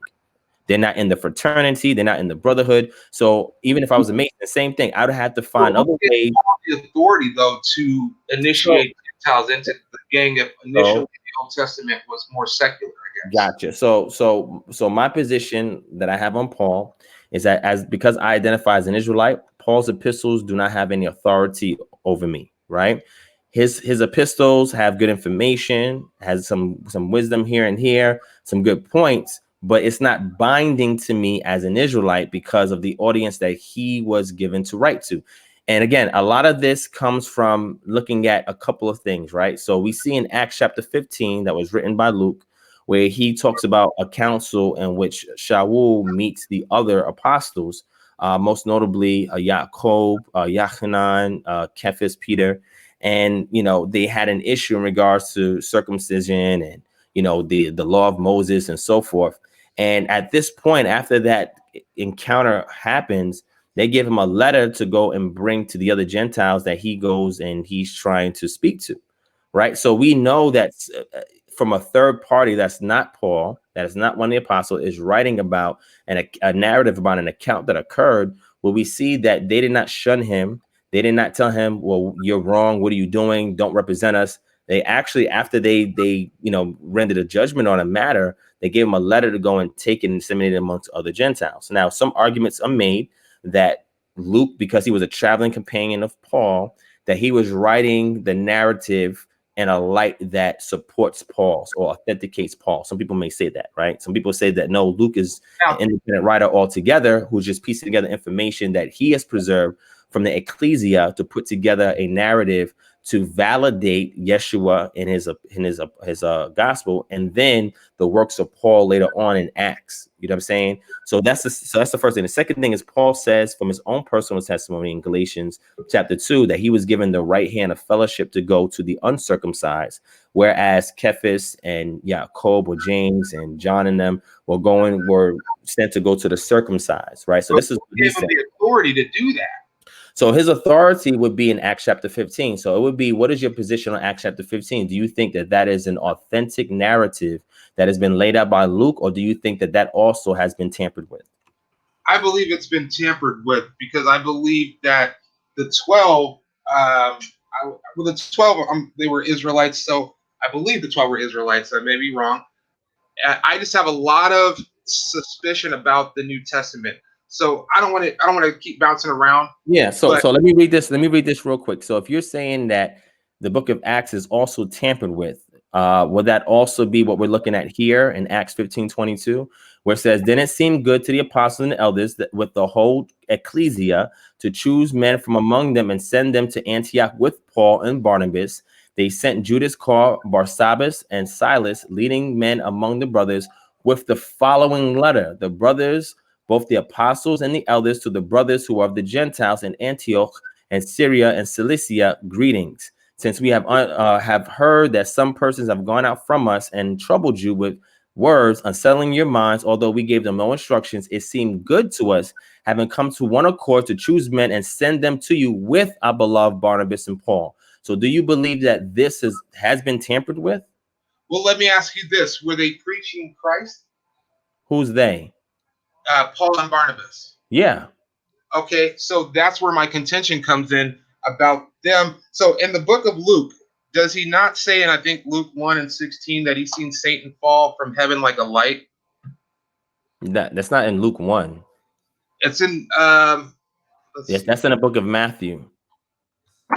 S1: They're not in the fraternity. They're not in the brotherhood. So even if I was a Mason, the same thing. I would have to
S2: Well,
S1: find
S2: who
S1: other
S2: gave
S1: ways.
S2: Paul the authority though to
S1: So,
S2: initiate Gentiles into the gang if initially
S1: so
S2: the Old Testament was more secular, I guess?
S1: Gotcha. So my position that I have on Paul is that because I identify as an Israelite, Paul's epistles do not have any authority over me, right? His epistles have good information, has some wisdom here and here, some good points, but it's not binding to me as an Israelite because of the audience that he was given to write to. And again, a lot of this comes from looking at a couple of things, right? So we see in Acts chapter 15 that was written by Luke, where he talks about a council in which Shaul meets the other apostles, most notably Yaakov, Yachanan, Cephas, Peter. And, they had an issue in regards to circumcision and, the law of Moses and so forth. And at this point, after that encounter happens, they give him a letter to go and bring to the other Gentiles that he goes and he's trying to speak to. Right. So we know that from a third party that's not Paul, that is not one of the apostles, is writing about a narrative about an account that occurred where we see that they did not shun him. They did not tell him, well, you're wrong. What are you doing? Don't represent us. They actually, after they rendered a judgment on a matter, they gave him a letter to go and take it and disseminate it amongst other Gentiles. Now, some arguments are made that Luke, because he was a traveling companion of Paul, that he was writing the narrative in a light that supports Paul's or authenticates Paul. Some people may say that, right? Some people say that no, Luke is an independent writer altogether who's just piecing together information that he has preserved from the ecclesia to put together a narrative to validate Yeshua in his gospel, and then the works of Paul later on in Acts. You know what I'm saying? So that's the first thing. The second thing is Paul says from his own personal testimony in Galatians chapter 2 that he was given the right hand of fellowship to go to the uncircumcised, whereas Cephas and Jacob or James and John and them were sent to go to the circumcised, right? So this is what he
S2: Gave him
S1: said.
S2: the authority to do that.
S1: So his authority would be in Acts chapter 15. So it would be, what is your position on Acts chapter 15? Do you think that that is an authentic narrative that has been laid out by Luke, or do you think that that also has been tampered with?
S2: I believe it's been tampered with because I believe that the 12, they were Israelites. So I believe the 12 were Israelites. I may be wrong. I just have a lot of suspicion about the New Testament. So I don't want to keep bouncing around.
S1: Yeah. So let me read this. Let me read this real quick. So if you're saying that the book of Acts is also tampered with, would that also be what we're looking at here in Acts 15:22, where it says, "Then it seemed good to the apostles and the elders that with the whole ecclesia to choose men from among them and send them to Antioch with Paul and Barnabas. They sent Judas called Barsabbas and Silas, leading men among the brothers, with the following letter: the brothers, both the apostles and the elders, to the brothers who are of the Gentiles in Antioch and Syria and Cilicia, greetings. Since we have heard that some persons have gone out from us and troubled you with words, unsettling your minds, although we gave them no instructions, it seemed good to us, having come to one accord, to choose men and send them to you with our beloved Barnabas and Paul." So do you believe that this has been tampered with?
S2: Well, let me ask you this. Were they preaching Christ?
S1: Who's they?
S2: Paul and Barnabas.
S1: Yeah.
S2: Okay, so that's where my contention comes in about them. So in the book of Luke, does he not say, and I think Luke 1:16, that he's seen Satan fall from heaven like a light?
S1: That's not in Luke 1.
S2: It's in
S1: Yes, that's in the book of Matthew,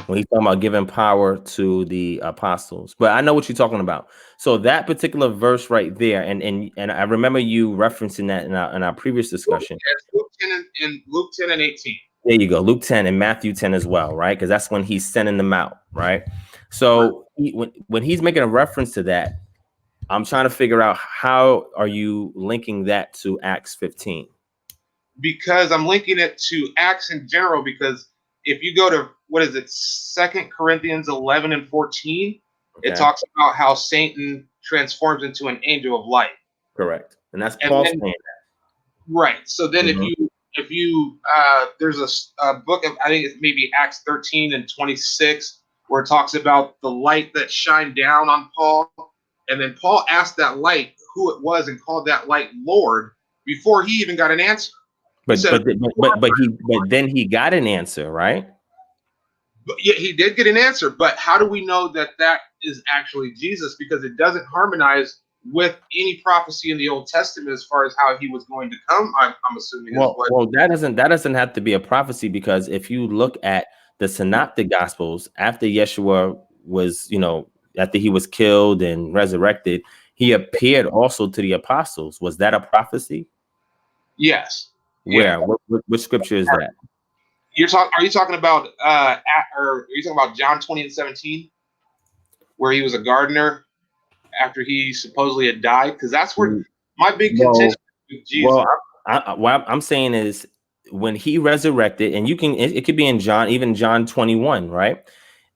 S1: when he's talking about giving power to the apostles. But I know what you're talking about. So that particular verse right there, and I remember you referencing that in our previous discussion.
S2: Luke 10 and Luke 10 and 18.
S1: There you go, Luke 10 and Matthew 10 as well, right? Because that's when he's sending them out, right? So when he's making a reference to that, I'm trying to figure out, how are you linking that to Acts 15?
S2: because I'm linking it to Acts in general. Because if you go to what is it, 2 Corinthians 11 and 14, it
S1: Okay,
S2: talks about how Satan transforms into an angel of light,
S1: correct. And that's
S2: and
S1: Paul
S2: then
S1: saying
S2: right. So then
S1: that.
S2: if you there's a book of, I think it's maybe Acts 13 and 26, where it talks about the light that shined down on Paul, and then Paul asked that light who it was and called that light Lord before he even got an answer. He
S1: But
S2: said,
S1: but but then he got an answer, right?
S2: but yeah, he did get an answer. But how do we know that that is actually Jesus? Because it doesn't harmonize with any prophecy in the Old Testament as far as how he was going to come. I'm assuming is what.
S1: Well, that doesn't have to be a prophecy, because if you look at the synoptic gospels, after Yeshua was, after he was killed and resurrected, he appeared also to the apostles. Was that a prophecy?
S2: Yes. Yeah.
S1: Where? Which scripture is that?
S2: You're talking. Are you talking about or are you talking about John 20 and 17, where he was a gardener after he supposedly had died? Because that's where
S1: Mm,
S2: my big
S1: Well,
S2: contention with Jesus.
S1: well, what I'm saying is, when he resurrected, and it could be in John, even John 21, right?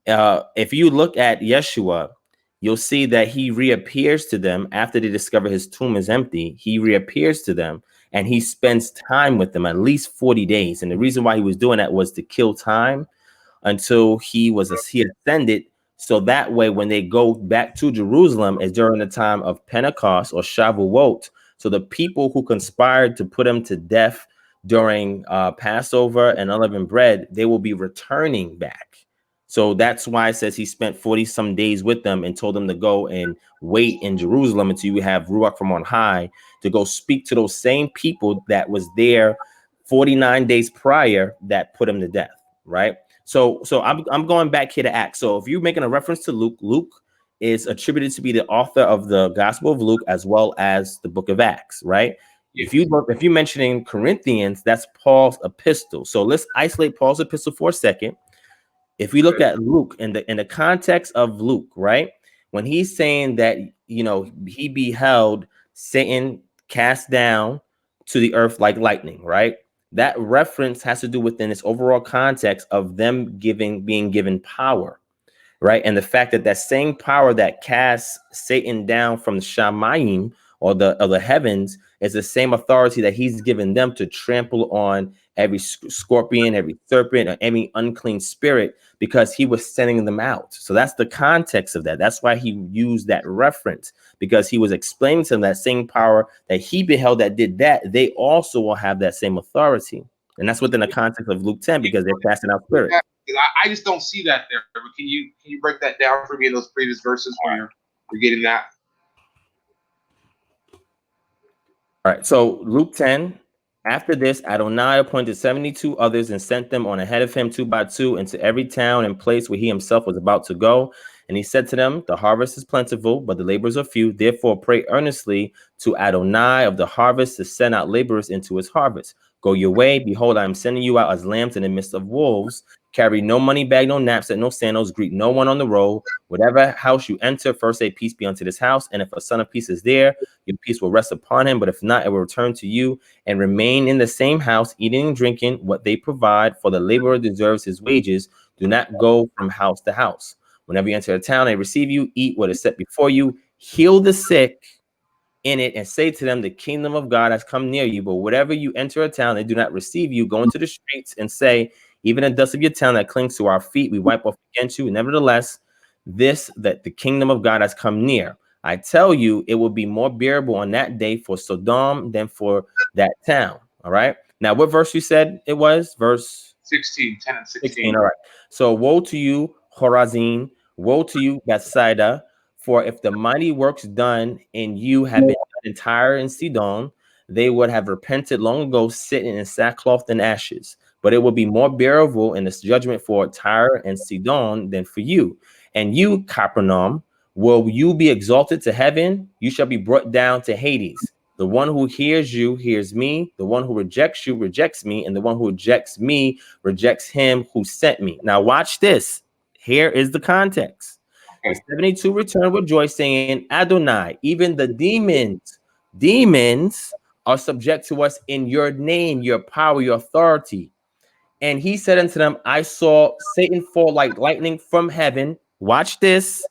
S1: If you look at Yeshua, you'll see that he reappears to them after they discover his tomb is empty. He reappears to them and he spends time with them, at least 40 days. And the reason why he was doing that was to kill time until he ascended. So that way, when they go back to Jerusalem, is during the time of Pentecost or Shavuot. So the people who conspired to put him to death during Passover and unleavened bread, they will be returning back. So that's why it says he spent 40 some days with them and told them to go and wait in Jerusalem until you have Ruach from on high, to go speak to those same people that was there 49 days prior that put him to death, right? So I'm going back here to Acts. So if you're making a reference to Luke, Luke is attributed to be the author of the Gospel of Luke as well as the book of Acts, right?
S2: Yeah.
S1: If you're mentioning Corinthians, that's Paul's epistle. So let's isolate Paul's epistle for a second. If we look at Luke in the context of Luke, right? When he's saying that, he beheld Satan cast down to the earth like lightning, right? That reference has to do within this overall context of them being given power, right? And the fact that that same power that casts Satan down from the Shamayim, or the heavens, is the same authority that he's given them to trample on every scorpion, every serpent, or any unclean spirit, because he was sending them out. So that's the context of that. That's why he used that reference, because he was explaining to them that same power that he beheld that did that, they also will have that same authority. And that's within the context of Luke 10, because they're casting out spirits.
S2: I just don't see that there. But can you break that down for me in those previous verses where you're getting that?
S1: All right. So Luke 10, after this, Adonai appointed 72 others and sent them on ahead of him 2 by 2 into every town and place where he himself was about to go. And he said to them, the harvest is plentiful, but the laborers are few. Therefore, pray earnestly to Adonai of the harvest to send out laborers into his harvest. Go your way. Behold, I am sending you out as lambs in the midst of wolves. Carry no money bag, no knapsack, no sandals. Greet no one on the road. Whatever house you enter, first say, peace be unto this house. And if a son of peace is there, your peace will rest upon him. But if not, it will return to you. And remain in the same house, eating and drinking what they provide, for the laborer deserves his wages. Do not go from house to house. Whenever you enter a town, they receive you. Eat what is set before you. Heal the sick in it, and say to them, the kingdom of God has come near you. But whatever you enter a town, they do not receive you. Go into the streets and say, even the dust of your town that clings to our feet, we wipe off against you. Nevertheless, that the kingdom of God has come near. I tell you, it will be more bearable on that day for Sodom than for that town. All right. Now, what verse you said it was? Verse
S2: 16, 10 and 16.
S1: All right. So woe to you, Chorazin. Woe to you, Bethsaida. For if the mighty works done in you had been done in Tyre and Sidon, they would have repented long ago, sitting in sackcloth and ashes. But it will be more bearable in this judgment for Tyre and Sidon than for you. And you, Capernaum, will you be exalted to heaven? You shall be brought down to Hades. The one who hears you hears me. The one who rejects you rejects me. And the one who rejects me rejects him who sent me. Now watch this. Here is the context. The 72 returned with joy, saying, Adonai, even the demons are subject to us in your name, your power, your authority. And he said unto them, I saw Satan fall like lightning from heaven. Watch this.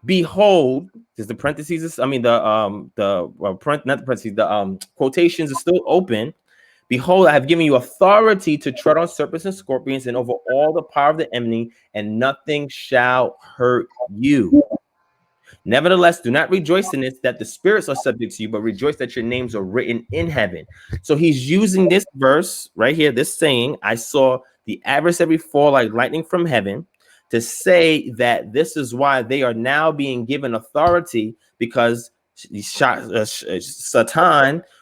S1: Behold, there's the parentheses. I mean, not the parentheses, the quotations are still open. Behold, I have given you authority to tread on serpents and scorpions and over all the power of the enemy, and nothing shall hurt you. Nevertheless, do not rejoice in this that the spirits are subject to you, but rejoice that your names are written in heaven. So he's using this verse right here, this saying, I saw the adversary fall like lightning from heaven, to say that this is why they are now being given authority, because Satan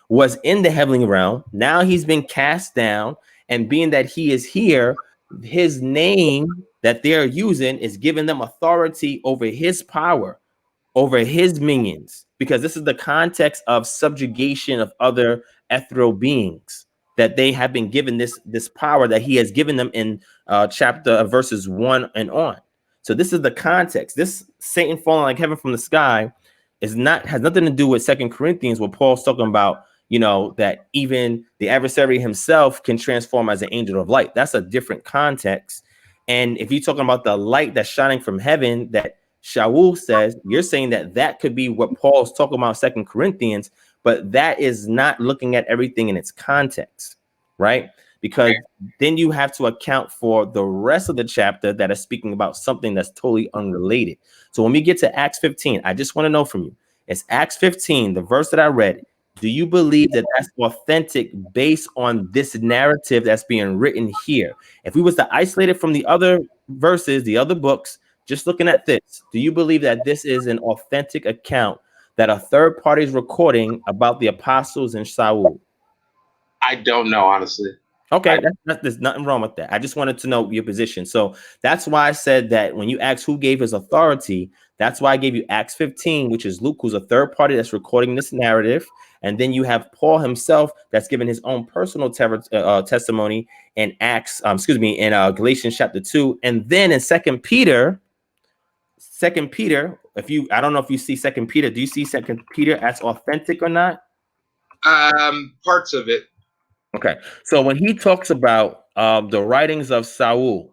S1: was in the heavenly realm. Now he's been cast down, and being that he is here, his name that they're using is giving them authority over his power, over his minions, because this is the context of subjugation of other ethereal beings, that they have been given this power that he has given them in chapter verses 1 and on. So this is the context. This Satan falling like heaven from the sky has nothing to do with Second Corinthians, where Paul's talking about, that even the adversary himself can transform as an angel of light. That's a different context. And if you're talking about the light that's shining from heaven that Shaul says, you're saying that could be what Paul's talking about Second Corinthians, but that is not looking at everything in its context, right? Because then you have to account for the rest of the chapter that is speaking about something that's totally unrelated. So when we get to Acts 15, I just want to know from you, it's Acts 15, the verse that I read. Do you believe that that's authentic based on this narrative that's being written here? If we was to isolate it from the other verses, the other books, just looking at this, do you believe that this is an authentic account that a third party is recording about the apostles and Saul?
S2: I don't know, honestly.
S1: Okay, there's nothing wrong with that. I just wanted to know your position. So that's why I said that when you ask who gave his authority, that's why I gave you Acts 15, which is Luke, who's a third party that's recording this narrative. And then you have Paul himself that's given his own personal testimony in in Galatians chapter 2. And then in Second Peter, I don't know if you see Second Peter. Do you see Second Peter as authentic or not?
S2: Parts of it.
S1: Okay, so when he talks about the writings of Saul,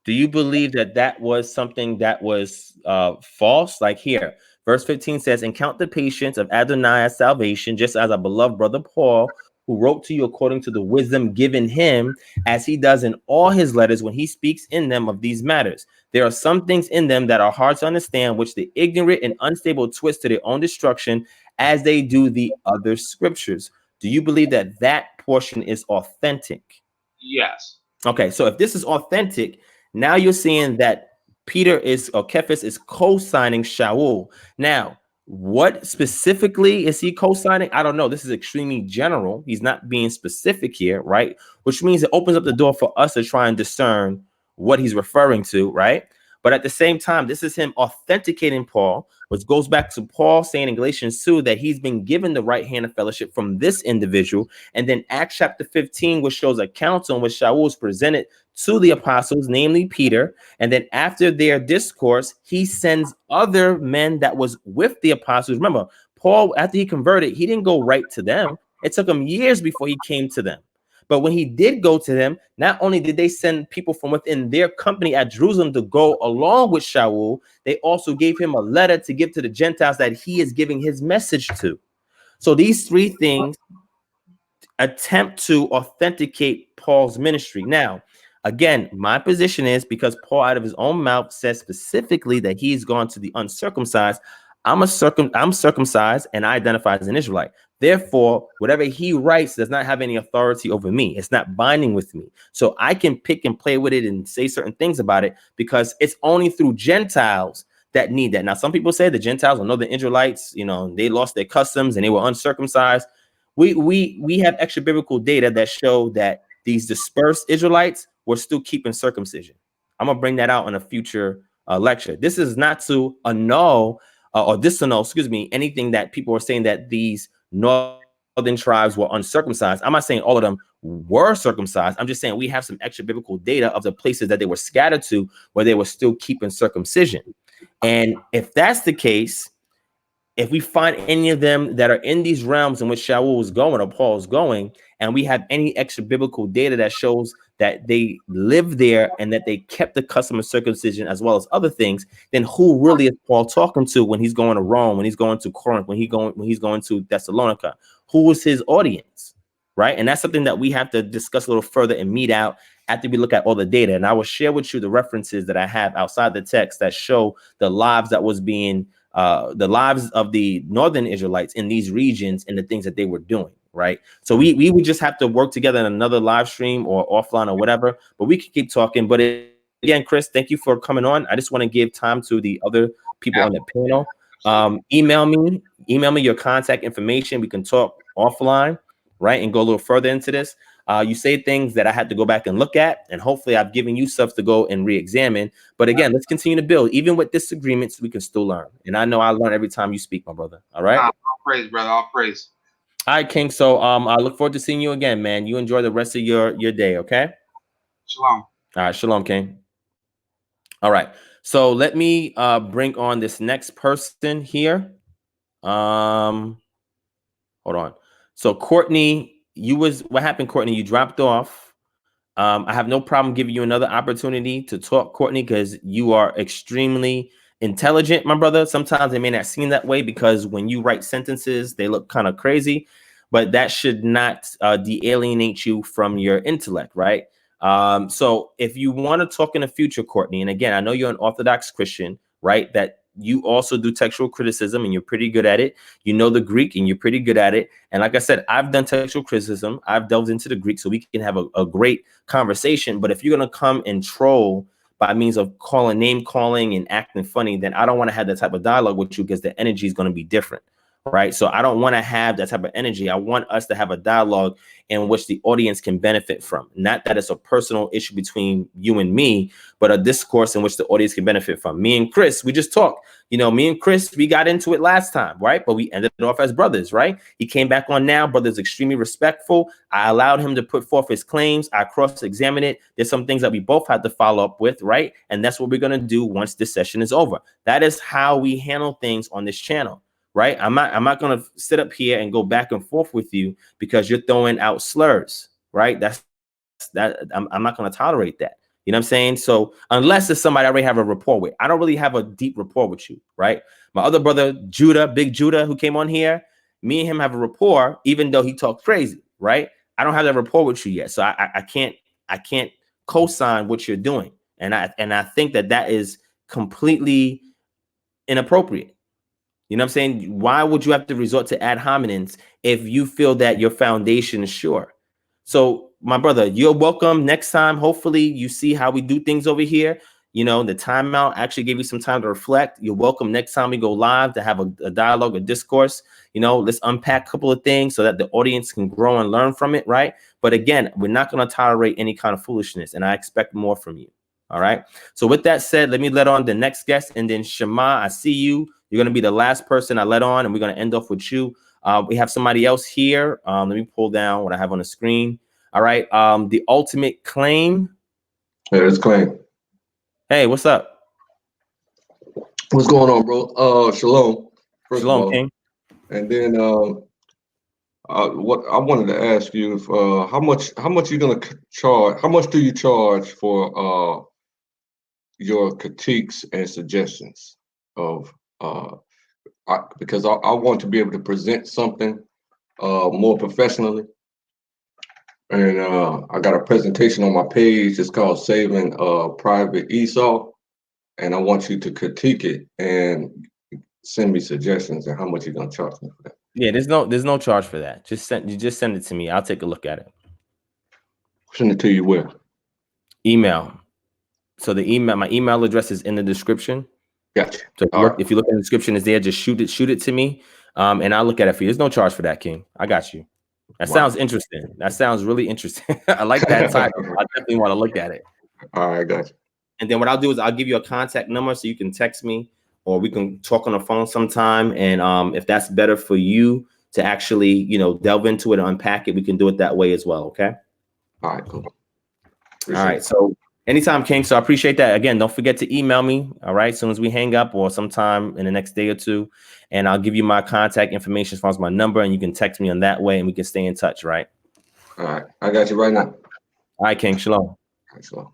S1: do you believe that was something that was false? Like here, verse 15 says, and count the patience of Adonai as salvation, just as our beloved brother Paul, who wrote to you according to the wisdom given him, as he does in all his letters when he speaks in them of these matters. There are some things in them that are hard to understand, which the ignorant and unstable twist to their own destruction, as they do the other scriptures. Do you believe that portion is authentic?
S2: Yes.
S1: Okay, so if this is authentic, now you're seeing that Cephas is co-signing Shaul. Now, what specifically is he co-signing? I don't know. This is extremely general. He's not being specific here, right? Which means it opens up the door for us to try and discern what he's referring to, right? But at the same time, this is him authenticating Paul, which goes back to Paul saying in Galatians 2 that he's been given the right hand of fellowship from this individual. And then Acts chapter 15, which shows a council in which Shaul was presented to the apostles, namely Peter. And then after their discourse, he sends other men that was with the apostles. Remember, Paul, after he converted, he didn't go right to them. It took him years before he came to them. But when he did go to them, not only did they send people from within their company at Jerusalem to go along with Shaul, they also gave him a letter to give to the Gentiles that he is giving his message to. So these three things attempt to authenticate Paul's ministry. Now, again, my position is because Paul out of his own mouth says specifically that he's gone to the uncircumcised. I'm circumcised and I identify as an Israelite. Therefore, whatever he writes does not have any authority over me. It's not binding with me. So I can pick and play with it and say certain things about it because it's only through Gentiles that need that. Now, some people say the Gentiles will know the Israelites, they lost their customs and they were uncircumcised. We have extra biblical data that show that these dispersed Israelites were still keeping circumcision. I'm gonna bring that out in a future lecture. This is not to annul or disannul, anything that people are saying that these northern tribes were uncircumcised. I'm not saying all of them were circumcised. I'm just saying we have some extra biblical data of the places that they were scattered to where they were still keeping circumcision. And if that's the case, if we find any of them that are in these realms in which Shaul was going or Paul is going, and we have any extra biblical data that shows that they lived there and that they kept the custom of circumcision as well as other things, then who really is Paul talking to when he's going to Rome, when he's going to Corinth, when he's going to Thessalonica? Who was his audience? Right. And that's something that we have to discuss a little further and meet out after we look at all the data. And I will share with you the references that I have outside the text that show the lives that was being the lives of the northern Israelites in these regions and the things that they were doing, right? So we would just have to work together in another live stream or offline or whatever, but we could keep talking. But again, Chris, thank you for coming on. I just want to give time to the other people on the panel. Email me your contact information. We can talk offline, right? And go a little further into this. You say things that I had to go back and look at, and hopefully I've given you stuff to go and re-examine. But again, let's continue to build. Even with disagreements, we can still learn. And I know I learn every time you speak, my brother. All right?
S2: All praise, brother. All praise.
S1: All right, King. So I look forward to seeing you again, man. You enjoy the rest of your day, okay?
S2: Shalom.
S1: All right, shalom, King. All right. So let me bring on this next person here. Hold on. So Courtney, what happened, Courtney? You dropped off. I have no problem giving you another opportunity to talk, Courtney, because you are extremely intelligent, my brother. Sometimes it may not seem that way because when you write sentences, they look kind of crazy, but that should not de-alienate you from your intellect, right? So if you want to talk in the future, Courtney, and again, I know you're an Orthodox Christian, right? That you also do textual criticism and you're pretty good at it. You know the Greek and you're pretty good at it. And like I said, I've done textual criticism. I've delved into the Greek so we can have a great conversation. But if you're going to come and troll by means of name calling and acting funny, then I don't want to have that type of dialogue with you because the energy is going to be different. Right. So I don't want to have that type of energy. I want us to have a dialogue in which the audience can benefit from. Not that it's a personal issue between you and me, but a discourse in which the audience can benefit from. Me and Chris, we just talked. You know, me and Chris, we got into it last time, right? But we ended off as brothers, right? He came back on now. Brother's extremely respectful. I allowed him to put forth his claims. I cross-examined it. There's some things that we both had to follow up with, right? And that's what we're going to do once this session is over. That is how we handle things on this channel. Right. I'm not going to sit up here and go back and forth with you because you're throwing out slurs. Right. I'm not going to tolerate that. You know what I'm saying? So unless it's somebody I already have a rapport with, I don't really have a deep rapport with you. Right. My other brother, Big Judah, who came on here, me and him have a rapport, even though he talks crazy. Right. I don't have that rapport with you yet. So I can't co-sign what you're doing. And I think that is completely inappropriate. You know what I'm saying? Why would you have to resort to ad hominems if you feel that your foundation is sure? So, my brother, you're welcome next time. Hopefully, you see how we do things over here. You know, the timeout actually gave you some time to reflect. You're welcome next time we go live to have a dialogue, a discourse. You know, let's unpack a couple of things so that the audience can grow and learn from it, right? But again, we're not going to tolerate any kind of foolishness, and I expect more from you. All right. So with that said, let me let on the next guest, and then Shema, I see you. You're going to be the last person I let on, and we're going to end off with you. We have somebody else here. Let me pull down what I have on the screen. All right. The ultimate claim.
S3: Yeah, it's Claim.
S1: Hey, what's up?
S3: What's going on, bro? Shalom. First
S1: Shalom,
S3: of all.
S1: King.
S3: And then what I wanted to ask you if how much you gonna charge? How much do you charge for your critiques and suggestions of because I want to be able to present something more professionally. And I got a presentation on my page. It's called Saving Private Esau. And I want you to critique it and send me suggestions and how much you're gonna charge me for that.
S1: Yeah, there's no charge for that. Just send it to me. I'll take a look at it.
S3: Send it to you where?
S1: Email. So my email address is in the description.
S3: Gotcha.
S1: So if you look in the description, is there. Just shoot it to me, and I'll look at it for you. There's no charge for that, King. I got you. That sounds interesting. That sounds really interesting. I like that title. I definitely want to look at it.
S3: All right, gotcha.
S1: And then what I'll do is I'll give you a contact number so you can text me, or we can talk on the phone sometime. And if that's better for you to actually, delve into it and unpack it, we can do it that way as well. Okay.
S3: All right, cool.
S1: All right. So Anytime, King. So I appreciate that. Again, don't forget to email me, all right, as soon as we hang up or sometime in the next day or two. And I'll give you my contact information as far as my number, and you can text me on that way and we can stay in touch, right?
S3: All right. I got you right now.
S1: All right, King. Shalom.
S3: All right, so.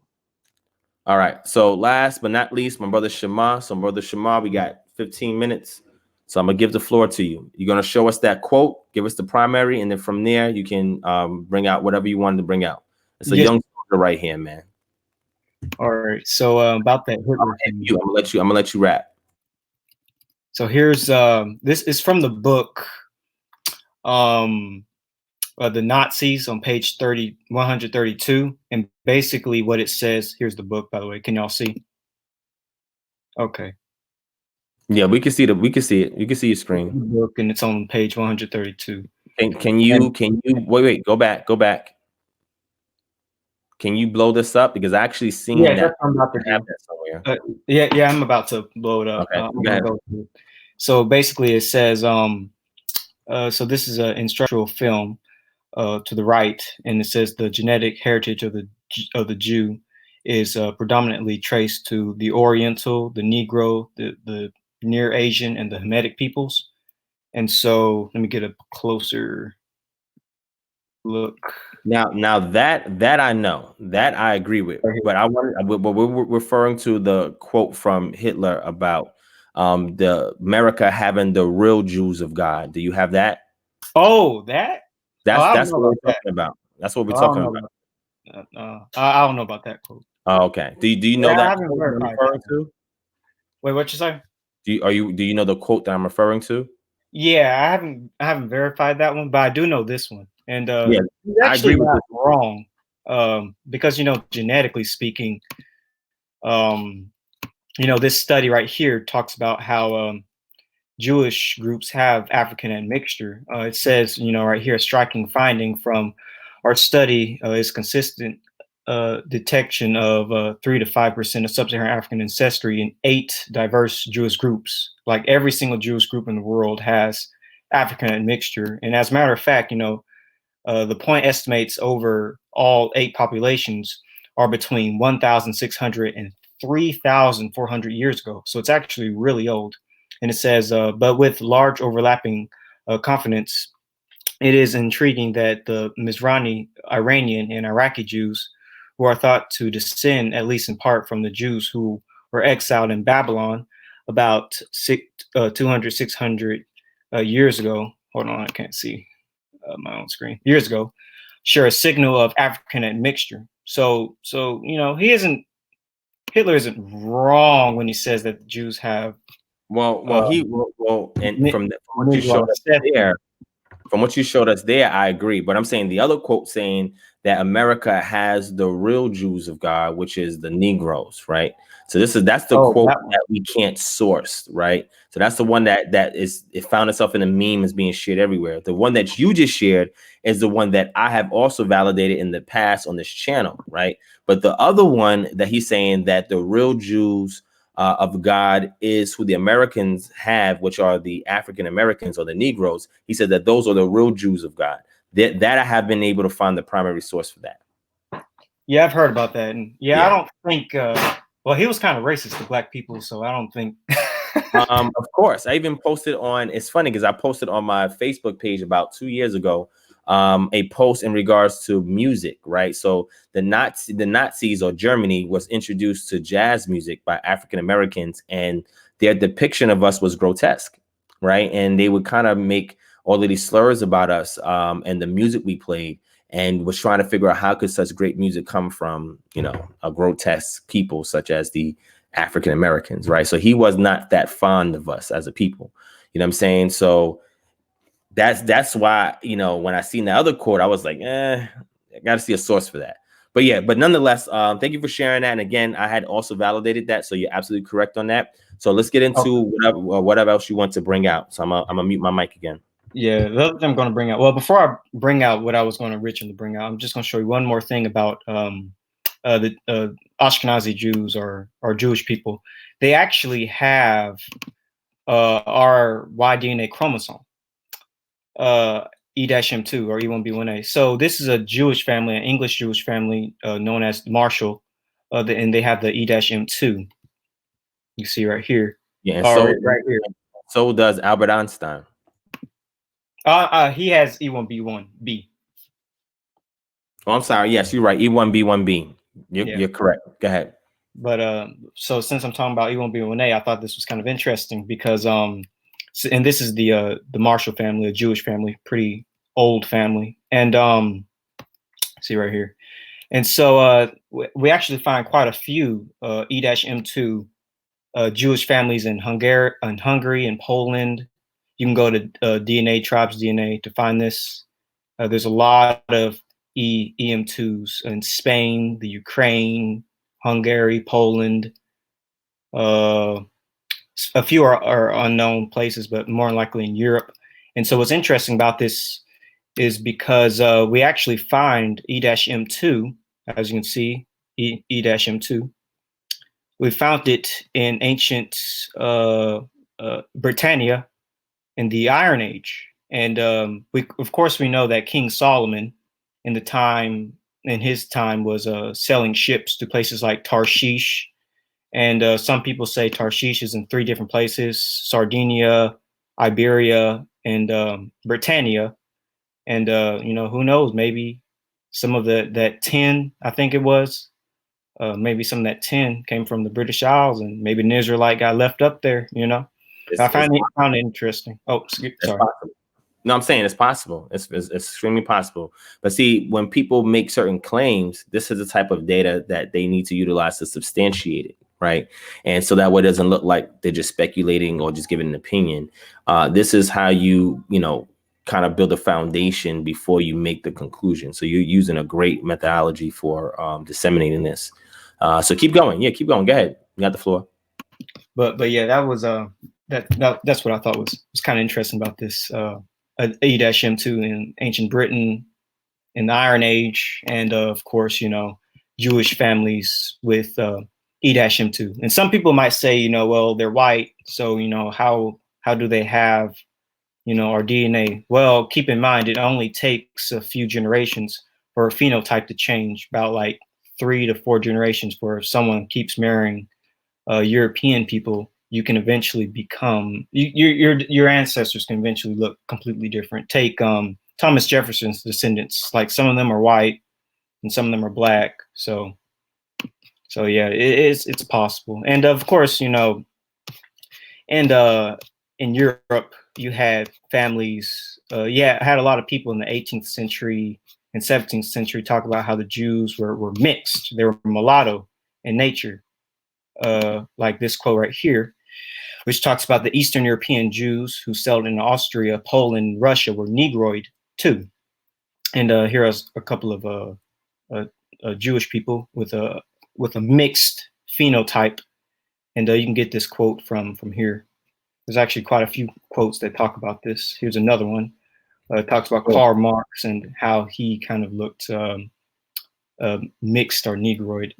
S1: All right. So last but not least, my brother Shema. So brother Shema, we got 15 minutes. So I'm gonna give the floor to you. You're gonna show us that quote, give us the primary, and then from there you can bring out whatever you wanted to bring out. It's a young soldier right here, man.
S4: All right. So about that Hitler thing.
S1: I'm gonna let you rap.
S4: So here's this is from the book The Nazis on page 132. And basically what it says, here's the book, by the way. Can y'all see? Okay.
S1: Yeah, we can see it. You can see your screen.
S4: The book, and it's on page 132.
S1: Can you wait, go back. Can you blow this up? Because I actually seen that.
S4: I'm about to
S1: have that somewhere.
S4: Yeah, I'm about to blow it up.
S1: Okay,
S4: so basically it says, so this is an instructional film to the right, and it says the genetic heritage of the Jew is predominantly traced to the Oriental, the Negro, the Near Asian, and the Hamitic peoples. And so let me get a closer look.
S1: Now that I know, that I agree with, but we're referring to the quote from Hitler about the America having the real Jews of God. Do you have that?
S4: Oh, that's
S1: what we're talking about. That's what we're talking about.
S4: I don't know about that quote.
S1: Oh, okay. Do you know that
S4: I haven't verified
S1: I'm referring to?
S4: Wait, what you say?
S1: Do you know the quote that I'm referring to?
S4: Yeah, I haven't verified that one, but I do know this one. And
S1: yeah,
S4: he's actually not wrong. Because genetically speaking, this study right here talks about how Jewish groups have African admixture. It says, right here, a striking finding from our study is consistent detection of 3 to 5% of sub-Saharan African ancestry in 8 diverse Jewish groups. Like every single Jewish group in the world has African admixture. And as a matter of fact, the point estimates over all 8 populations are between 1,600 and 3,400 years ago. So it's actually really old. And it says, but with large overlapping confidence, it is intriguing that the Mizrahi, Iranian, and Iraqi Jews, who are thought to descend, at least in part, from the Jews who were exiled in Babylon about 200, 600 years ago. Hold on, I can't see my own screen. Years ago, share a signal of African admixture. So Hitler isn't wrong when he says that the Jews have.
S1: And from what you showed us there, I agree. But I'm saying the other quote saying that America has the real Jews of God, which is the Negroes, right? So that's the quote that we can't source, right? So that's the one that it found itself in a meme as being shared everywhere. The one that you just shared is the one that I have also validated in the past on this channel, right? But the other one that he's saying that the real Jews of God is who the Americans have, which are the African Americans or the Negroes. He said that those are the real Jews of God. That I have been able to find the primary source for that.
S4: Yeah, I've heard about that. And I don't think, well, he was kind of racist to black people, so I don't think.
S1: Of course. I even posted on, it's funny because I posted on my Facebook page about 2 years ago, a post in regards to music, right? So the Nazis or Germany was introduced to jazz music by African Americans, and their depiction of us was grotesque, right? And they would kind of make all of these slurs about us and the music we played, and was trying to figure out how could such great music come from, a grotesque people such as the African Americans, right? So he was not that fond of us as a people, you know what I'm saying? So that's why, when I seen the other quote, I was like, I got to see a source for that. But nonetheless, thank you for sharing that. And again, I had also validated that, so you're absolutely correct on that. So let's get into whatever else you want to bring out. So I'm gonna mute my mic again.
S4: Yeah, the other thing I'm going to bring out. Well, before I bring out what I was going to originally bring out, I'm just going to show you one more thing about the Ashkenazi Jews or Jewish people. They actually have our Y DNA chromosome, E-M2 or E1B1A. So this is a Jewish family, an English Jewish family known as Marshall and they have the E-M2. You see right here.
S1: Yeah, and
S4: Right here.
S1: so does Albert Einstein.
S4: He has E1B1B.
S1: Oh, I'm sorry. Yes, you're right. E1B1B. You're correct. Go ahead.
S4: But so since I'm talking about E1B1A, I thought this was kind of interesting because and this is the Marshall family, a Jewish family, pretty old family, and see right here. And so we actually find quite a few E-M2 Jewish families in Hungary and Poland. You can go to DNA, Tribes DNA to find this. There's a lot of EM2s in Spain, the Ukraine, Hungary, Poland. A few are unknown places, but more likely in Europe. And so what's interesting about this is because we actually find E-M2, as you can see, E-M2. We found it in ancient Britannia in the Iron Age. And of course, we know that King Solomon in his time was selling ships to places like Tarshish. And some people say Tarshish is in 3 different places: Sardinia, Iberia, and Britannia. And who knows? Maybe some of that tin, I think it was, maybe some of that tin came from the British Isles, and maybe an Israelite got left up there. I found it interesting. Oh, sorry.
S1: No, I'm saying it's possible. It's extremely possible. But see, when people make certain claims, this is the type of data that they need to utilize to substantiate it, right? And so that way it doesn't look like they're just speculating or just giving an opinion. This is how you kind of build a foundation before you make the conclusion. So you're using a great methodology for disseminating this. So keep going. Yeah, keep going. Go ahead. You got the floor.
S4: But yeah, that was that's what I thought was kind of interesting about this E-M2 in ancient Britain in the Iron Age, and of course, Jewish families with E-M2. And some people might say, well, they're white, so how do they have our DNA? Well, keep in mind, it only takes a few generations for a phenotype to change, about like 3 to 4 generations, for if someone keeps marrying European people, you can eventually become your ancestors can eventually look completely different. Take Thomas Jefferson's descendants, like some of them are white and some of them are black. So yeah, it's possible. And of course, and in Europe, you had families. Had a lot of people in the 18th century and 17th century talk about how the Jews were mixed. They were mulatto in nature. Like this quote right here, which talks about the Eastern European Jews who settled in Austria, Poland, Russia were Negroid too. And here are a couple of Jewish people with a mixed phenotype. And you can get this quote from here. There's actually quite a few quotes that talk about this. Here's another one. It talks about Karl Marx and how he kind of looked mixed or Negroid.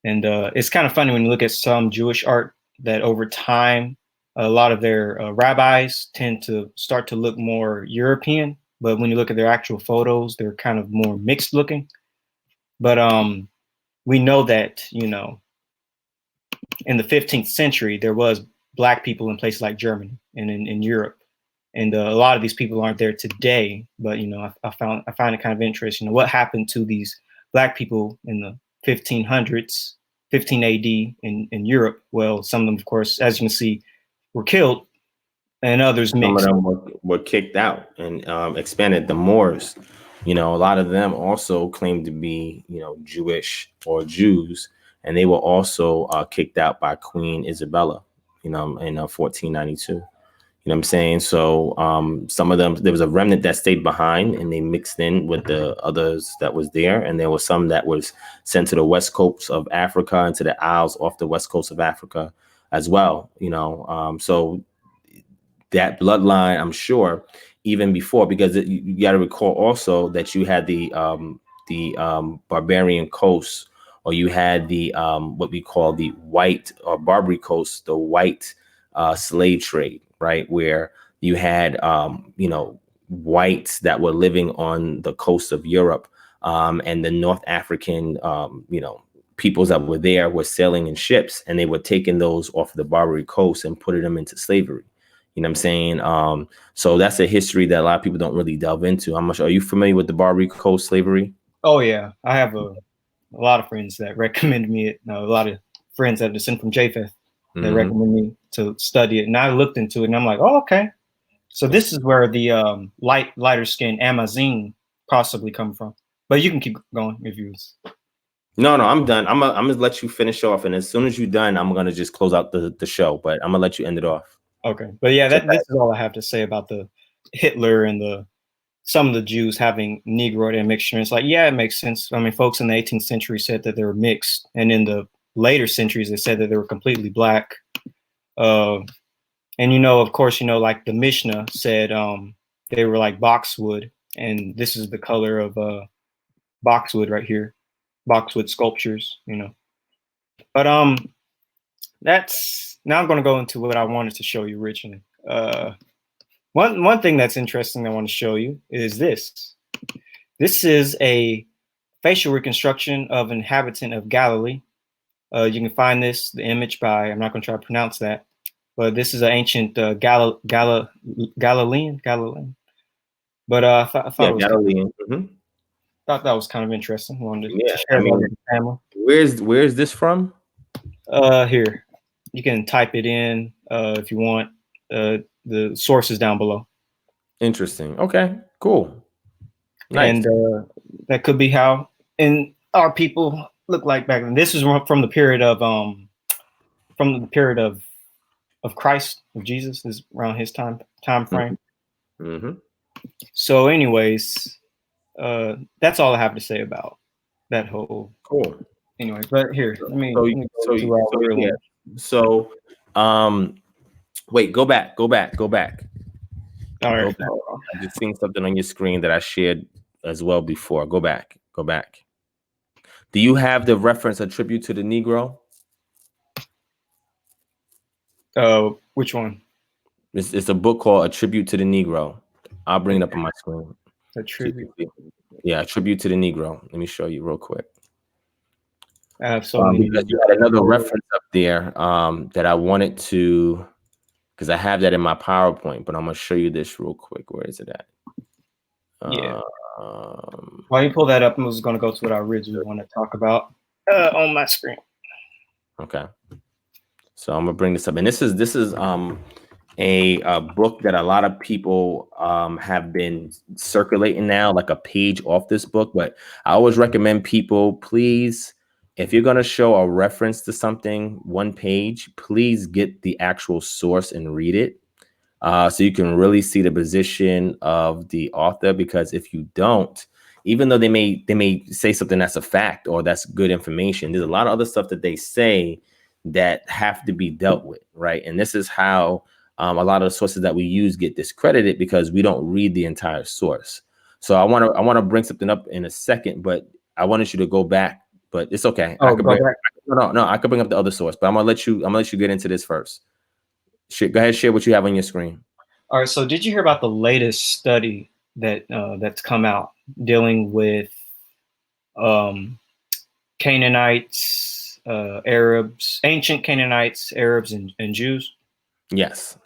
S4: And it's kind of funny when you look at some Jewish art that over time, a lot of their rabbis tend to start to look more European. But when you look at their actual photos, they're kind of more mixed looking. But we know that, in the 15th century, there was Black people in places like Germany and in Europe. And a lot of these people aren't there today. But, I find it kind of interesting. What happened to these Black people in the 1500s, 15 AD in Europe? Well, some of them, of course, as you can see, were killed, and others mixed.
S1: Some of them were kicked out and expanded. The Moors, a lot of them also claimed to be, Jewish or Jews, and they were also kicked out by Queen Isabella, in 1492. You know what I'm saying? So some of them, there was a remnant that stayed behind and they mixed in with the others that was there. And there was some that was sent to the west coast of Africa and to the Isles off the west coast of Africa as well. So that bloodline, I'm sure, even before, because you got to recall also that you had the Barbarian coast, or you had the what we call the white or Barbary coast, the white slave trade, right? Where you had, whites that were living on the coast of Europe and the North African, peoples that were there were sailing in ships, and they were taking those off the Barbary coast and putting them into slavery. You know what I'm saying? So that's a history that a lot of people don't really delve into. Are you familiar with the Barbary coast slavery?
S4: Oh yeah, I have a lot of friends that recommend me it. A lot of friends that descend from Japheth that recommend me to study it, and I looked into it, and I'm like, oh okay. So this is where the lighter skin Amazigh possibly come from. But you can keep going if you.
S1: No, I'm done. I'm gonna let you finish off, and as soon as you're done, I'm gonna just close out the show. But I'm gonna let you end it off.
S4: Okay, but yeah, this is all I have to say about the Hitler and some of the Jews having Negroid admixture. And it's like, yeah, it makes sense. I mean, folks in the 18th century said that they were mixed, and in the later centuries, they said that they were completely black. And of course, like the Mishnah said, they were like boxwood, and this is the color of boxwood right here, boxwood sculptures. But that's now I'm going to go into what I wanted to show you originally. One thing that's interesting I want to show you is this. This is a facial reconstruction of an inhabitant of Galilee. You can find the image by, I'm not going to try to pronounce that, but this is an ancient Galilean. But I thought it was
S1: Galilean.
S4: Thought that was kind of interesting. Wanted to share that with the family.
S1: Where's this from?
S4: Here, you can type it in if you want. The source is down below.
S1: Interesting. Okay, cool. Nice.
S4: And that could be how our people look like back then. This is from the period of Christ, of Jesus, is around his time frame. So anyways, that's all I have to say about that whole.
S1: Cool.
S4: Anyways, but here, let me
S1: wait, go back.
S4: All right.
S1: Go back. I'm just seeing something on your screen that I shared as well before. Go back. Do you have the reference, A Tribute to the Negro?
S4: Which one?
S1: It's a book called A Tribute to the Negro. I'll bring it up on my screen.
S4: A tribute.
S1: Yeah, A Tribute to the Negro. Let me show you real quick.
S4: Absolutely.
S1: Because you had another reference up there that I wanted to, because I have that in my PowerPoint, but I'm gonna show you this real quick. Where is it at?
S4: Yeah. While you pull that up, I was going to go to what I originally want to talk about on my screen.
S1: Okay. So I'm gonna bring this up, and this is a book that a lot of people have been circulating now, like a page off this book. But I always recommend people, please, if you're gonna show a reference to something, one page, please get the actual source and read it. So you can really see the position of the author, because if you don't, even though they may say something that's a fact or that's good information, there's a lot of other stuff that they say that have to be dealt with, right? And this is how a lot of the sources that we use get discredited, because we don't read the entire source. So I want to bring something up in a second, but I wanted you to go back. But it's okay. I could bring up the other source, but I'm gonna let you get into this first. Go ahead, share what you have on your screen.
S4: All right. So did you hear about the latest study that's come out dealing with Canaanites, Arabs, ancient Canaanites, Arabs, and Jews?
S1: Yes.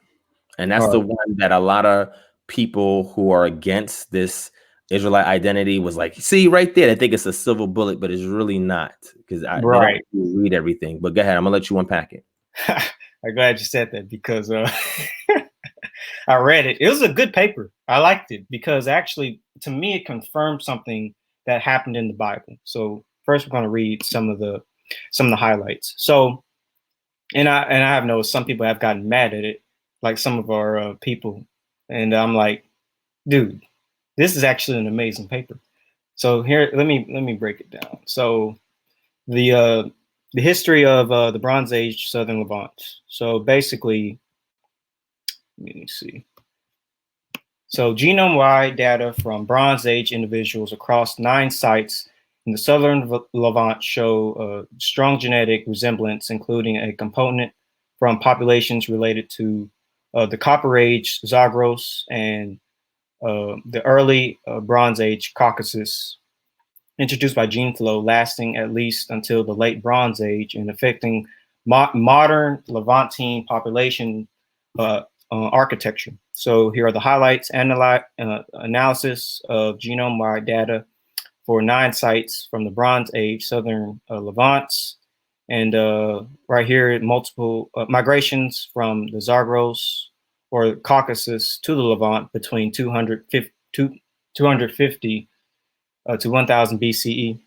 S1: And that's the one that a lot of people who are against this Israelite identity was like, see right there, they think it's a silver bullet, but it's really not, because they don't read everything. But go ahead, I'm gonna let you unpack it.
S4: I'm glad you said that, because I read it. It was a good paper. I liked it because actually, to me, it confirmed something that happened in the Bible. So first, we're going to read some of the highlights. So, and I have noticed some people have gotten mad at it, like some of our people, and I'm like, dude, this is actually an amazing paper. So here, let me break it down. So the history of the Bronze Age Southern Levant. So basically, let me see. So genome-wide data from Bronze Age individuals across 9 sites in the Southern Levant show strong genetic resemblance, including a component from populations related to the Copper Age Zagros and the early Bronze Age Caucasus. introduced by gene flow, lasting at least until the late Bronze Age and affecting modern Levantine population architecture. So here are the highlights: analysis of genome-wide data for 9 sites from the Bronze Age, southern Levant, and right here, multiple migrations from the Zagros or Caucasus to the Levant between 250 to 1000 BCE.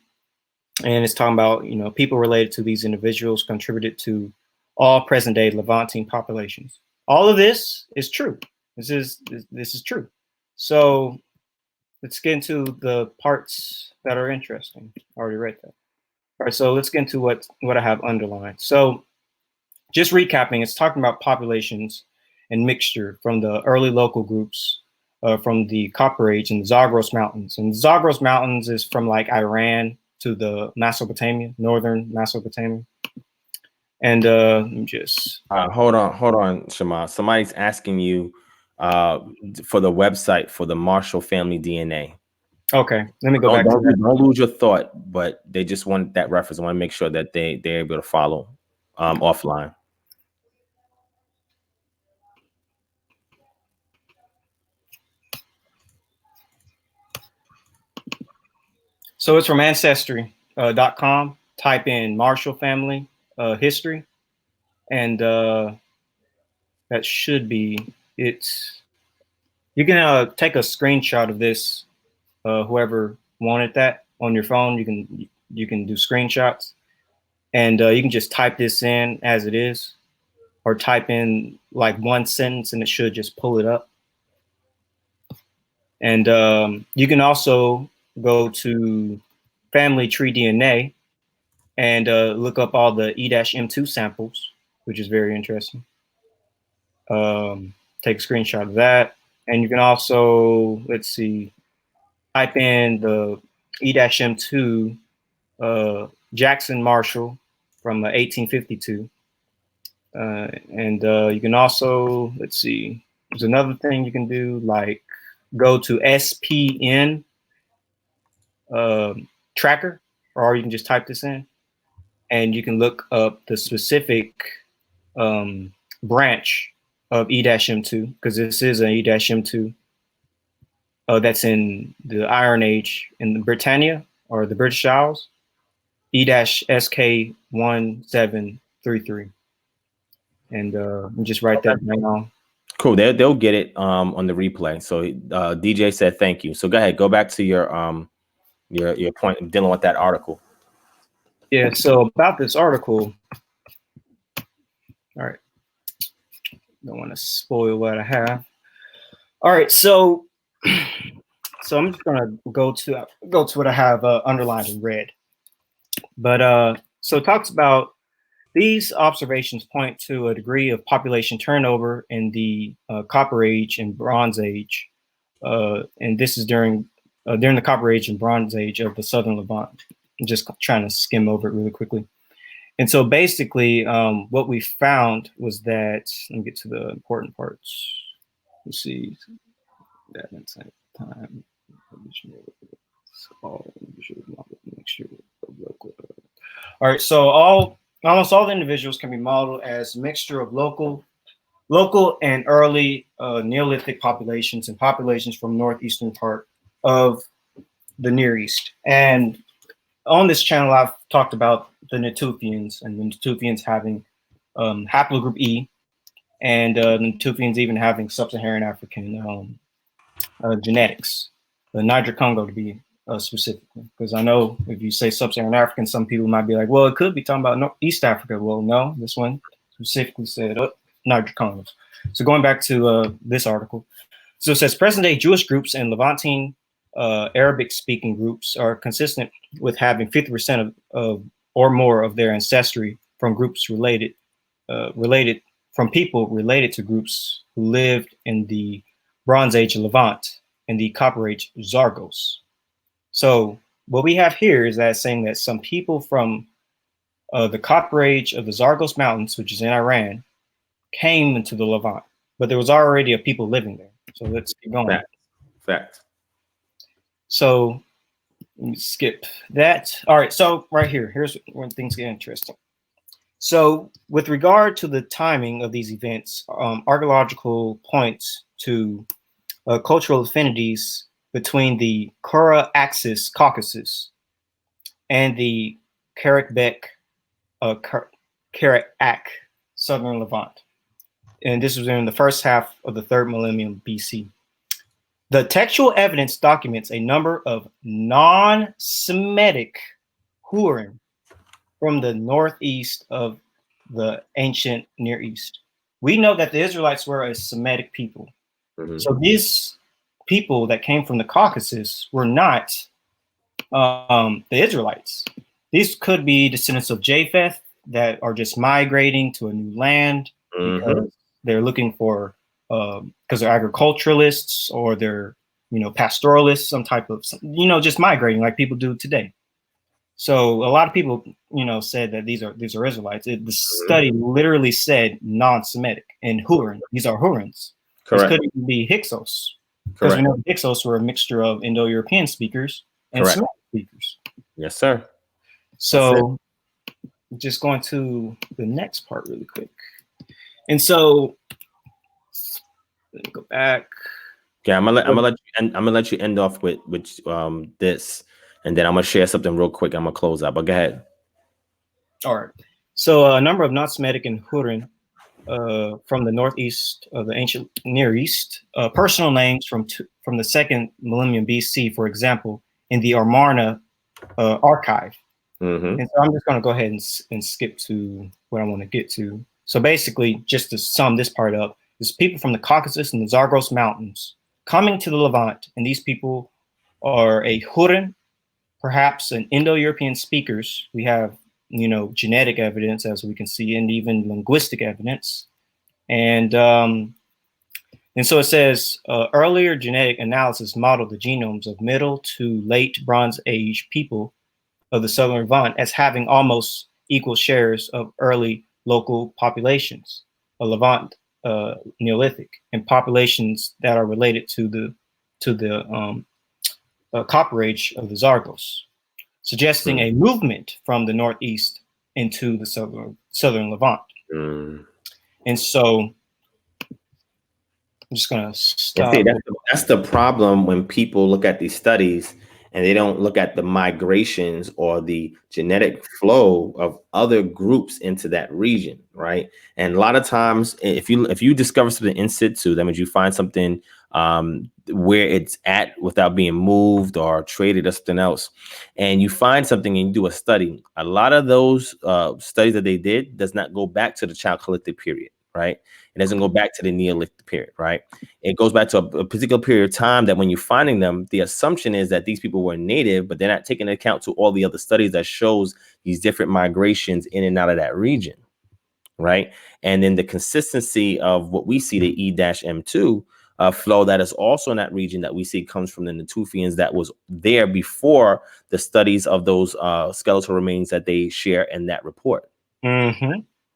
S4: And it's talking about, you know, people related to these individuals contributed to all present-day Levantine populations. All of this is true. This is true. So let's get into the parts that are interesting. I already read that. All right, so let's get into what I have underlined. So just recapping, it's talking about populations and mixture from the early local groups from the Copper Age in the Zagros Mountains. And the Zagros Mountains is from like Iran to the Mesopotamia, northern Mesopotamia. And just
S1: hold on, Shema. Somebody's asking you for the website for the Marshall family DNA.
S4: Okay, let me go back to that.
S1: Don't lose your thought, but they just want that reference. I want to make sure that they're able to follow offline.
S4: So it's from Ancestry.com. Type in Marshall family history, and that should be it. You can take a screenshot of this. Whoever wanted that on your phone, you can do screenshots, and you can just type this in as it is, or type in like one sentence, and it should just pull it up. And you can also go to Family Tree DNA and look up all the E-M2 samples, which is very interesting. Take a screenshot of that. And you can also, let's see, type in the E-M2 Jackson Marshall from 1852. And you can also, let's see, there's another thing you can do, like go to SPN tracker, or you can just type this in, and you can look up the specific branch of E-M2, because this is an E-M2 that's in the Iron Age in the Britannia or the British Isles, E-SK1733. And just write that down.
S1: Cool. They'll get it on the replay. So DJ said thank you. So go ahead, go back to your point dealing with that article.
S4: Yeah. So about this article. All right. Don't want to spoil what I have. All right. So I'm just gonna go to what I have underlined in red. But so it talks about these observations point to a degree of population turnover in the Copper Age and Bronze Age, and this is during the Copper Age and Bronze Age of the Southern Levant. I'm just trying to skim over it really quickly. And so basically, what we found was that, let me get to the important parts. Let's see. That inside time. All right, so almost all the individuals can be modeled as a mixture of local and early Neolithic populations and populations from northeastern part of the Near East. And on this channel, I've talked about the Natufians and the Natufians having haplogroup E, and the Natufians even having sub-Saharan African genetics, the Niger-Congo to be specifically, because I know if you say sub-Saharan African, some people might be like, well, it could be talking about East Africa. Well, no, this one specifically said Niger-Congo. So going back to this article, so it says present-day Jewish groups and Levantine Arabic-speaking groups are consistent with having 50% of or more of their ancestry from groups related from people related to groups who lived in the Bronze Age Levant and the Copper Age Zagros. So what we have here is that saying that some people from the Copper Age of the Zagros Mountains, which is in Iran, came into the Levant, but there was already a people living there. So let's keep going.
S1: Fact.
S4: So Let me skip that. All right, so right here, here's when things get interesting. So with regard to the timing of these events, archaeological points to cultural affinities between the Kura Axis Caucasus and the Karabakh Southern Levant. And this was in the first half of the 3rd millennium BC. The textual evidence documents a number of non-Semitic Hurim from the northeast of the ancient Near East. We know that the Israelites were a Semitic people. Mm-hmm. So these people that came from the Caucasus were not the Israelites. These could be descendants of Japheth that are just migrating to a new land because they're looking for, because they're agriculturalists or they're, pastoralists, some type of, just migrating like people do today. So a lot of people, said that these are Israelites. The study literally said non-Semitic and Huron. These are Hurons. Correct. This could be Hyksos. Because we know the Hyksos were a mixture of Indo-European speakers and Semitic speakers.
S1: Yes, sir.
S4: So just going to the next part really quick. And so let me go back.
S1: Yeah, I'm gonna let you end off with this, and then I'm gonna share something real quick. I'm gonna close out, but go ahead.
S4: All right. So a number of non-Semitic and Huron from the northeast of the ancient Near East, personal names from the 2nd millennium BC, for example, in the Amarna archive. And so I'm just going to go ahead and skip to what I want to get to. So basically, just to sum this part up, there's people from the Caucasus and the Zagros Mountains coming to the Levant, and these people are a Huron, perhaps an Indo-European speakers. We have, genetic evidence, as we can see, and even linguistic evidence. And so it says, earlier genetic analysis modeled the genomes of Middle to Late Bronze Age people of the Southern Levant as having almost equal shares of early local populations, a Levant Neolithic, and populations that are related to the Copper Age of the Zagros, suggesting a movement from the northeast into the southern Levant. And so I'm just going to stop.
S1: That's the problem when people look at these studies and they don't look at the migrations or the genetic flow of other groups into that region, right? And a lot of times, if you discover something in situ, that means you find something where it's at without being moved or traded or something else, and you find something and you do a study. A lot of those studies that they did does not go back to the Chalcolithic period, right? It doesn't go back to the Neolithic period, right? It goes back to a particular period of time that when you're finding them, the assumption is that these people were native, but they're not taking into account to all the other studies that shows these different migrations in and out of that region, right? And then the consistency of what we see, the E-M2 flow that is also in that region that we see comes from the Natufians that was there before the studies of those skeletal remains that they share in that report.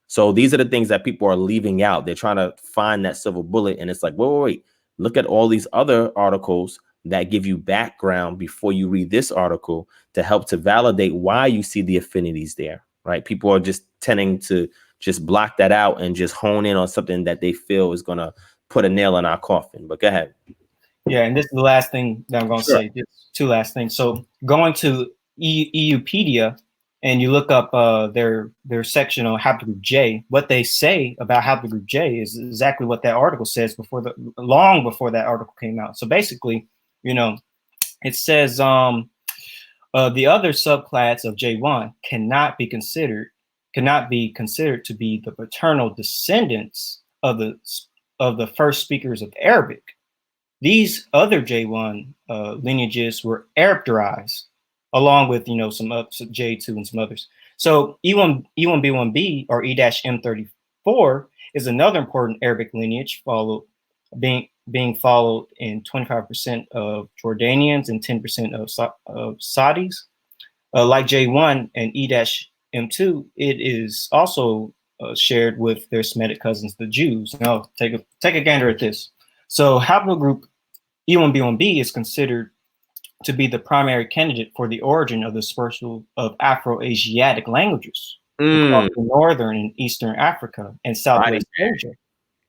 S1: So these are the things that people are leaving out. They're trying to find that silver bullet. And it's like, wait. Look at all these other articles that give you background before you read this article to help to validate why you see the affinities there, right? People are just tending to just block that out and just hone in on something that they feel is going to put a nail in our coffin. But go ahead.
S4: Yeah, and this is the last thing that I'm going to say. Just two last things. So going to EUpedia, and you look up their section on haplogroup J, what they say about haplogroup J is exactly what that article says long before that article came out. So basically, it says the other subclass of J1 cannot be considered to be the paternal descendants of the first speakers of Arabic. These other J1 lineages were Arab-derived, along with some J2 and some others. So E1B1B or E-M34 is another important Arabic lineage being followed in 25% of Jordanians and 10% of Saudis. Like J1 and E-M2, it is also shared with their Semitic cousins, the Jews. Now take a gander at this. So haplogroup E1B1B is considered to be the primary candidate for the origin of the dispersal of Afro-Asiatic languages across the northern and eastern Africa and Southwest Asia.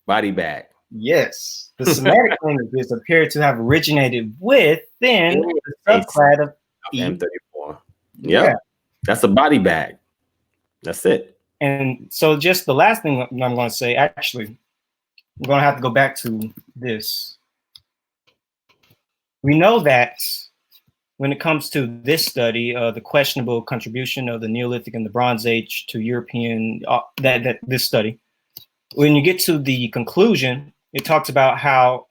S1: Body bag.
S4: Yes, the Semitic languages appear to have originated within the subclad of
S1: M34.
S4: Yeah,
S1: that's a body bag. That's it.
S4: And so, just the last thing I'm going to say, actually, we're going to have to go back to this. We know that when it comes to this study, the questionable contribution of the Neolithic and the Bronze Age to European, that this study, when you get to the conclusion, it talks about how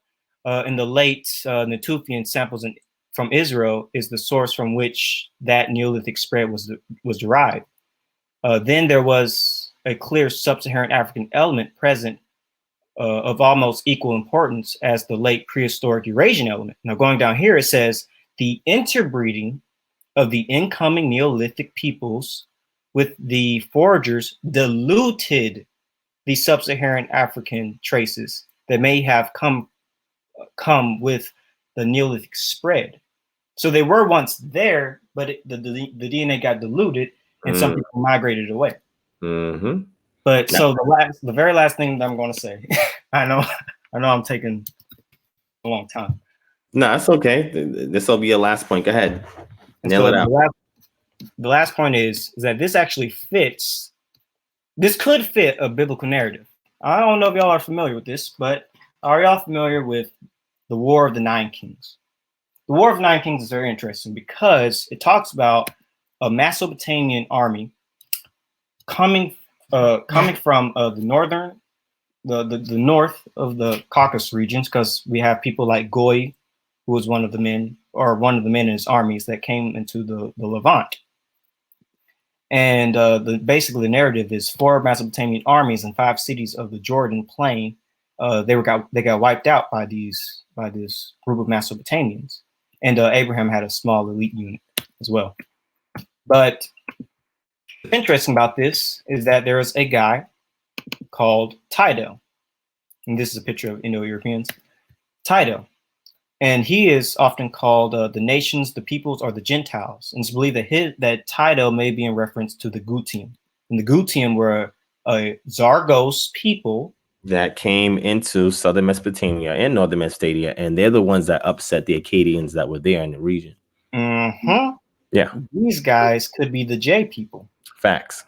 S4: in the late Natufian samples from Israel is the source from which that Neolithic spread was derived. Then there was a clear sub-Saharan African element present of almost equal importance as the late prehistoric Eurasian element. Now going down here, it says the interbreeding of the incoming Neolithic peoples with the foragers diluted the sub-Saharan African traces that may have come with the Neolithic spread. So they were once there, but the DNA got diluted and some people migrated away. But so the very last thing that I'm going to say, I know I'm taking a long time.
S1: No, that's okay. This will be your last point. Go ahead. Nail it out.
S4: The last point is that this actually fits. This could fit a biblical narrative. I don't know if y'all are familiar with this, but are y'all familiar with the War of the Nine Kings? The War of the Nine Kings is very interesting because it talks about a Mesopotamian army coming from the north of the Caucasus regions, because we have people like Goy, who was one of the men in his armies that came into the Levant. And basically the narrative is 4 Mesopotamian armies and 5 cities of the Jordan plain. They got wiped out by this group of Mesopotamians, and Abraham had a small elite unit as well. But what's interesting about this is that there is a guy called Tidal, and this is a picture of Indo-Europeans. Tidal, and he is often called the nations, the peoples, or the Gentiles. And it's believed that Tidal may be in reference to the Gutium. And the Gutium were a Zagros people
S1: that came into southern Mesopotamia and northern Mesopotamia, and they're the ones that upset the Akkadians that were there in the region. Yeah.
S4: These guys could be the J people.
S1: Facts.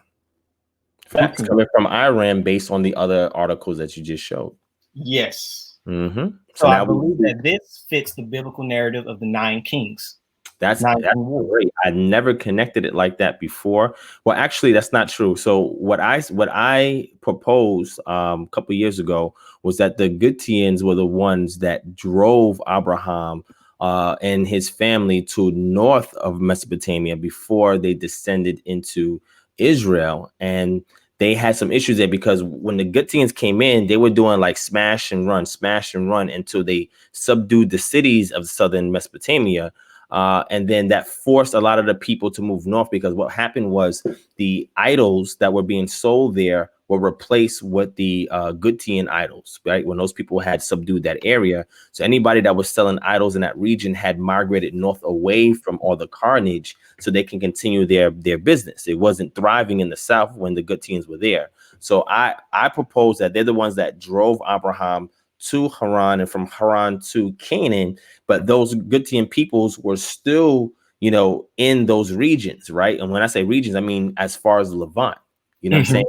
S1: Coming from Iran based on the other articles that you just showed.
S4: Yes.
S1: So
S4: I believe that this fits the biblical narrative of the 9 kings.
S1: That's great. I never connected it like that before. Well, actually, that's not true. So what I proposed a couple years ago was that the Gutians were the ones that drove Abraham and his family to north of Mesopotamia before they descended into Israel. And they had some issues there because when the Gutians came in, they were doing like smash and run until they subdued the cities of southern Mesopotamia. And then that forced a lot of the people to move north, because what happened was the idols that were being sold there were replaced with the Gutian idols, right? When those people had subdued that area. So anybody that was selling idols in that region had migrated north away from all the carnage so they can continue their business. It wasn't thriving in the south when the Gutians were there. So I propose that they're the ones that drove Abraham to Haran and from Haran to Canaan, but those Gutian peoples were still, in those regions, right? And when I say regions, I mean as far as the Levant, you know what I'm saying?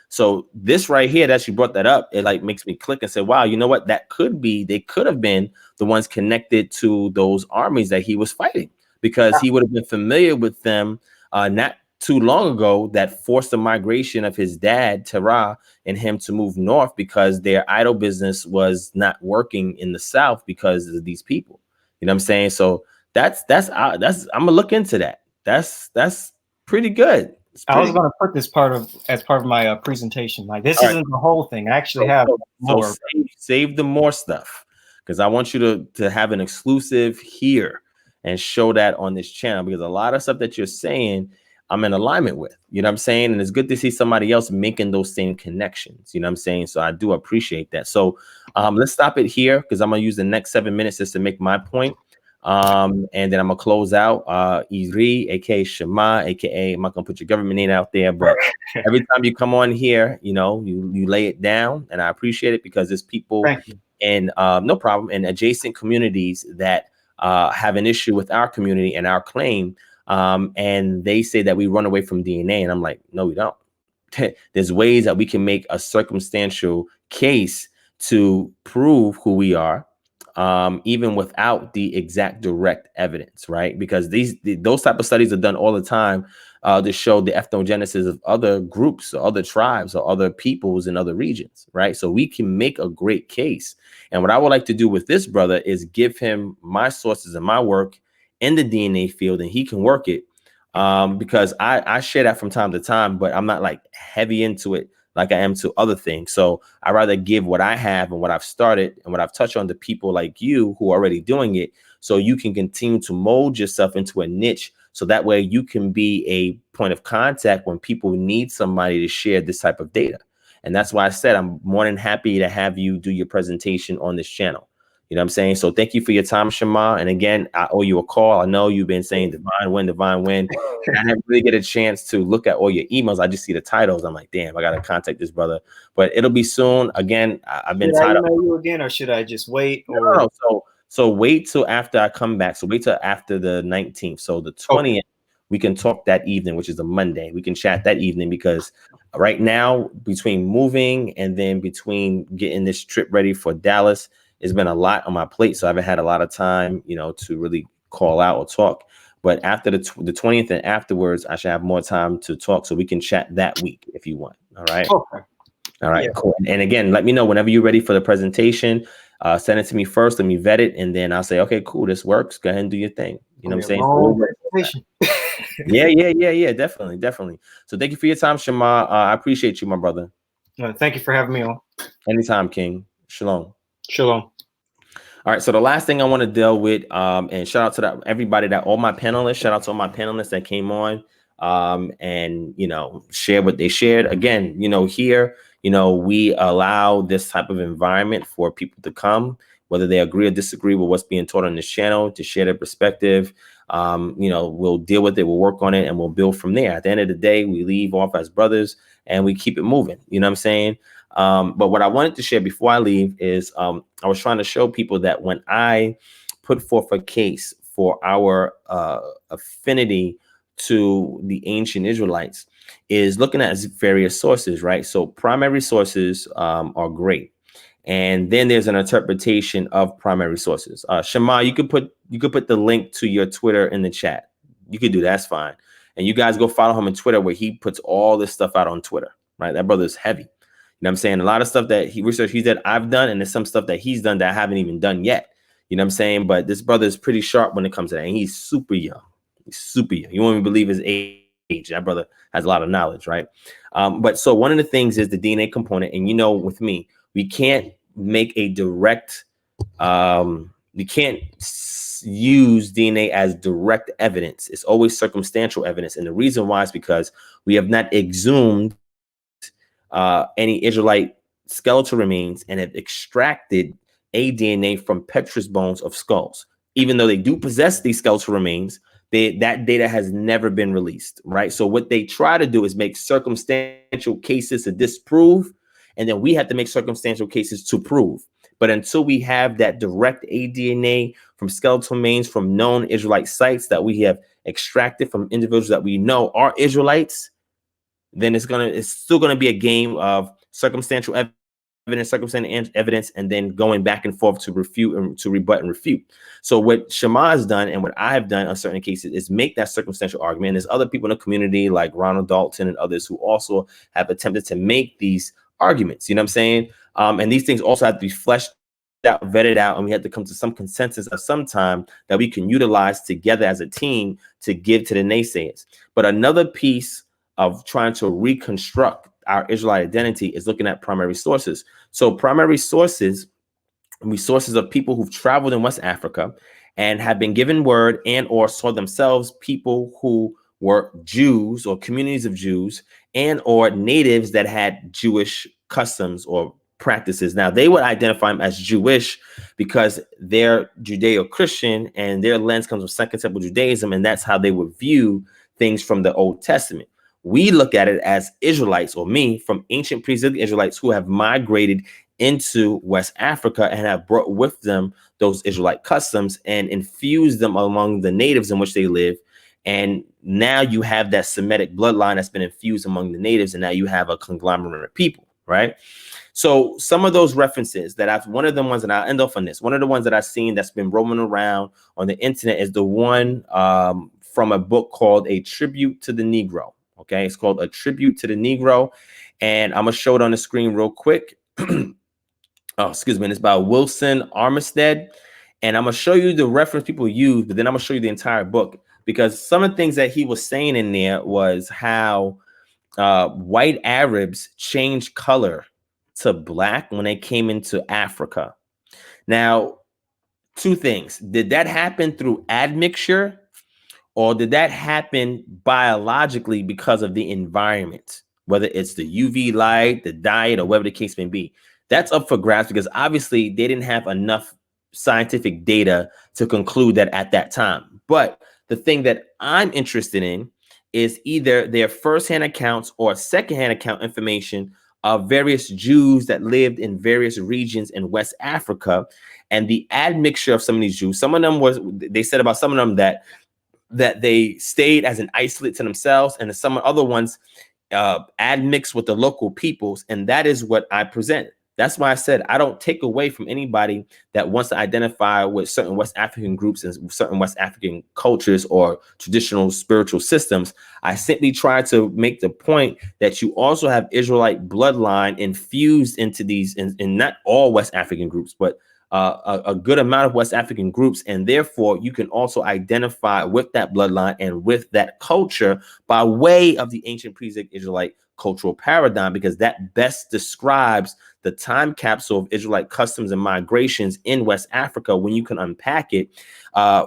S1: So this right here, that you brought that up, it like makes me click and say, wow, you know what? They could have been the ones connected to those armies that he was fighting, because he would have been familiar with them not too long ago, that forced the migration of his dad, Terah, and him to move north because their idol business was not working in the south because of these people. You know what I'm saying? So that's I'm gonna look into that. That's pretty good.
S4: I was going to put this as part of my presentation. Like this isn't the whole thing. I actually have more.
S1: So save the more stuff, because I want you to have an exclusive here and show that on this channel, because a lot of stuff that you're saying, I'm in alignment with, you know what I'm saying? And it's good to see somebody else making those same connections, you know what I'm saying? So I do appreciate that. So let's stop it here, because I'm going to use the next 7 minutes just to make my point. And then I'm gonna close out Iri, aka Shema, aka I'm not gonna put your government name out there, but every time you come on here, you know, you lay it down, and I appreciate it because there's people in no problem in adjacent communities that have an issue with our community and our claim. And they say that we run away from DNA, and I'm like, no, we don't. There's ways that we can make a circumstantial case to prove who we are, even without the exact direct evidence, right? Because those type of studies are done all the time to show the ethnogenesis of other groups or other tribes or other peoples in other regions, right? So we can make a great case. And what I would like to do with this brother is give him my sources and my work in the DNA field, and he can work it. Because I share that from time to time, but I'm not like heavy into it like I am to other things. So I rather give what I have and what I've started and what I've touched on to people like you who are already doing it, so you can continue to mold yourself into a niche, so that way you can be a point of contact when people need somebody to share this type of data. And that's why I said I'm more than happy to have you do your presentation on this channel. You know what I'm saying? So thank you for your time, Shema. And again, I owe you a call. I know you've been saying divine win, divine win. I didn't really get a chance to look at all your emails. I just see the titles. I'm like, damn, I got to contact this brother. But it'll be soon. Again, I've been tied up.
S4: Should I email you again, or should I just wait? Or...
S1: No. So wait till after I come back. So wait till after the 19th. So the 20th, we can talk that evening, which is a Monday. We can chat that evening, because right now, between moving and then between getting this trip ready for Dallas, it's been a lot on my plate. So I haven't had a lot of time, you know, to really call out or talk. But after the 20th and afterwards, I should have more time to talk, so we can chat that week if you want. All right.
S4: Okay.
S1: All right, cool. And again, let me know whenever you're ready for the presentation. Send it to me first. Let me vet it, and then I'll say, okay, cool, this works. Go ahead and do your thing. You know what I'm saying? Yeah, definitely. So thank you for your time, Shema. I appreciate you, my brother.
S4: Thank you for having me on.
S1: Anytime, King. Shalom.
S4: Shalom.
S1: All right, so the last thing I want to deal with, and shout out to everybody, all my panelists. Shout out to all my panelists that came on, and you know, share what they shared. Again, you know, here, you know, we allow this type of environment for people to come, whether they agree or disagree with what's being taught on this channel, to share their perspective. You know, we'll deal with it, we'll work on it, and we'll build from there. At the end of the day, we leave off as brothers and we keep it moving. You know what I'm saying? But what I wanted to share before I leave is I was trying to show people that when I put forth a case for our affinity to the ancient Israelites, is looking at various sources, right? So primary sources are great. And then there's an interpretation of primary sources. Shema, you could put the link to your Twitter in the chat. You could do that, that's fine. And you guys go follow him on Twitter, where he puts all this stuff out on Twitter, right? That brother's heavy. You know what I'm saying? A lot of stuff that he did, I've done, and there's some stuff that he's done that I haven't even done yet. You know what I'm saying? But this brother is pretty sharp when it comes to that. And he's super young. He's super young. You won't even believe his age. That brother has a lot of knowledge, right? But so one of the things is the DNA component. And you know, with me, we can't make a direct, we can't use DNA as direct evidence. It's always circumstantial evidence. And the reason why is because we have not exhumed any Israelite skeletal remains and have extracted a DNA from petrous bones of skulls. Even though they do possess these skeletal remains, that data has never been released, right? So what they try to do is make circumstantial cases to disprove, and then we have to make circumstantial cases to prove. But until we have that direct ADNA from skeletal remains from known Israelite sites that we have extracted from individuals that we know are Israelites, then it's still gonna be a game of circumstantial evidence, and then going back and forth to refute and to rebut and refute. So what Shema has done and what I have done on certain cases is make that circumstantial argument. And there's other people in the community like Ronald Dalton and others who also have attempted to make these arguments. You know what I'm saying? And these things also have to be fleshed out, vetted out, and we have to come to some consensus of some time that we can utilize together as a team to give to the naysayers. But another piece of trying to reconstruct our Israelite identity is looking at primary sources. So primary sources, sources of people who've traveled in West Africa and have been given word and or saw themselves people who were Jews or communities of Jews and or natives that had Jewish customs or practices. Now, they would identify them as Jewish because they're Judeo-Christian and their lens comes from Second Temple Judaism, and that's how they would view things from the Old Testament. We look at it as Israelites, or me, from ancient pre-Israelite Israelites who have migrated into West Africa and have brought with them those Israelite customs and infused them among the natives in which they live. And now you have that Semitic bloodline that's been infused among the natives, and now you have a conglomerate of people, right? So some of those references that one of the ones that I'll end off on this, one of the ones that I've seen that's been roaming around on the internet is the one from a book called A Tribute to the Negro. Okay, it's called A Tribute to the Negro. And I'm going to show it on the screen real quick. Oh, excuse me. And it's by Wilson Armistead. And I'm going to show you the reference people use, but then I'm going to show you the entire book, because some of the things that he was saying in there was how white Arabs changed color to black when they came into Africa. Now, two things. Did that happen through admixture, or did that happen biologically because of the environment, whether it's the UV light, the diet, or whatever the case may be? That's up for grabs, because obviously they didn't have enough scientific data to conclude that at that time. But the thing that I'm interested in is either their firsthand accounts or secondhand account information of various Jews that lived in various regions in West Africa, and the admixture of some of these Jews. Some of them they said about some of them that they stayed as an isolate to themselves, and some other ones admixed with the local peoples, and that is what I present. That's why I said I don't take away from anybody that wants to identify with certain West African groups and certain West African cultures or traditional spiritual systems. I simply try to make the point that you also have Israelite bloodline infused into these, in not all West African groups, but a good amount of West African groups, and therefore you can also identify with that bloodline and with that culture by way of the ancient pre-Israelite cultural paradigm, because that best describes the time capsule of Israelite customs and migrations in West Africa when you can unpack it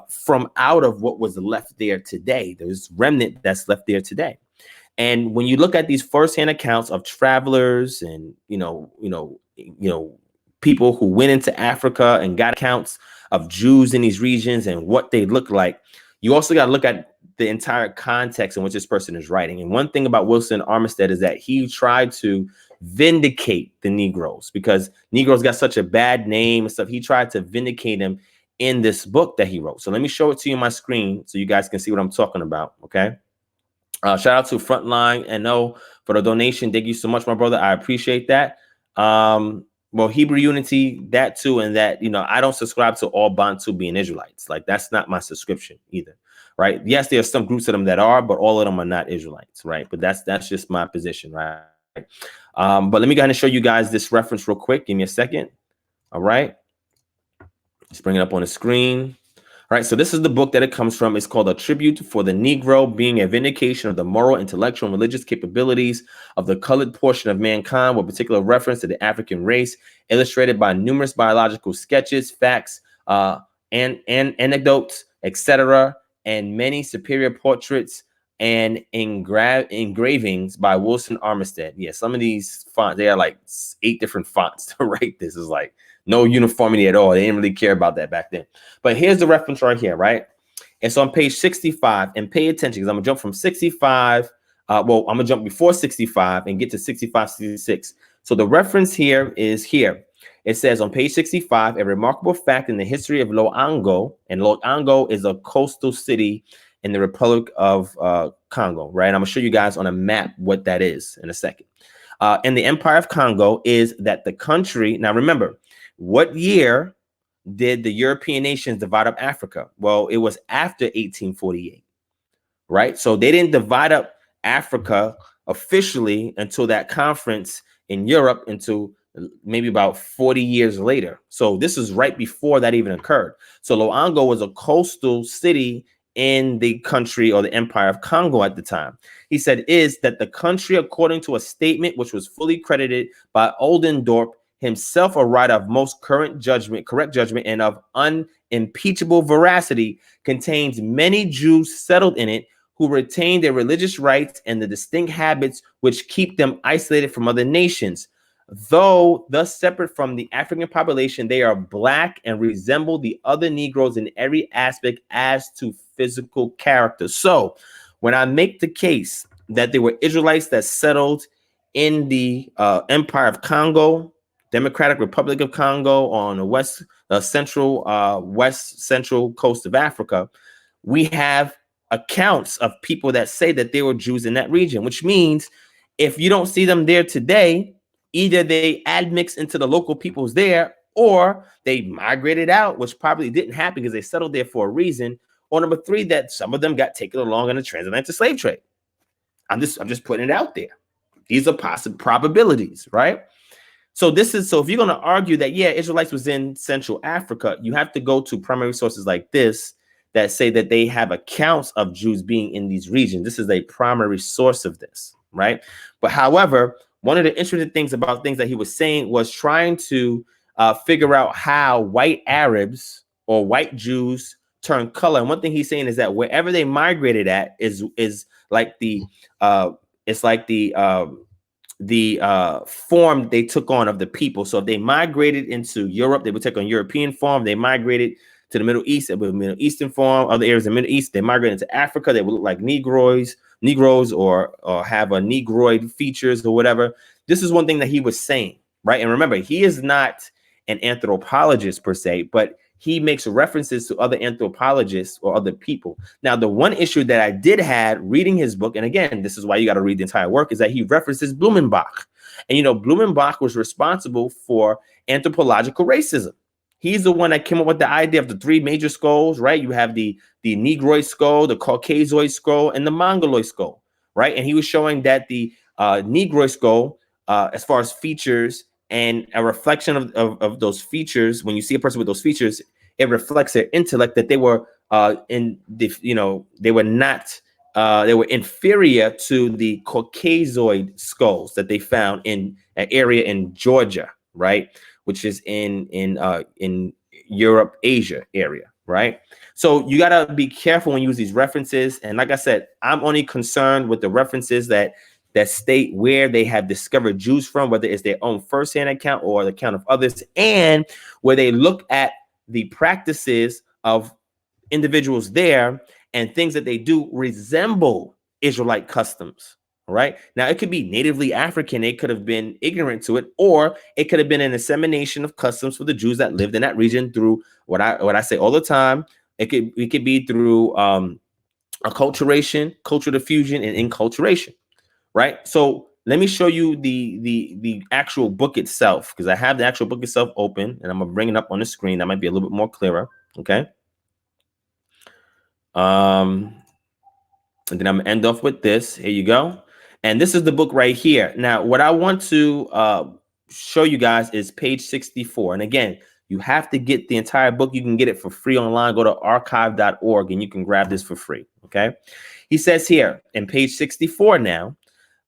S1: from out of what was left there today. There's remnant that's left there today. And when you look at these firsthand accounts of travelers and people who went into Africa and got accounts of Jews in these regions and what they look like, you also got to look at the entire context in which this person is writing. And one thing about Wilson Armistead is that he tried to vindicate the Negroes, because Negroes got such a bad name and stuff. He tried to vindicate them in this book that he wrote. So let me show it to you on my screen so you guys can see what I'm talking about. Okay. Shout out to Frontline and No for the donation. Thank you so much, my brother. I appreciate that. Well, Hebrew Unity, that too, and that, I don't subscribe to all Bantu being Israelites. Like, that's not my subscription either, right? Yes, there are some groups of them that are, but all of them are not Israelites, right? But that's just my position, right? But let me go ahead and show you guys this reference real quick. Give me a second. All right. Let's bring it up on the screen. All right, so this is the book that it comes from. It's called A Tribute for the Negro, being a vindication of the moral, intellectual, and religious capabilities of the colored portion of mankind, with particular reference to the African race, illustrated by numerous biological sketches, facts, and anecdotes, etc., and many superior portraits and engravings by Wilson Armistead. Yeah, some of these fonts, they are like 8 different fonts to write this. Is like no uniformity at all. They didn't really care about that back then. But here's the reference right here, right? It's on page 65. And pay attention, because I'm going to jump from 65. I'm going to jump before 65 and get to 65, 66. So the reference here is here. It says on page 65, a remarkable fact in the history of Loango. And Loango is a coastal city in the Republic of Congo, right? I'm going to show you guys on a map what that is in a second. And the Empire of Congo is that the country, now remember, what year did the European nations divide up Africa? Well, it was after 1848, right? So they didn't divide up Africa officially until that conference in Europe, until maybe about 40 years later. So this is right before that even occurred. So Loango was a coastal city in the country, or the Empire of Congo at the time. He said is that the country, according to a statement which was fully credited by Oldendorp himself, a writer of most correct judgment and of unimpeachable veracity, contains many Jews settled in it who retain their religious rights and the distinct habits which keep them isolated from other nations. Though thus separate from the African population, they are black and resemble the other Negroes in every aspect as to physical character. So when I make the case that there were Israelites that settled in the Empire of Congo, Democratic Republic of Congo, on the west central coast of Africa, we have accounts of people that say that they were Jews in that region, which means if you don't see them there today, either they admix into the local peoples there, or they migrated out, which probably didn't happen because they settled there for a reason. Or number three, that some of them got taken along in the transatlantic slave trade. I'm just putting it out there. These are possible probabilities, right? So if you're going to argue that, yeah, Israelites was in Central Africa, you have to go to primary sources like this that say that they have accounts of Jews being in these regions. This is a primary source of this, right? But however, one of the interesting things about things that he was saying was trying to figure out how white Arabs or white Jews turn color. And one thing he's saying is that wherever they migrated at is like the form they took on of the people. So if they migrated into Europe, they would take on European form. They migrated to the Middle East, it would be Middle Eastern form. Other areas of the Middle East, they migrated into Africa, they would look like Negroes or have a Negroid features or whatever. This is one thing that he was saying, right? And remember, he is not an anthropologist per se, but he makes references to other anthropologists or other people. Now, the one issue that I did have reading his book, and again, this is why you got to read the entire work, is that he references Blumenbach. And, Blumenbach was responsible for anthropological racism. He's the one that came up with the idea of the three major skulls, right? You have the Negroid skull, the Caucasoid skull, and the Mongoloid skull, right? And he was showing that the Negroid skull, as far as features and a reflection of those features, when you see a person with those features, it reflects their intellect, that they were they were not they were inferior to the Caucasoid skulls that they found in an area in Georgia, right, which is in Europe, Asia area, right? So you gotta be careful when you use these references. And like I said, I'm only concerned with the references that state where they have discovered Jews from, whether it's their own firsthand account or the account of others, and where they look at the practices of individuals there and things that they do resemble Israelite customs. Right now, it could be natively African. They could have been ignorant to it, or it could have been an dissemination of customs for the Jews that lived in that region through what I say all the time. It could be through acculturation, cultural diffusion, and enculturation. Right. So let me show you the actual book itself, because I have the actual book itself open, and I'm gonna bring it up on the screen. That might be a little bit more clearer. Okay. And then I'm gonna end off with this. Here you go. And this is the book right here. Now, what I want to show you guys is page 64. And again, you have to get the entire book. You can get it for free online. Go to archive.org and you can grab this for free. Okay. He says here in page 64 now,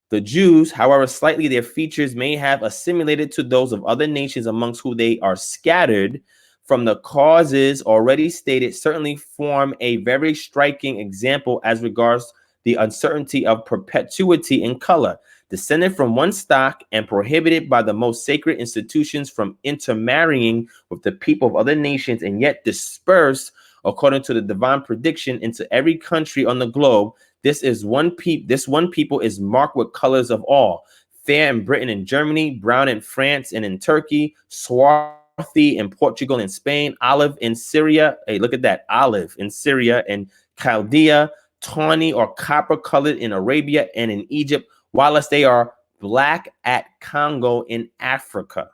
S1: the Jews, however slightly their features may have assimilated to those of other nations amongst whom they are scattered, from the causes already stated, certainly form a very striking example as regards the uncertainty of perpetuity in color, descended from one stock and prohibited by the most sacred institutions from intermarrying with the people of other nations, and yet dispersed according to the divine prediction into every country on the globe. This one people is marked with colors of all: fair in Britain and Germany, brown in France and in Turkey, swarthy in Portugal and Spain, olive in Syria. Hey, look at that, olive in Syria and Chaldea, tawny or copper colored in Arabia and in Egypt, whilst they are black at Congo in Africa.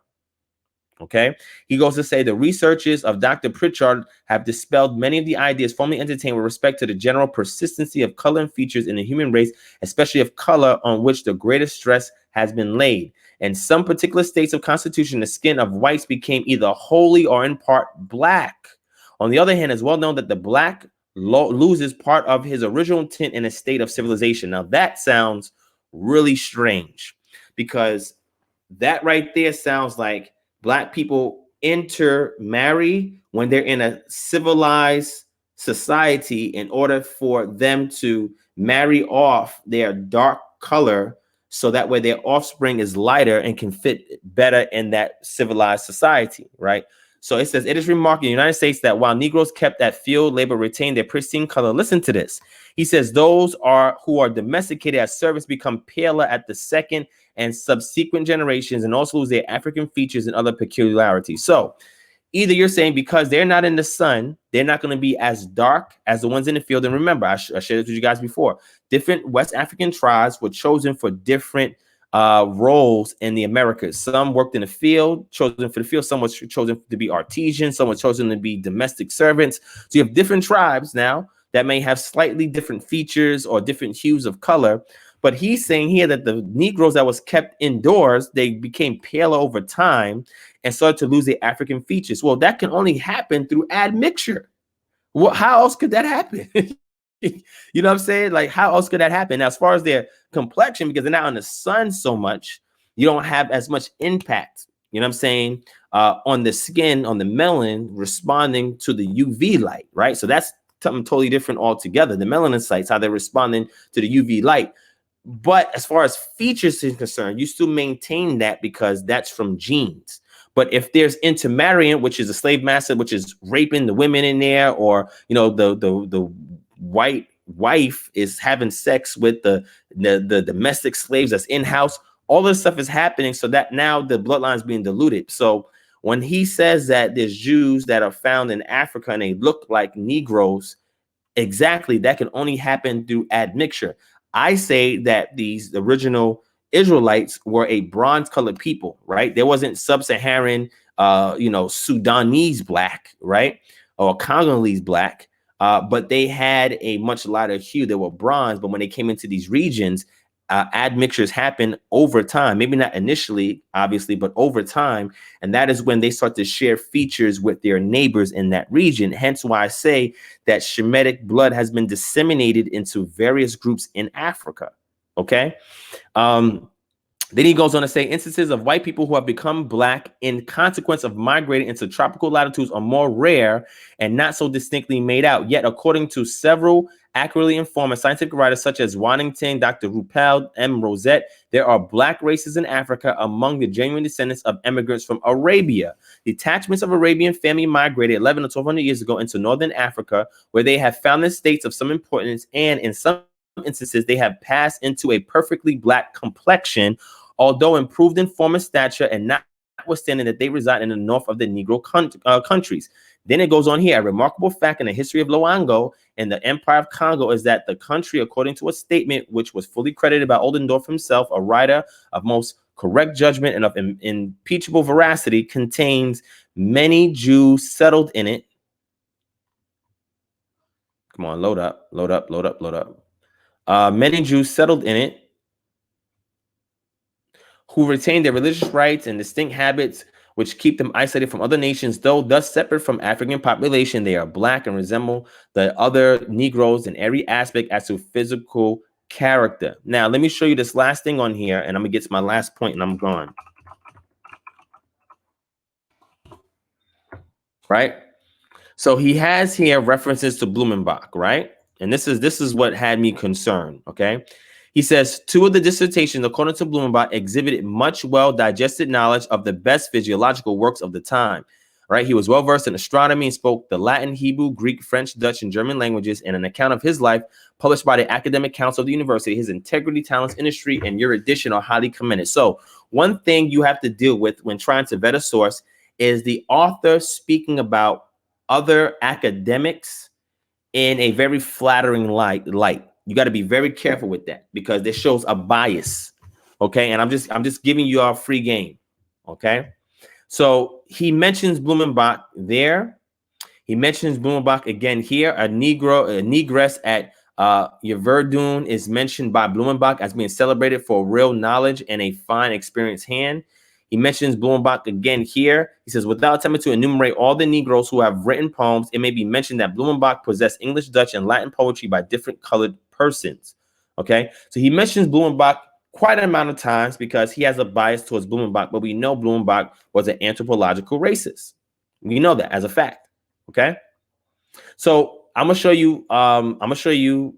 S1: Okay, he goes to say the researches of Dr. Pritchard have dispelled many of the ideas formerly entertained with respect to the general persistency of color and features in the human race, especially of color, on which the greatest stress has been laid. In some particular states of constitution, the skin of whites became either wholly or in part black. On the other hand, it's well known that the black loses part of his original tint in a state of civilization. Now, that sounds really strange, because that right there sounds like Black people intermarry when they're in a civilized society in order for them to marry off their dark color so that way their offspring is lighter and can fit better in that civilized society, right? So it says, it is remarkable in the United States that while Negroes kept at field labor retained their pristine color. Listen to this. He says, those who are domesticated as servants become paler at the second and subsequent generations and also lose their African features and other peculiarities. So either you're saying because they're not in the sun, they're not going to be as dark as the ones in the field. And remember, I shared this with you guys before. Different West African tribes were chosen for different roles in the Americas. Some worked in the field, chosen for the field. Some was chosen to be artisans. Some were chosen to be domestic servants. So you have different tribes now that may have slightly different features or different hues of color. But he's saying here that the Negroes that was kept indoors, they became paler over time and started to lose their African features. Well, that can only happen through admixture. Well, how else could that happen? You know what I'm saying? Like, how else could that happen? Now, as far as their complexion, because they're not in the sun so much, you don't have as much impact, you know what I'm saying, on the skin, on the melanin responding to the UV light, right? So that's something totally different altogether. The melanocytes, how they're responding to the UV light. But as far as features is concerned, you still maintain that because that's from genes. But if there's intermarrying, which is a slave master, which is raping the women in there, or you know, the white wife is having sex with the domestic slaves that's in house, all this stuff is happening. So that now the bloodline is being diluted. So when he says that there's Jews that are found in Africa and they look like Negroes, exactly, that can only happen through admixture. I say that the original Israelites were a bronze colored people, right? There wasn't sub-Saharan, Sudanese black, right? Or Congolese black, but they had a much lighter hue. They were bronze, but when they came into these regions, admixtures happen over time, maybe not initially, obviously, but over time. And that is when they start to share features with their neighbors in that region. Hence why I say that Shemitic blood has been disseminated into various groups in Africa. Okay. Then he goes on to say instances of white people who have become black in consequence of migrating into tropical latitudes are more rare and not so distinctly made out. Yet, according to several accurately informed scientific writers such as Waddington, Dr. Ruppel, M. Rosette, there are black races in Africa among the genuine descendants of immigrants from Arabia. Detachments of Arabian family migrated 11 or 1,200 years ago into northern Africa, where they have founded states of some importance, and in some instances, they have passed into a perfectly black complexion, although improved in form and stature, and notwithstanding that they reside in the north of the Negro countries. Then it goes on here. A remarkable fact in the history of Loango and the Empire of Congo is that the country, according to a statement which was fully credited by Oldendorf himself, a writer of most correct judgment and of impeachable veracity, contains many Jews settled in it. Come on, load up. Many Jews settled in it who retain their religious rights and distinct habits which keep them isolated from other nations. Though thus separate from African population, they are black and resemble the other Negroes in every aspect as to physical character. Now, let me show you this last thing on here, and I'm gonna get to my last point and I'm gone. Right? So he has here references to Blumenbach, right? And this is what had me concerned, okay? He says, two of the dissertations, according to Blumenbach, exhibited much well-digested knowledge of the best physiological works of the time, right? He was well-versed in astronomy and spoke the Latin, Hebrew, Greek, French, Dutch, and German languages. In an account of his life published by the Academic Council of the University, his integrity, talents, industry, and erudition are highly commended. So one thing you have to deal with when trying to vet a source is the author speaking about other academics in a very flattering light. You got to be very careful with that because this shows a bias. Okay. And I'm just giving you our free game. Okay. So he mentions Blumenbach there. He mentions Blumenbach again here. A negress at Yverdun is mentioned by Blumenbach as being celebrated for real knowledge and a fine, experienced hand. He mentions Blumenbach again here. He says, without attempting to enumerate all the Negroes who have written poems, it may be mentioned that Blumenbach possessed English, Dutch, and Latin poetry by different colored persons. Okay, so he mentions Blumenbach quite an amount of times because he has a bias towards Blumenbach, but we know Blumenbach was an anthropological racist. We know that as a fact. Okay, so I'm gonna show you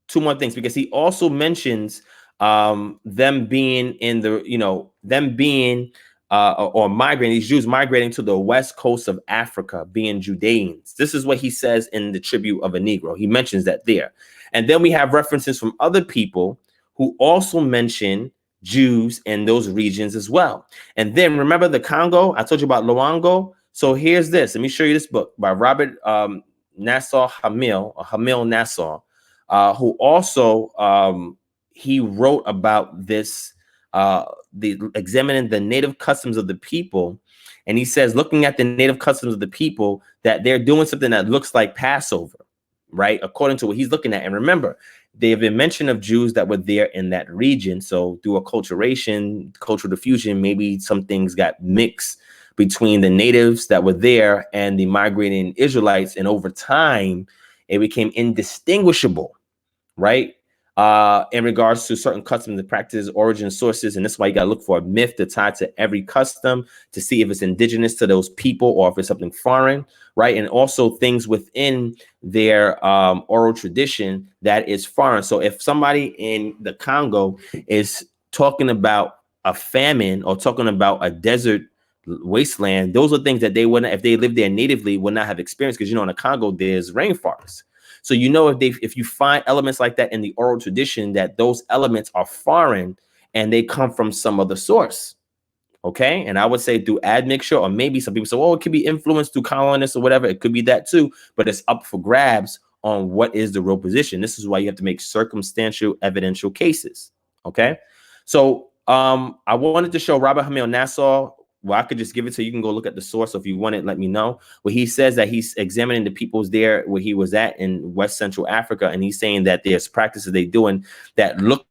S1: two more things because he also mentions them being in the, them being or migrating, these Jews migrating to the west coast of Africa, being Judeans. This is what he says in the Tribute of a Negro. He mentions that there. And then we have references from other people who also mention Jews in those regions as well. And then remember the Congo? I told you about Luango. So here's this. Let me show you this book by Robert Nassau Hamil, or Hamil Nassau, who also he wrote about this, examining the native customs of the people. And he says, looking at the native customs of the people, that they're doing something that looks like Passover, right? According to what he's looking at. And remember, they have been mention of Jews that were there in that region. So through acculturation, cultural diffusion, maybe some things got mixed between the natives that were there and the migrating Israelites. And over time, it became indistinguishable, right? In regards to certain customs and practices, origin sources. And that's why you got to look for a myth to tie to every custom to see if it's indigenous to those people or if it's something foreign, right? And also things within their oral tradition that is foreign. So if somebody in the Congo is talking about a famine or talking about a desert wasteland, those are things that they wouldn't, if they lived there natively, would not have experienced, because in the Congo there's rainforests. So if you find elements like that in the oral tradition, that those elements are foreign and they come from some other source. Okay. And I would say through admixture, or maybe some people say, well, it could be influenced through colonists or whatever. It could be that too, but it's up for grabs on what is the real position. This is why you have to make circumstantial evidential cases. Okay. So I wanted to show Robert Hamil Nassau. Well, I could just give it to you. You can go look at the source. So if you want it, let me know. Where he says that he's examining the peoples there where he was at in West Central Africa. And he's saying that there's practices they doing that look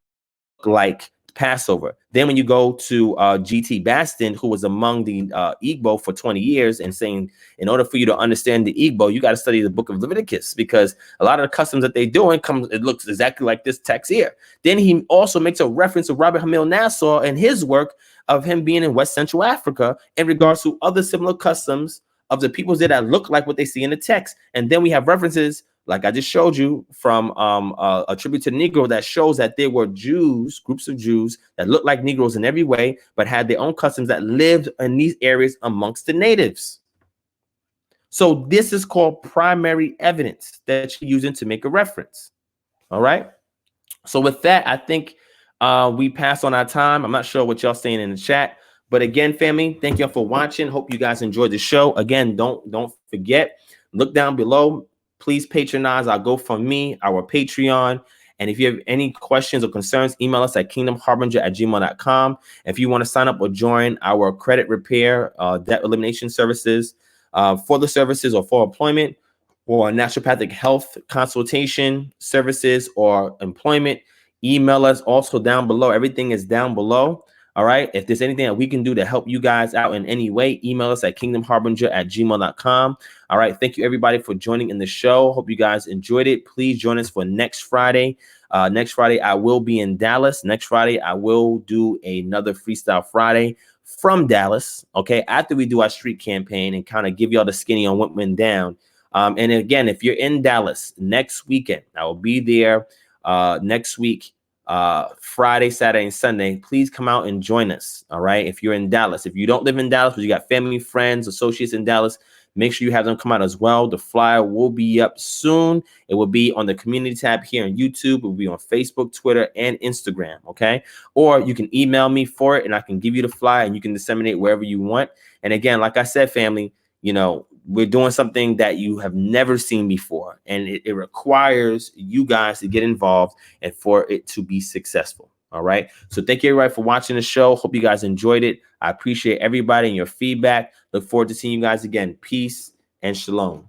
S1: like Passover. Then when you go to G.T. Baston, who was among the Igbo for 20 years, and saying, in order for you to understand the Igbo, you got to study the book of Leviticus, because a lot of the customs that they're doing it looks exactly like this text here. Then he also makes a reference to Robert Hamil Nassau and his work of him being in West Central Africa in regards to other similar customs of the peoples there that look like what they see in the text. And then we have references, like I just showed you, from a tribute to the Negro that shows that there were Jews, groups of Jews that looked like Negroes in every way, but had their own customs that lived in these areas amongst the natives. So this is called primary evidence that you're using to make a reference. All right. So with that, I think we passed on our time. I'm not sure what y'all saying in the chat. But again, family, thank y'all for watching. Hope you guys enjoyed the show. Again, don't forget, look down below. Please patronize our GoFundMe, our Patreon. And if you have any questions or concerns, email us at kingdomharbinger@gmail.com. If you want to sign up or join our credit repair, debt elimination services, for the services or for employment, or naturopathic health consultation services or employment, email us also down below. Everything is down below. All right. If there's anything that we can do to help you guys out in any way, email us at kingdomharbinger@gmail.com. All right. Thank you, everybody, for joining in the show. Hope you guys enjoyed it. Please join us for next Friday. Next Friday, I will be in Dallas. Next Friday, I will do another Freestyle Friday from Dallas. Okay. After we do our street campaign and kind of give y'all the skinny on what went down. And again, if you're in Dallas next weekend, I will be there next week. Friday, Saturday, and Sunday. Please come out and join us. All right. If you're in Dallas, if you don't live in Dallas, but you got family, friends, associates in Dallas, make sure you have them come out as well. The flyer will be up soon. It will be on the community tab here on YouTube. It will be on Facebook, Twitter, and Instagram. Okay. Or you can email me for it and I can give you the flyer and you can disseminate wherever you want. And again, like I said, family, we're doing something that you have never seen before, and it requires you guys to get involved and for it to be successful. All right. So thank you, everybody, for watching the show. Hope you guys enjoyed it. I appreciate everybody and your feedback. Look forward to seeing you guys again. Peace and shalom.